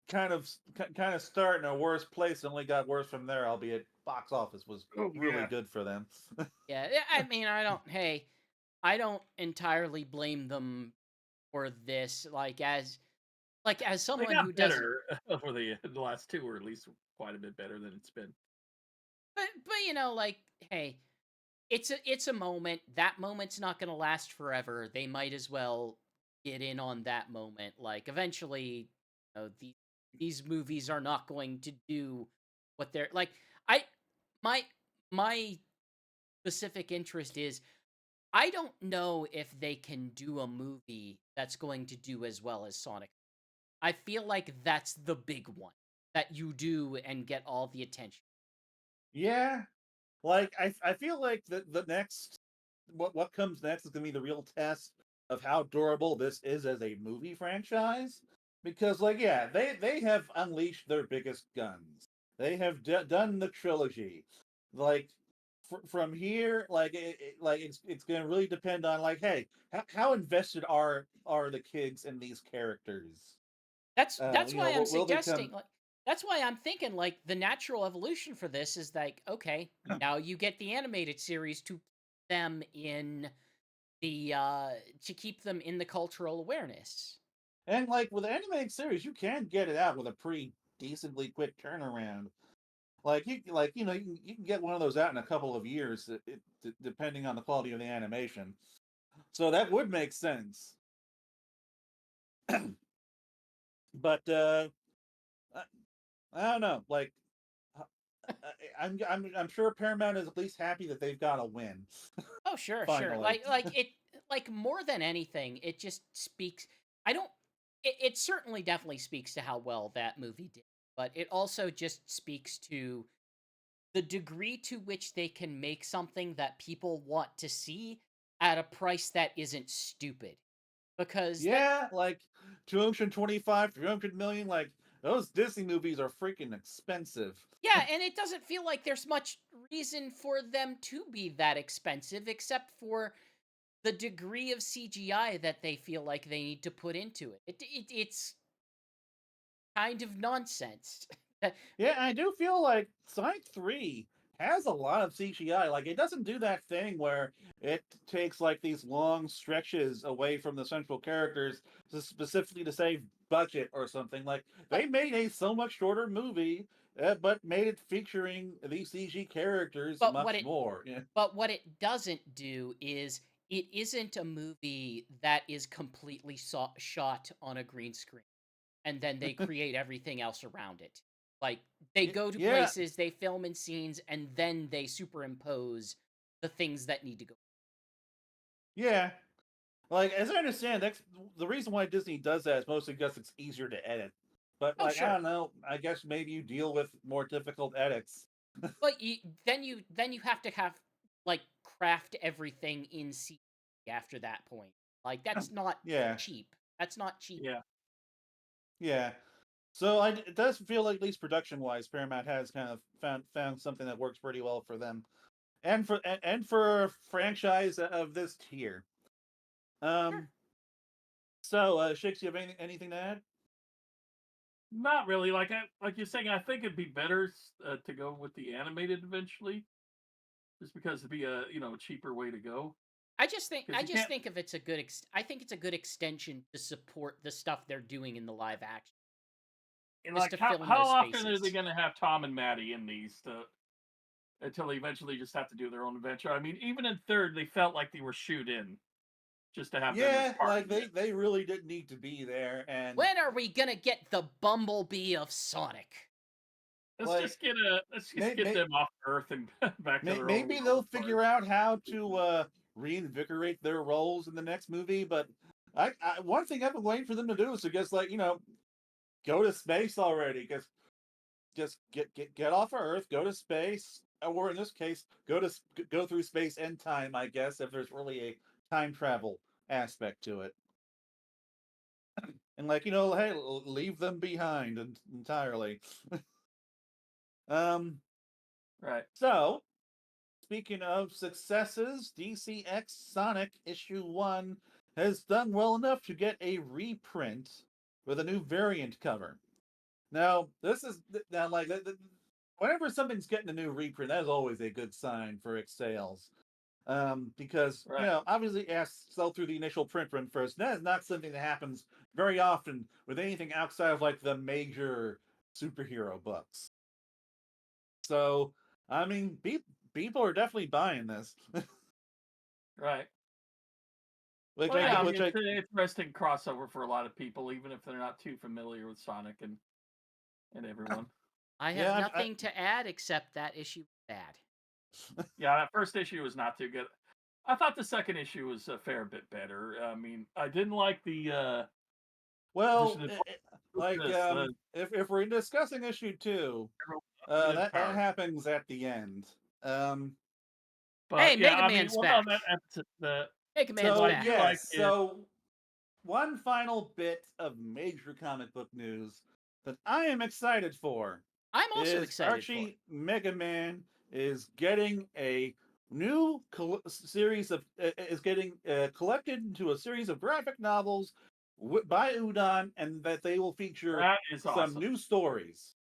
kind of start in a worse place and only got worse from there, albeit box office was Oh really yeah. good for them. Yeah, I mean, I don't entirely blame them for this. As They someone got who doesn't, better over the last two, or at least quite a bit better than it's been. but like, hey, it's a moment. That moment's not going to last forever. They might as well get in on that moment. Like eventually, these movies are not going to do what they're like. I my my specific interest is I don't know if they can do a movie that's going to do as well as Sonic. I feel like that's the big one that you do and get all the attention. Yeah, like I feel like the next what comes next is gonna be the real test of how durable this is as a movie franchise. because like yeah, they have unleashed their biggest guns. They have done the trilogy. Like from here, like it's going to really depend on like, hey, how invested are the kids in these characters? That's why I'm Will they come? suggesting, like, that's why I'm thinking, like, the natural evolution for this is like, okay, now you get the animated series to them in the to keep them in the cultural awareness. And like with the animated series, you can get it out with a pretty decently quick turnaround. You can get one of those out in a couple of years, depending on the quality of the animation. So that would make sense. But I, I don't know. Like uh, I'm sure Paramount is at least happy that they've got a win. Oh, sure, sure. Finally. Like more than anything, it just speaks. I don't. It certainly definitely speaks to how well that movie did, but it also just speaks to the degree to which they can make something that people want to see at a price that isn't stupid. Because that, Yeah, like 225, 300 million. Like those Disney movies are freaking expensive. yeah, and it doesn't feel like there's much reason for them to be that expensive, except for the degree of CGI that they feel like they need to put into it. It's kind of nonsense. Yeah, I do feel like Sonic 3 has a lot of CGI. Like, it doesn't do that thing where it takes, like, these long stretches away from the central characters specifically to save budget or something. Like, but they made a so much shorter movie, but made it featuring these CG characters but what much it more. Yeah. but what it doesn't do is it isn't a movie that is completely shot on a green screen and then they create everything else around it. Like they go to Yeah, places, they film in scenes, and then they superimpose the things that need to go. yeah. Like, as I understand, that's the reason why Disney does that is mostly because it's easier to edit. But Oh, like, I sure. don't know. I guess maybe you deal with more difficult edits. But then you have to have like craft everything in C after that point. Like that's not Yeah, cheap. That's not cheap. Yeah. yeah. So it does feel like, at least production-wise, Paramount has kind of found something that works pretty well for them, and for a franchise of this tier. Sure. Um. Shigs, you have anything to add? Not really. Like you're saying, I think it'd be better to go with the animated eventually, just because it'd be a cheaper way to go. I Because you just can't. think if it's a good I think it's a good extension to support the stuff they're doing in the live action, And just like to how fill in how those often are they spaces. going to have Tom and Maddie in these until they eventually just have to do their own adventure? I mean, even in third, they felt like they were shoot in just to have them as Yeah, part like of it. they really didn't need to be there, and When are we gonna get the Bumblebee of Sonic? like Let's just get them off Earth and back to their own maybe world they'll as far figure out how to reinvigorate their roles in the next movie. But one thing I've been waiting for them to do is to just like go to space already. Because just get off of Earth, go to space, or in this case, go through space and time. I guess if there's really a time travel aspect to it, and like hey, leave them behind entirely. Um. right. So speaking of successes, DCX Sonic Issue 1 has done well enough to get a reprint with a new variant cover. Now, this is now like whenever something's getting a new reprint, that is always a good sign for its sales. Because Right. obviously, it has to sell through the initial print run first. That is not something that happens very often with anything outside of like the major superhero books. So, I mean, people are definitely buying this. Right. which Well, I yeah, get, I mean, which I it's an interesting crossover for a lot of people, even if they're not too familiar with Sonic and everyone. I have yeah, nothing to add except that issue was bad. Yeah, that first issue was not too good. I thought the second issue was a fair bit better. I mean, I didn't like well, the like the if we're discussing issue 2, that power. happens at the end. Um, Hey, But yeah, Mega I mean, Man's well, no, back. the Mega Man's what I so back. do like yes, is one final bit of major comic book news that I am excited for I'm also is excited for it. Archie Mega Man is getting a new series of is getting collected into a series of graphic novels by Udon, and that they will feature That is some awesome. new stories.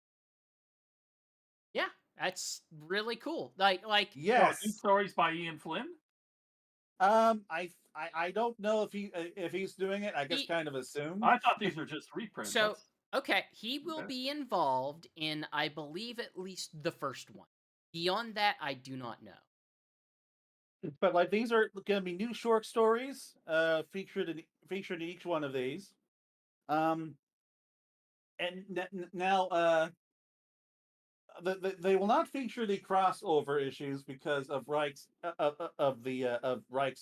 Yeah, that's really cool. Like Well, new Yes. stories by Ian Flynn. I don't know if he's doing it. I guess He- kind of assumed. I thought these were just reprints. so okay, he will Okay. be involved in, I believe, at least the first one. Beyond that, I do not know. But like these are going to be new short stories featured in each one of these. Um, and now they will not feature the crossover issues because of Reich's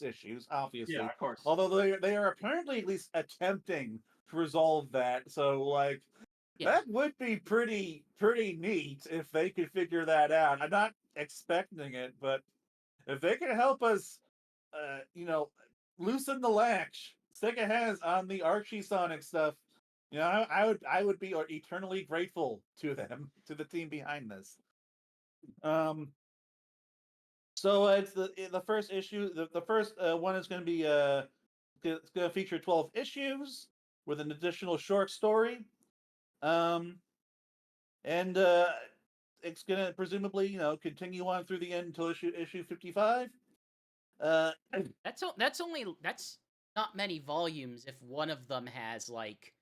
issues, obviously. Yeah, of course. Although they are apparently at least attempting to resolve that. So like Yeah. that would be pretty neat if they could figure that out. I'm not expecting it, but if they can help us, loosen the latch, SEGA has on the Archie Sonic stuff, I would be eternally grateful to them, to the team behind this. So it's the first issue. The first one is going to be it's going to feature 12 issues with an additional short story. And it's going to presumably continue on through the end until issue 55. That's not many volumes if one of them has like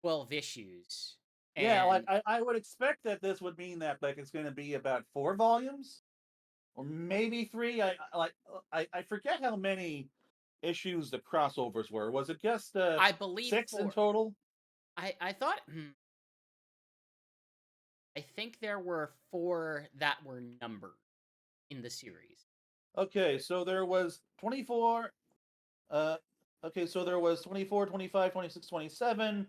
12 issues. Yeah, like And I would expect that this would mean that like it's going to be about 4 volumes, or maybe 3. I forget how many issues the crossovers were. Was it just I believe 6 in 4. total? I thought I think there were 4 that were numbered in the series. Okay, so there was 24. Uh, okay, so there was 24, 25, 26, 27,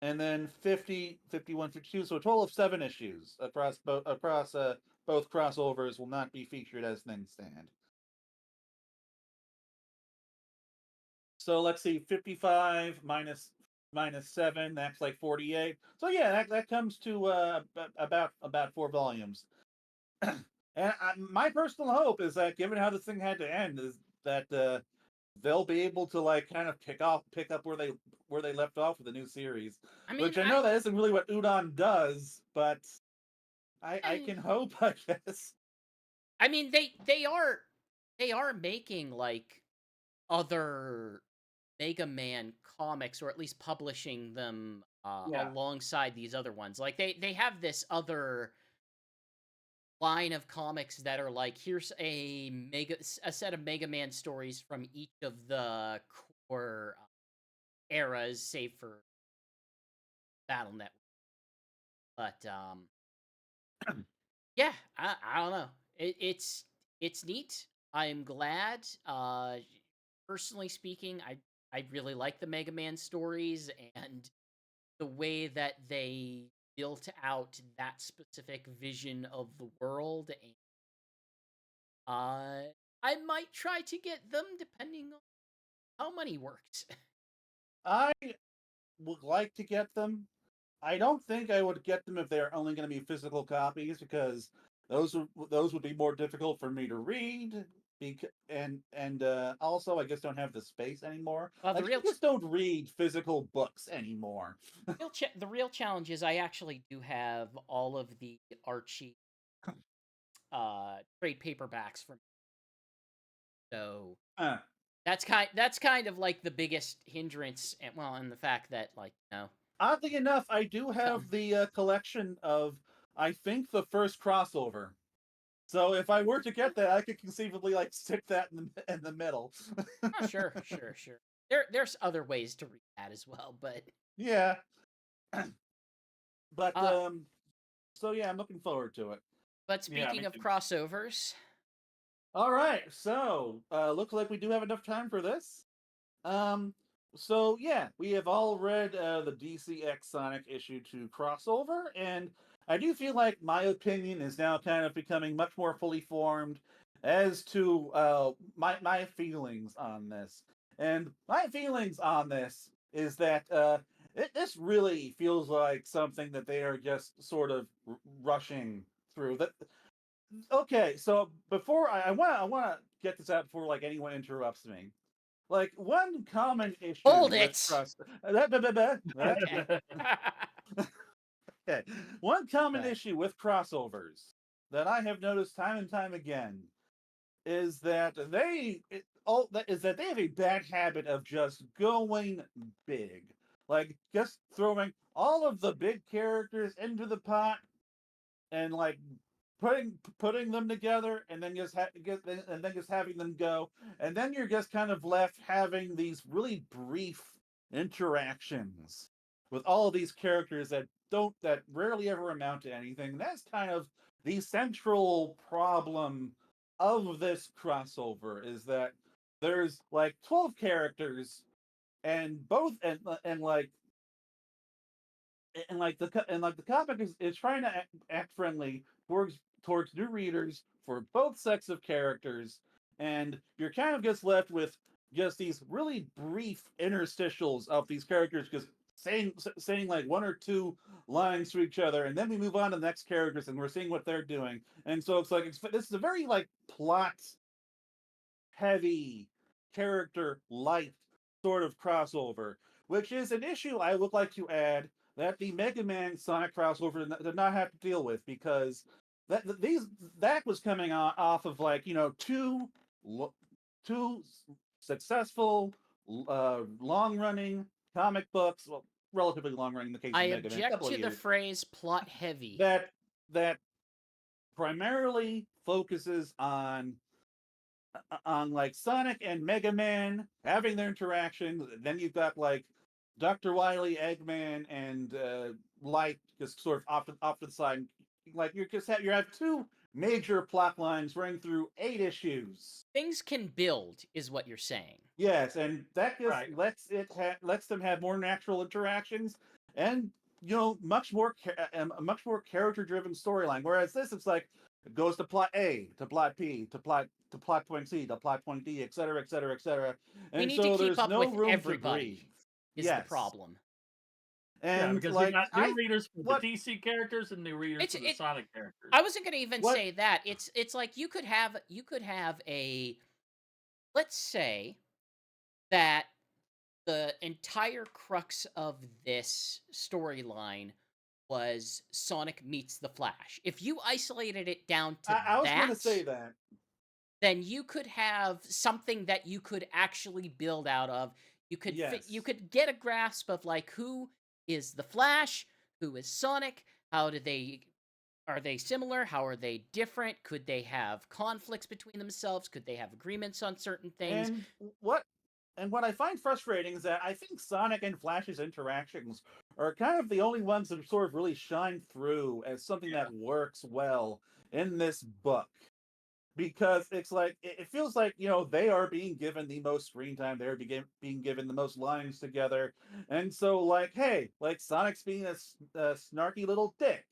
and then 50, 51, 52. So a total of 7 issues across both crossovers will not be featured as things stand. So let's see, 55 minus 7, that's like 48. So yeah, that comes to about 4 volumes. And my personal hope is that, given how this thing had to end, is that they'll be able to like kind of pick up where they left off with the new series. I mean, Which I know that isn't really what Udon does, but I eh, can hope, I guess. I mean they are making like other Mega Man comics, or at least publishing them Yeah. alongside these other ones. Like they have this other line of comics that are like, here's a set of Mega Man stories from each of the core eras, save for Battle Network. But yeah, I don't know. It's neat. I'm glad. Personally speaking, I really like the Mega Man stories and the way that they built out that specific vision of the world. And I might try to get them depending on how money works. I would like to get them. I don't think I would get them if they're only going to be physical copies, because those would be more difficult for me to read. And also, I just don't have the space anymore. Well, Like, you just don't read physical books anymore. the real challenge is I actually do have all of the Archie trade paperbacks from, so Uh, that's kind of like the biggest hindrance, and well, and the fact that, like, Oddly enough, I do have the collection of, I think, the first crossover. So if I were to get that, I could conceivably like stick that in the middle. oh, sure. There's other ways to read that as well, but Yeah. But uh so yeah, I'm looking forward to it. but Yeah, speaking me of too. crossovers, All right, so looks like we do have enough time for this. Um, so yeah, we have all read the DCX Sonic issue 2 crossover, and I do feel like my opinion is now kind of becoming much more fully formed as to my feelings on this. And my feelings on this is that this really feels like something that they are just sort of rushing through. That okay? So before I want to get this out before like anyone interrupts me. Like one common issue Hold with it. cross. Okay. Okay. One common Right. issue with crossovers that I have noticed time and time again is that they have a bad habit of just going big, like just throwing all of the big characters into the pot and like putting them together and then just having them go, and then you're just kind of left having these really brief interactions with all of these characters that rarely ever amount to anything. That's kind of the central problem of this crossover, is that there's like 12 characters and both and like the comic is trying to act friendly towards new readers for both sets of characters, and you're kind of just left with just these really brief interstitials of these characters just saying like one or two lines to each other, and then we move on to the next characters and we're seeing what they're doing. And so it's like this is a very like plot heavy, character light sort of crossover, which is an issue I would like to add that the Mega Man Sonic crossover did not have to deal with, because that was coming off of like two successful long running comic books, well, relatively long running in the case I of Mega Man, a object couple of to the years, phrase plot heavy. that primarily focuses on like Sonic and Mega Man having their interactions. Then you've got like Dr. Wily, Eggman, and Light just sort of off to the side. Like you have two major plot lines running through 8 issues. Things can build, is what you're saying. Yes, and that just Right. lets them have more natural interactions and a much more character driven storyline. Whereas this, it's like it goes to plot A, to plot B, to plot point C, to plot point D, etc., etc., etc. We And need to so keep there's up no with room to breathe. everybody, is the Yes, problem. Yeah, and because you like got new readers for the what DC characters and new readers It's for the it. Sonic characters. I wasn't gonna even what say that. It's like you could have a, let's say that the entire crux of this storyline was Sonic meets the Flash. If you isolated it down to I was going to that, say that. then you could have something that you could actually build out of. You Yes, could get a grasp of like who is the Flash, who is Sonic, how do they are they similar, how are they different, could they have conflicts between themselves, could they have agreements on certain things. and what what I find frustrating is that I think Sonic and Flash's interactions are kind of the only ones that sort of really shine through as something Yeah. that works well in this book. Because it's like it feels like they are being given the most screen time, they're being given the most lines together, and so like hey, like Sonic's being a snarky little dick,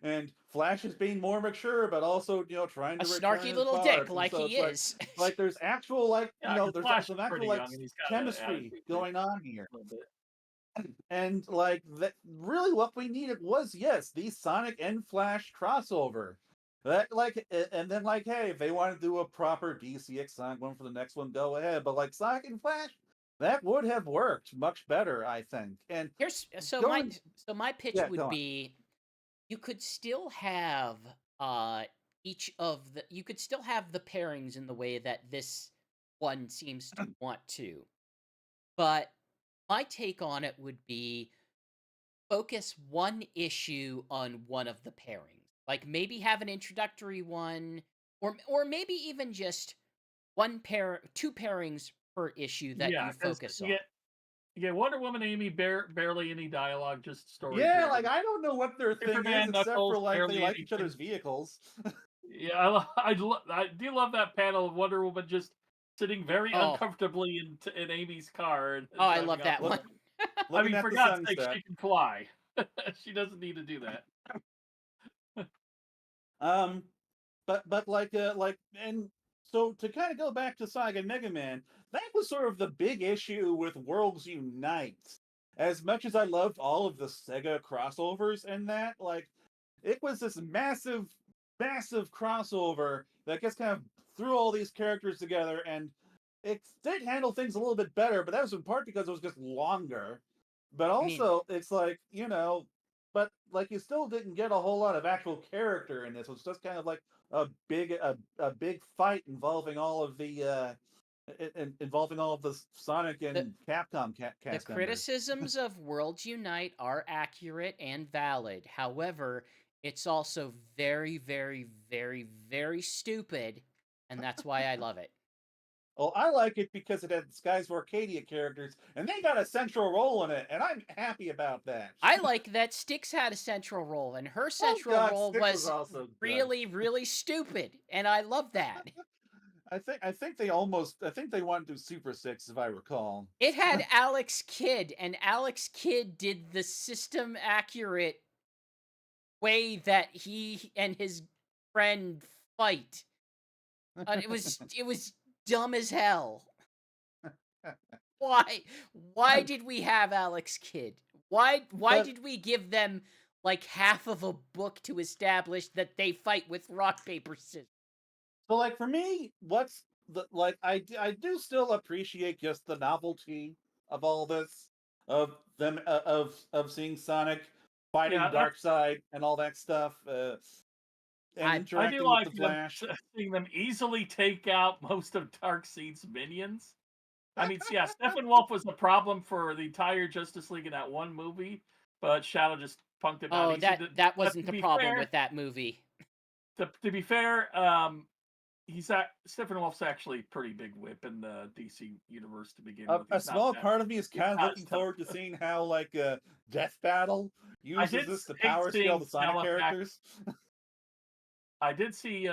and Flash is being more mature, but also trying A to return snarky his little dick parts, and like so he it's like is. there's actual like Yeah, because there's Flash some is actual pretty like young and he's got an chemistry attitude going on here. a little bit. And like that really what we needed was, yes, the Sonic and Flash crossover. That like and then like hey, if they want to do a proper DCX Sonic one for the next one, go ahead. But like Sonic and Flash, that would have worked much better, I think. And Here's so my going so my pitch yeah, go would on. be you could still have uh you could still have the pairings in the way that this one seems to want to. But my take on it would be focus one issue on one of the pairings. Like maybe have an introductory one, or maybe even just two pairings per issue that Yeah, you because focus on. you get Wonder Woman, Amy, barely any dialogue, just story Yeah, like driven. I don't know what their thing is Superman, except for Knuckles, like they barely like each anything. other's vehicles. Yeah, I do love that panel of Wonder Woman just sitting very Oh, uncomfortably in Amy's car and oh, I driving love off. that one. Look, I looking mean, at for the God's sake, sunset. she can fly. She doesn't need to do that. But like and So to kind of go back to Sonic and Mega Man, that was sort of the big issue with Worlds Unite. As much as I loved all of the Sega crossovers in that, like it was this massive crossover that just kind of threw all these characters together, and it did handle things a little bit better, but that was in part because it was just longer. But I mean, also, it's like, but like you still didn't get a whole lot of actual character in this. It was just kind of like a big fight involving all of the Sonic the and Capcom the cast members. criticisms of Worlds Unite are accurate and valid. However, it's also very, very, very, very stupid, and that's why I love it. Well, I like it because it had Skies of Arcadia characters, and they got a central role in it, and I'm happy about that. I like that Styx had a central role, and her Oh central God, role Styx was was also good. really, really stupid, and I love that. I think they wanted to do Super Six, if I recall. It had Alex Kidd, and Alex Kidd did the system accurate way that he and his friend fight. It was dumb as hell. Why? Why did we have Alex Kidd? Why But did we give them like half of a book to establish that they fight with rock paper scissors? so, like, for me, what's the like I do still appreciate just the novelty of all this, of them, of seeing Sonic fighting Yeah, that's Darkseid and all that stuff, and I I do interacting with like the them Flash. seeing them easily take out most of Darkseid's minions. I mean, yeah, Steppenwolf was a problem for the entire Justice League in that one movie, but Shadow just punked him out Oh, easy. that But wasn't the problem with that movie. to be fair, Steppenwolf's actually a pretty big whip in the DC universe to begin with. A small part of me is He's kind of not looking so. forward to seeing how like Death Battle I uses did this to hate power scale seeing the Sonic Calabac. characters. I did see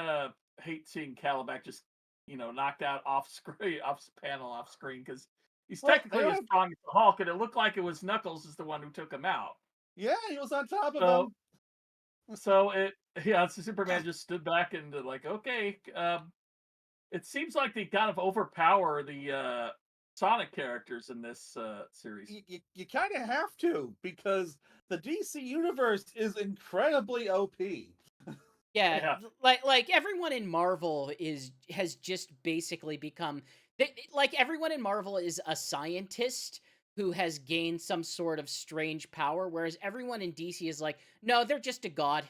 hate seeing Calabac just knocked out off screen, off screen because he's Well, technically as strong as the Hulk, and it looked like it was Knuckles is the one who took him out. yeah, he was on top of So him. so Superman just stood back and like, okay, it seems like they kind of overpower the Sonic characters in this series. You kind of have to, because the DC universe is incredibly OP. Yeah, Yeah, like everyone in Marvel has just basically become like everyone in Marvel is a scientist who has gained some sort of strange power, whereas everyone in DC is like, no, they're just a god.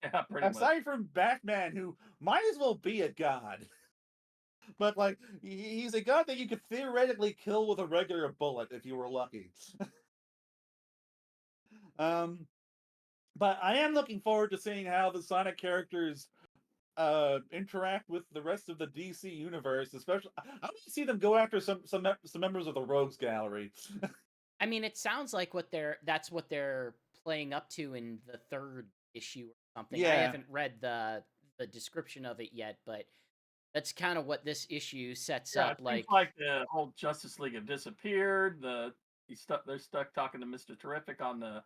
yeah, pretty much. Aside from Batman, who might as well be a god, but like he's a god that you could theoretically kill with a regular bullet if you were lucky. um, but I am looking forward to seeing how the Sonic characters interact with the rest of the DC universe. Especially, I want to see them go after some members of the Rogues Gallery. I mean, it sounds like that's what they're playing up to in the third issue or something. I Yeah, haven't read the description of it yet, but that's kind of what this issue sets Yeah, up. it seems Like, like the whole Justice League have disappeared. They're stuck talking to Mr. Terrific on the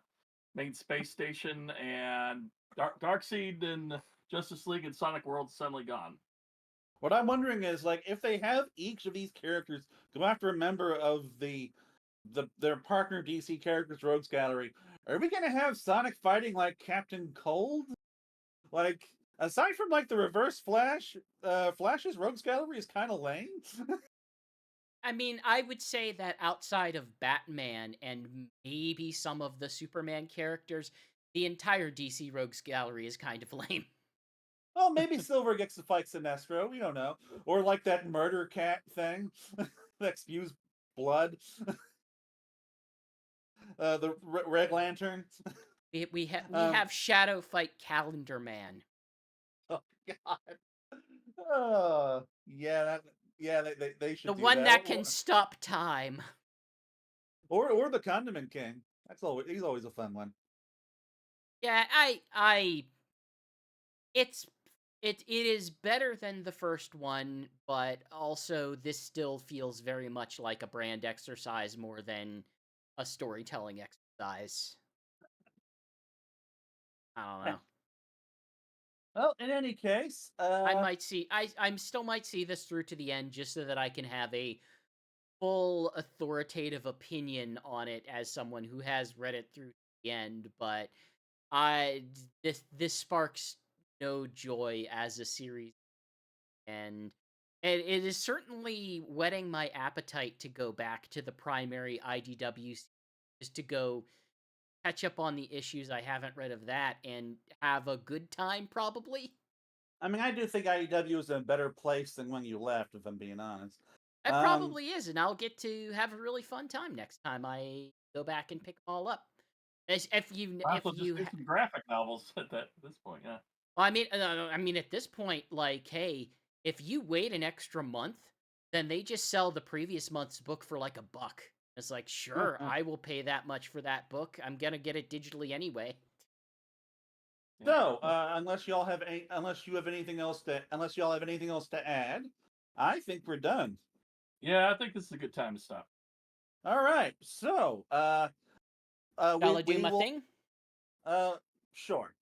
main space station, and Darkseid and Justice League and Sonic World suddenly gone. what I'm wondering is, like, if they have each of these characters go after a member of their partner DC characters Rogues Gallery, are we gonna have Sonic fighting like Captain Cold? Like, aside from like the Reverse Flash, Flash's Rogues Gallery is kind of lame. I mean, I would say that outside of Batman and maybe some of the Superman characters, the entire DC Rogues Gallery is kind of lame. Well, maybe Silver gets to fight Sinestro. We don't know, or like that murder cat thing that spews blood. The Red Lantern. We Um, have Shadow fight Calendar Man, oh God. Yeah, they the should do one that. that can stop time. Or the Condiment King. He's always a fun one. Yeah, it's it is better than the first one, but also this still feels very much like a brand exercise more than a storytelling exercise. I don't know. Well, in any case, I still might see this through to the end just so that I can have a full authoritative opinion on it as someone who has read it through to the end, but this sparks no joy as a series, and it is certainly whetting my appetite to go back to the primary IDW just to go catch up on the issues I haven't read of that and have a good time, probably. I mean, I do think IEW is in a better place than when you left, if I'm being honest. It probably is, and I'll get to have a really fun time next time I go back and pick them all up. Might If as well just you, do some graphic novels at this point. Yeah. I mean, at this point, like, hey, if you wait an extra month, then they just sell the previous month's book for like $1. It's like, sure, I will pay that much for that book. I'm gonna get it digitally anyway. So, unless y'all have anything else to add, I think we're done. Yeah, I think this is a good time to stop. All right. So, Shall I do my thing? Sure.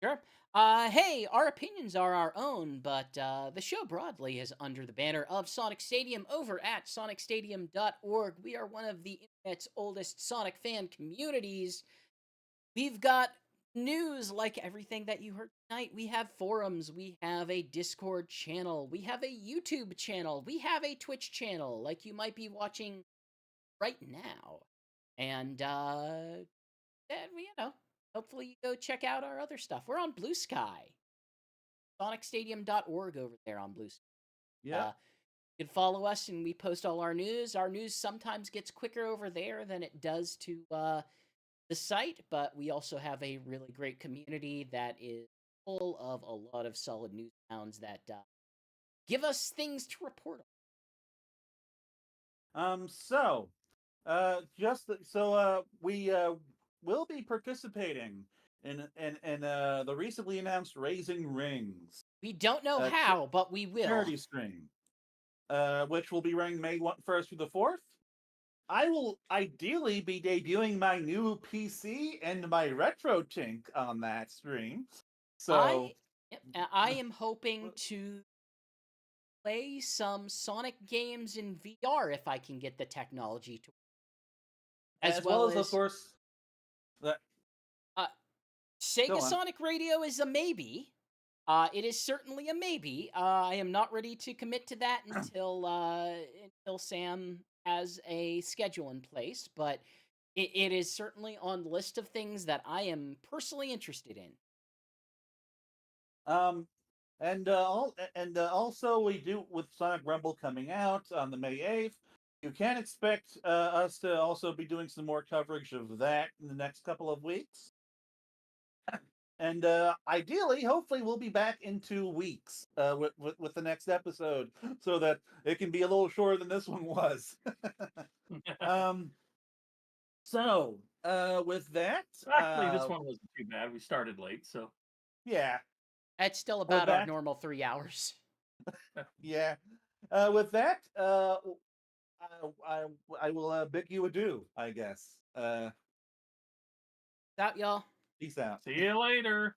Sure. Hey, our opinions are our own, but the show broadly is under the banner of Sonic Stadium over at sonicstadium.org. We are one of the internet's oldest Sonic fan communities. We've got news like everything that you heard tonight. We have forums, we have a Discord channel, we have a YouTube channel, we have a Twitch channel, like you might be watching right now. And, hopefully you go check out our other stuff. We're on Blue Sky. SonicStadium.org over there on Blue Sky. Yeah. You can follow us and we post all our news. Our news sometimes gets quicker over there than it does to the site, but we also have a really great community that is full of a lot of solid news hounds that give us things to report on. We will be participating in the recently announced Raising Rings We don't know how, but we will. charity stream, which will be running May 1st through the 4th. I will ideally be debuting my new PC and my RetroTink on that stream. So I am hoping to play some Sonic games in VR if I can get the technology to work. As well as of course, Sega Sonic Radio is a maybe. It is certainly a maybe. I am not ready to commit to that until Sam has a schedule in place, but it is certainly on the list of things that I am personally interested in. Also we do, with Sonic Rumble coming out on the May 8th, you can expect us to also be doing some more coverage of that in the next couple of weeks. And ideally, hopefully, we'll be back in 2 weeks with the next episode, so that it can be a little shorter than this one was. With that, actually, this one wasn't too bad. We started late, so yeah, it's still about our normal 3 hours. Yeah. With that, I will bid you adieu, I guess. Out, y'all. Peace out. see you later.